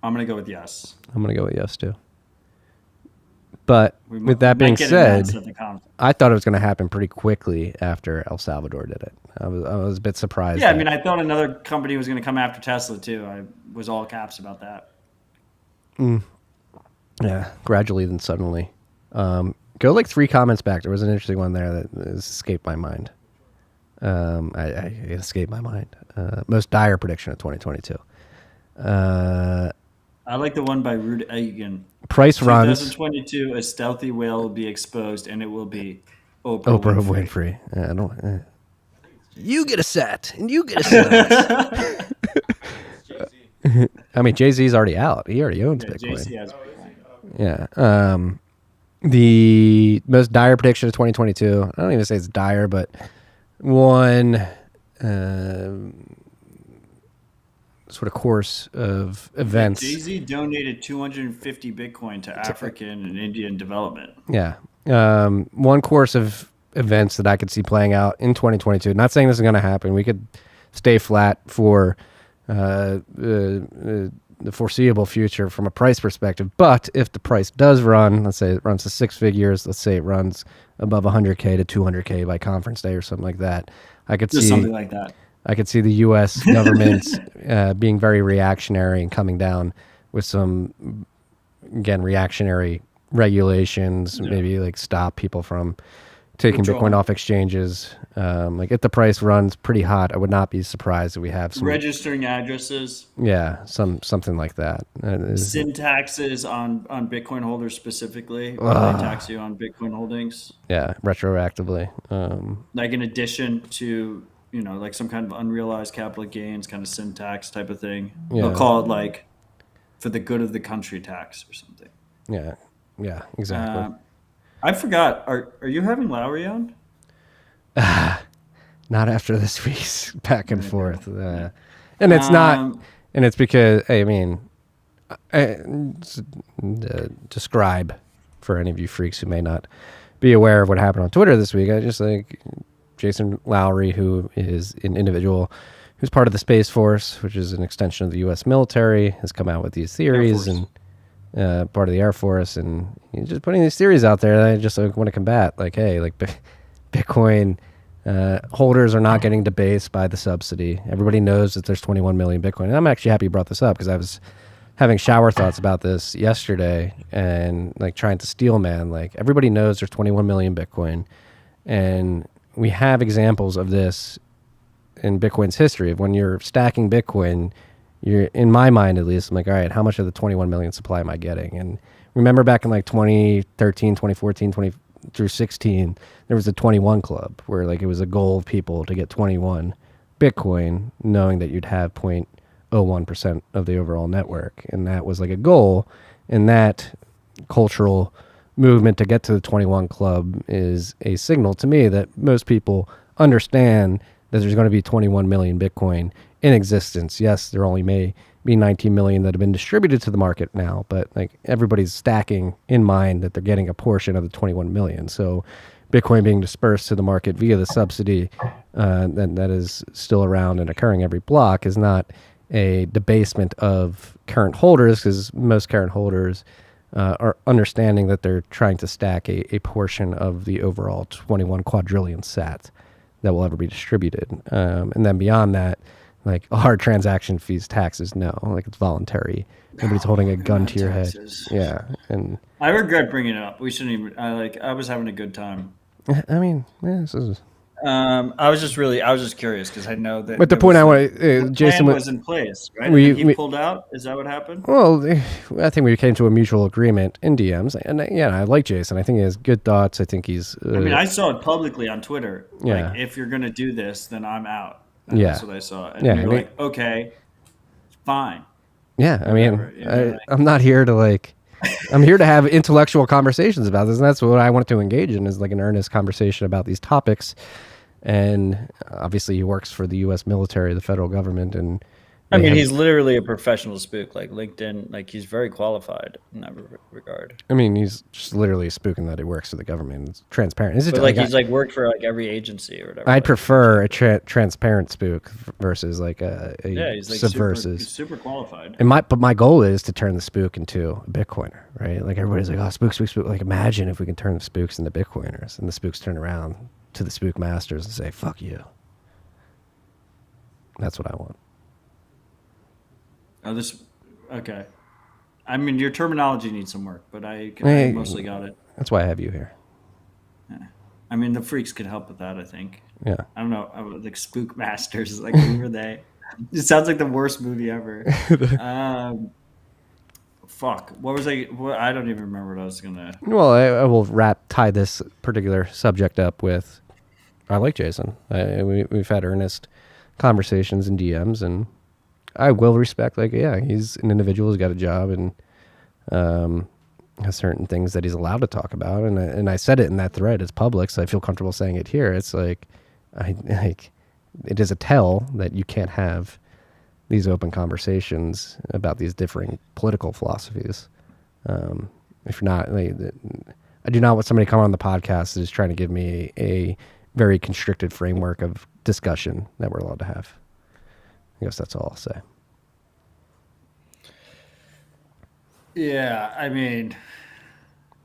I'm going to go with yes. I'm going to go with yes, too. But We with that might being get announced said, at the conference. I thought it was going to happen pretty quickly after El Salvador did it. I was a bit surprised. Yeah, I mean, I thought another company was going to come after Tesla, too. I was all caps about that. Yeah, gradually then suddenly. Go like 3 comments back. There was an interesting one there that escaped my mind. It escaped my mind. Most dire prediction of 2022. I like the one by Rude Egan. Price runs. 2022, a stealthy whale will be exposed, and it will be Oprah Winfrey. I don't. You get a set, and you get a set. I mean, Jay-Z's already out. He already owns Bitcoin. JC has Yeah. The most dire prediction of 2022. I don't even say it's dire, but one sort of course of events. Jay-Z donated 250 Bitcoin to African and Indian development. Yeah. One course of events that I could see playing out in 2022. Not saying this is going to happen. We could stay flat for the foreseeable future from a price perspective. But if the price does run, let's say it runs to 6 figures, let's say it runs above 100K to 200K by conference day or something like that, I could Just see something like that. I could see the U.S. government being very reactionary and coming down with some, again, reactionary regulations, maybe like stop people from taking Bitcoin off exchanges. Like if the price runs pretty hot, I would not be surprised if we have some Registering addresses. Yeah, something like that. Sin taxes on Bitcoin holders specifically. They tax you on Bitcoin holdings. Yeah, retroactively. Like in addition to, like some kind of unrealized capital gains kind of sin tax type of thing. Yeah. They'll call it like for the good of the country tax or something. Yeah, exactly. I forgot. Are you having Lowry on? Not after this week's back and forth. And it's not, and it's because, I mean, describe for any of you freaks who may not be aware of what happened on Twitter this week. I just like Jason Lowry, who is an individual who's part of the Space Force, which is an extension of the U.S. military, has come out with these theories and part of the Air Force, and he's just putting these theories out there that I just want to combat. Like, hey, like Bitcoin holders are not getting debased by the subsidy. Everybody knows that there's 21 million Bitcoin. And I'm actually happy you brought this up because I was having shower thoughts about this yesterday and like trying to steel man. Like everybody knows there's 21 million Bitcoin, and we have examples of this in Bitcoin's history of when you're stacking Bitcoin. You're, in my mind at least, I'm like, all right, how much of the 21 million supply am I getting? And remember back in like 2013, 2014, through 16, there was a 21 club where like it was a goal of people to get 21 Bitcoin, knowing that you'd have 0.01% of the overall network. And that was like a goal. And that cultural movement to get to the 21 club is a signal to me that most people understand that there's going to be 21 million Bitcoin in existence. Yes, there only may be 19 million that have been distributed to the market now, but like everybody's stacking in mind that they're getting a portion of the 21 million. So Bitcoin being dispersed to the market via the subsidy that is still around and occurring every block is not a debasement of current holders, because most current holders are understanding that they're trying to stack a portion of the overall 21 quadrillion sats that will ever be distributed. And then beyond that, like hard transaction fees, taxes, no, like it's voluntary. Nobody's holding a gun to your taxes. head. Yeah. And I regret bringing it up. We shouldn't even. I was having a good time. I mean, this is. I was just curious because I know that. But the point I want, Jason was in place, right? He pulled out. Is that what happened? Well, I think we came to a mutual agreement in DMs, and yeah, I like Jason. I think he has good thoughts. I think he's. I mean, I saw it publicly on Twitter. Yeah. Like, if you're gonna do this, then I'm out. That's what I saw. And yeah. you're like, okay, fine. Yeah, I mean, Whatever. I'm not here to like. I'm here to have intellectual conversations about this, and that's what I wanted to engage in, is like an earnest conversation about these topics. And obviously, he works for the U.S. military, the federal government, and I mean, he's literally a professional spook. Like LinkedIn, like he's very qualified in that regard. I mean, he's just literally spooking that he works for the government. It's transparent. Is it But like he's like worked for like every agency or whatever. I'd prefer a transparent spook versus like a he's like subversive. super qualified. And my goal is to turn the spook into a Bitcoiner, right? Like everybody's like, oh, spook, spook, spook. Like imagine if we can turn the spooks into Bitcoiners, and the spooks turn around to the spook masters and say, fuck you. That's what I want. Oh, okay. I mean, your terminology needs some work, but I mostly got it. That's why I have you here. Yeah. I mean, the freaks could help with that, I think. Yeah. I don't know. Like Spook Masters, like who were they? It sounds like the worst movie ever. Fuck. What was I? I don't even remember what I was gonna. Well, I will tie this particular subject up with. I like Jason. We've had earnest conversations in DMs, and I will respect. Like, yeah, he's an individual who's got a job and has certain things that he's allowed to talk about. And I said it in that thread. It's public, so I feel comfortable saying it here. It's like, it is a tell that you can't have these open conversations about these differing political philosophies. If you're not, I do not want somebody to come on the podcast that is trying to give me a very constricted framework of discussion that we're allowed to have. I guess that's all I'll say. Yeah, I mean,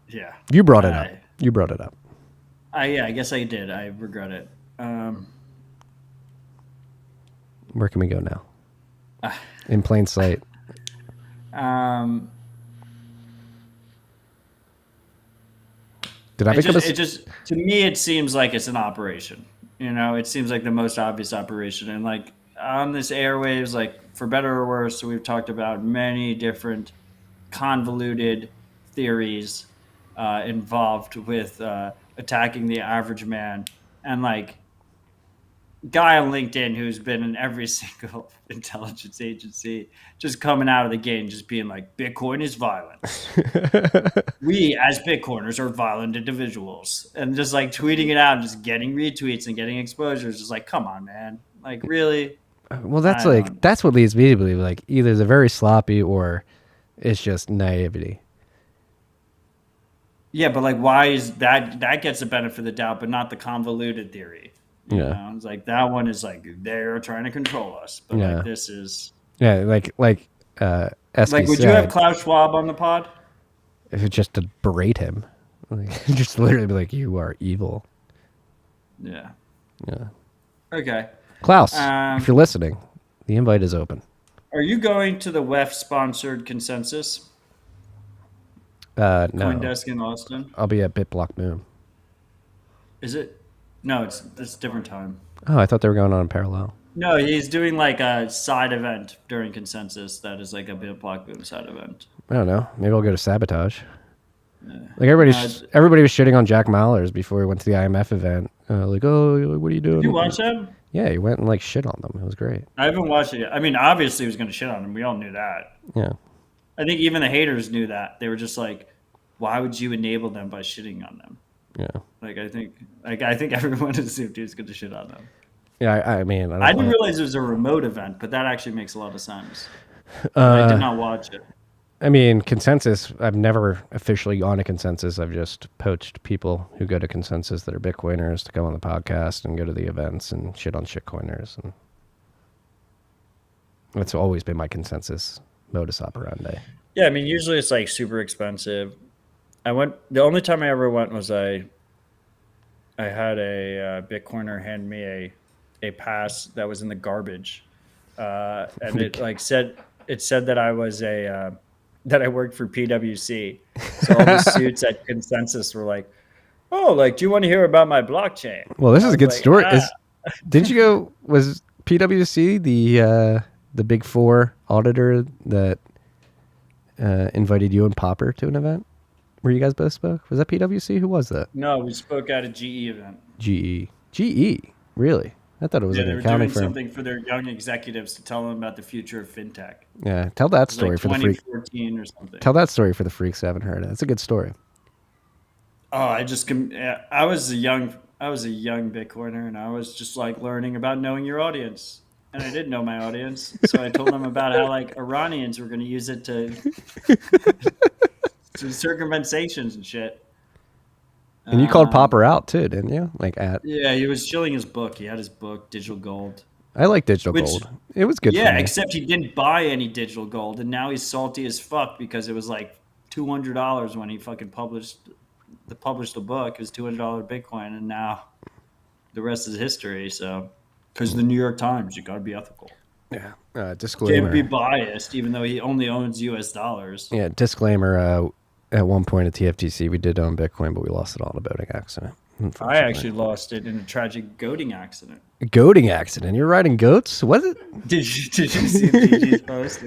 yeah. You brought it up. Yeah, I guess I did. I regret it. Where can we go now? In plain sight. Did I become it just to me it seems like it's an operation. You know, it seems like the most obvious operation, and like on this airwaves, like for better or worse, we've talked about many different convoluted theories involved with attacking the average man, and like guy on LinkedIn who's been in every single intelligence agency, just coming out of the gate and just being like, Bitcoin is violent. We as Bitcoiners are violent individuals, and just like tweeting it out and just getting retweets and getting exposures. Just like, come on, man. Like, really? Well, that's that's what leads me to believe like either they're very sloppy or it's just naivety. Yeah, but like, why is that gets the benefit of the doubt, but not the convoluted theory? You know? It's like that one is like they're trying to control us, but like this is like like would you have Klaus Schwab on the pod? If it's just to berate him, like, just literally be like, you are evil. Yeah. Yeah. Okay. Klaus, if you're listening, the invite is open. Are you going to the WEF sponsored consensus? No. CoinDesk in Austin. I'll be at BitBlock Moon. Is it? No, it's different time. Oh, I thought they were going on in parallel. No, he's doing like a side event during consensus that is like a BitBlock Boom side event. I don't know. Maybe I'll go to Sabotage. Like everybody was shitting on Jack Mallers before he went to the IMF event. Like, oh, what are you doing? Did you watch that? Yeah, he went and like shit on them. It was great. I haven't watched it yet. I mean, obviously he was going to shit on them. We all knew that. Yeah. I think even the haters knew that. They were just like, why would you enable them by shitting on them? Yeah. I think everyone assumed he was going to shit on them. Yeah, I mean, I didn't realize it was a remote event, but that actually makes a lot of sense. I did not watch it. I mean, Consensus, I've never officially gone to Consensus. I've just poached people who go to Consensus that are Bitcoiners to go on the podcast and go to the events and shit on shitcoiners. And that's always been my Consensus modus operandi. Yeah, I mean, usually it's like super expensive. The only time I ever went was I had a Bitcoiner hand me a pass that was in the garbage. And it said that I was that I worked for PwC. So all the suits at Consensus were like, oh, like, do you want to hear about my blockchain? Well, this is a good story. "Ah." Did you go? Was PwC the Big Four auditor that invited you and Popper to an event where you guys both spoke? Was that PwC? Who was that? No, we spoke at a GE event. GE, really? I thought it was Yeah, an they were accounting doing firm. something for their young executives to tell them about the future of fintech. Yeah, tell that It was story like for the freak. 2014 or something. Tell that story for the freaks who haven't heard it. It's a good story. Oh, I was a young Bitcoiner, and I was just like learning about knowing your audience, and I didn't know my audience, so I told them about how like Iranians were going to use it to circumvent sanctions and shit. And you called Popper out too, didn't you? Yeah, he was shilling his book. He had his book, Digital Gold. I like digital gold. It was good. Yeah, for me. except he didn't buy any digital gold, and now he's salty as fuck because it was like $200 when he fucking published the book. It was $200 Bitcoin, and now the rest is history. So, because the New York Times, you got to be ethical. Yeah. Disclaimer. Can't be biased, even though he only owns U.S. dollars. Yeah. Disclaimer. At one point at TFTC, we did own Bitcoin, but we lost it all in a boating accident. I actually lost it in a tragic goating accident. A goating accident? You're riding goats? Was it? Did you see Gigi's post?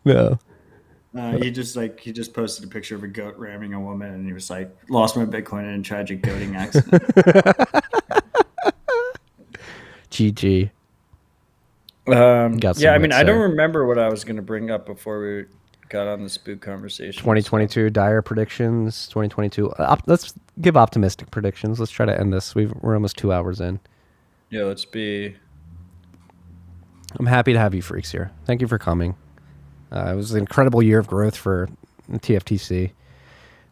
No. He just posted a picture of a goat ramming a woman, and he was like, "Lost my Bitcoin in a tragic goating accident." GG. I mean, I don't remember what I was going to bring up before we got on the spook conversation. 2022 dire predictions. 2022. Let's give optimistic predictions. Let's try to end this. We're almost 2 hours in. Yeah, let's be. I'm happy to have you freaks here. Thank you for coming. It was an incredible year of growth for TFTC.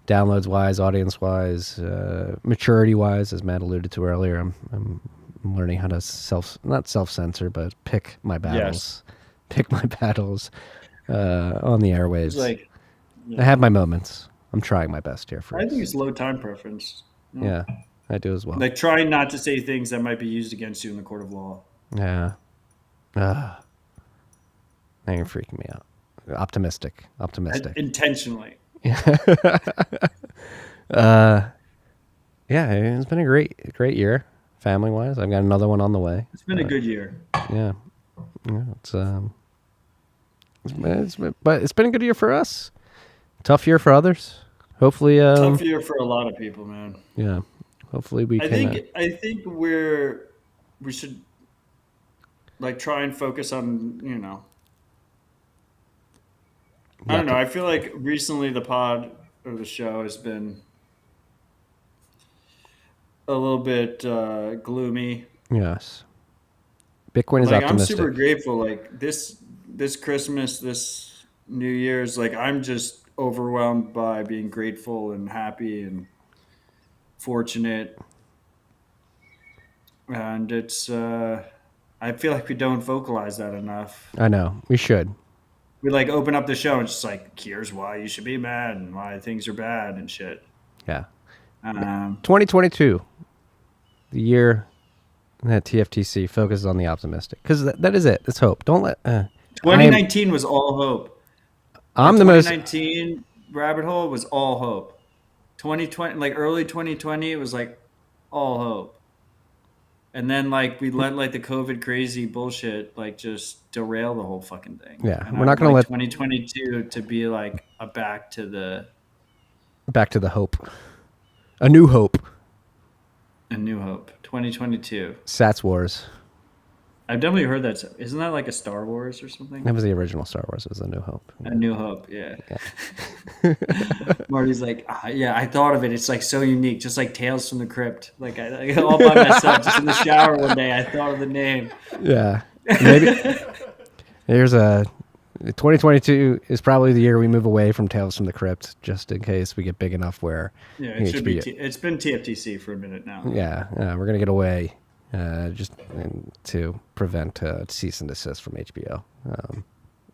Downloads wise, audience wise, maturity wise, as Matt alluded to earlier. I'm learning how to not self-censor, but pick my battles. Yes. Pick my battles on the airwaves. Yeah. I have my moments. I'm trying my best here. I think it's low time preference. Yeah, I do as well. Like trying not to say things that might be used against you in the court of law. Yeah. Now you're freaking me out. Optimistic. Intentionally. Yeah, it's been a great year, family wise. I've got another one on the way. It's been a good year. Yeah, but it's been a good year for us. Tough year for others. Hopefully, tough year for a lot of people, man. Yeah, hopefully we can. I think we should like try and focus on I don't know. I feel like recently the pod or the show has been a little bit gloomy. Yes. Bitcoin is optimistic. I'm super grateful. Like this Christmas, this New Year's, like I'm just overwhelmed by being grateful and happy and fortunate. And it's I feel like we don't vocalize that enough. I know. We should. We like open up the show and it's just like, here's why you should be mad and why things are bad and shit. Yeah. 2022, the year that TFTC focuses on the optimistic, because that is it. It's hope. Don't let. 2019 was all hope. I'm the most. 2019 rabbit hole was all hope. 2020, like early 2020, it was like all hope. And then like we let like the COVID crazy bullshit like just derail the whole fucking thing. Yeah, and we're not going to let 2022 to be like a back to the hope, a new hope. A New Hope, 2022. Sats Wars. I've definitely heard that. Isn't that like a Star Wars or something? That was the original Star Wars. It was A New Hope. A New Hope, yeah. Marty's like, yeah, I thought of it. It's like so unique, just like Tales from the Crypt. Like all by myself, just in the shower one day, I thought of the name. Yeah. Maybe here's a 2022 is probably the year we move away from Tales from the Crypt, just in case we get big enough where Yeah, it should be. It's been TFTC for a minute now. Yeah, we're gonna get away just to prevent cease and desist from HBO.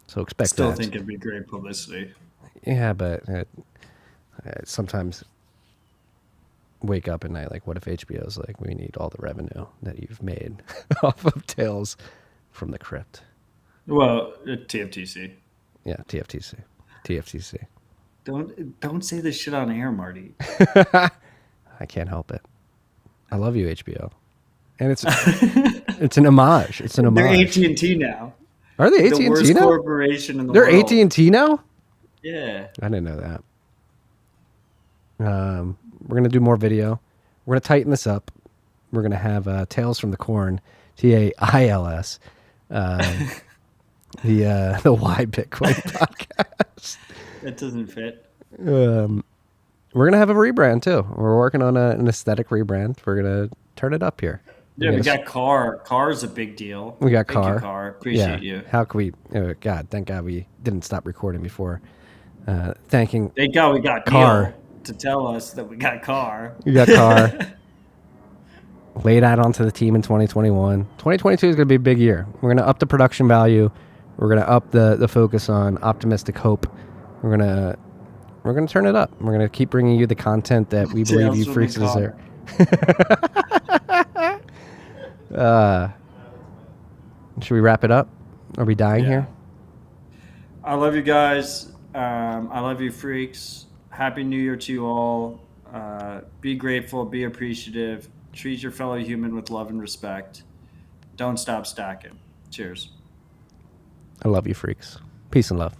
So expect Still that. think it'd be great publicity. Yeah, but sometimes wake up at night like, what if HBO's like, we need all the revenue that you've made off of Tales from the Crypt? Well, TFTC. Yeah, TFTC. Don't say this shit on air, Marty. I can't help it. I love you, HBO, and it's it's an homage. It's an homage. They're AT&T now. Are they AT&T The worst now? corporation in the They're world. AT&T now. Yeah. I didn't know that. We're gonna do more video. We're gonna tighten this up. We're gonna have Tales from the Corn, TAILS, the Why Bitcoin podcast. That doesn't fit. We're gonna have a rebrand too. We're working on an aesthetic rebrand. We're gonna turn it up here. Yeah, we got Car. Car's a big deal. We got Thank Car. you, Car. Appreciate you. How can we? God, thank God we didn't stop recording before. Thanking. Thank God we got Car Neil to tell us that we got Car. We got Car. Laid out onto the team in 2021. 2022 is going to be a big year. We're going to up the production value. We're going to up the focus on optimistic hope. We're going to turn it up. We're going to keep bringing you the content that we believe you freaks deserve. Should we wrap it up? Are we dying here? I love you guys. I love you, freaks. Happy New Year to you all. Be grateful. Be appreciative. Treat your fellow human with love and respect. Don't stop stacking. Cheers. I love you, freaks. Peace and love.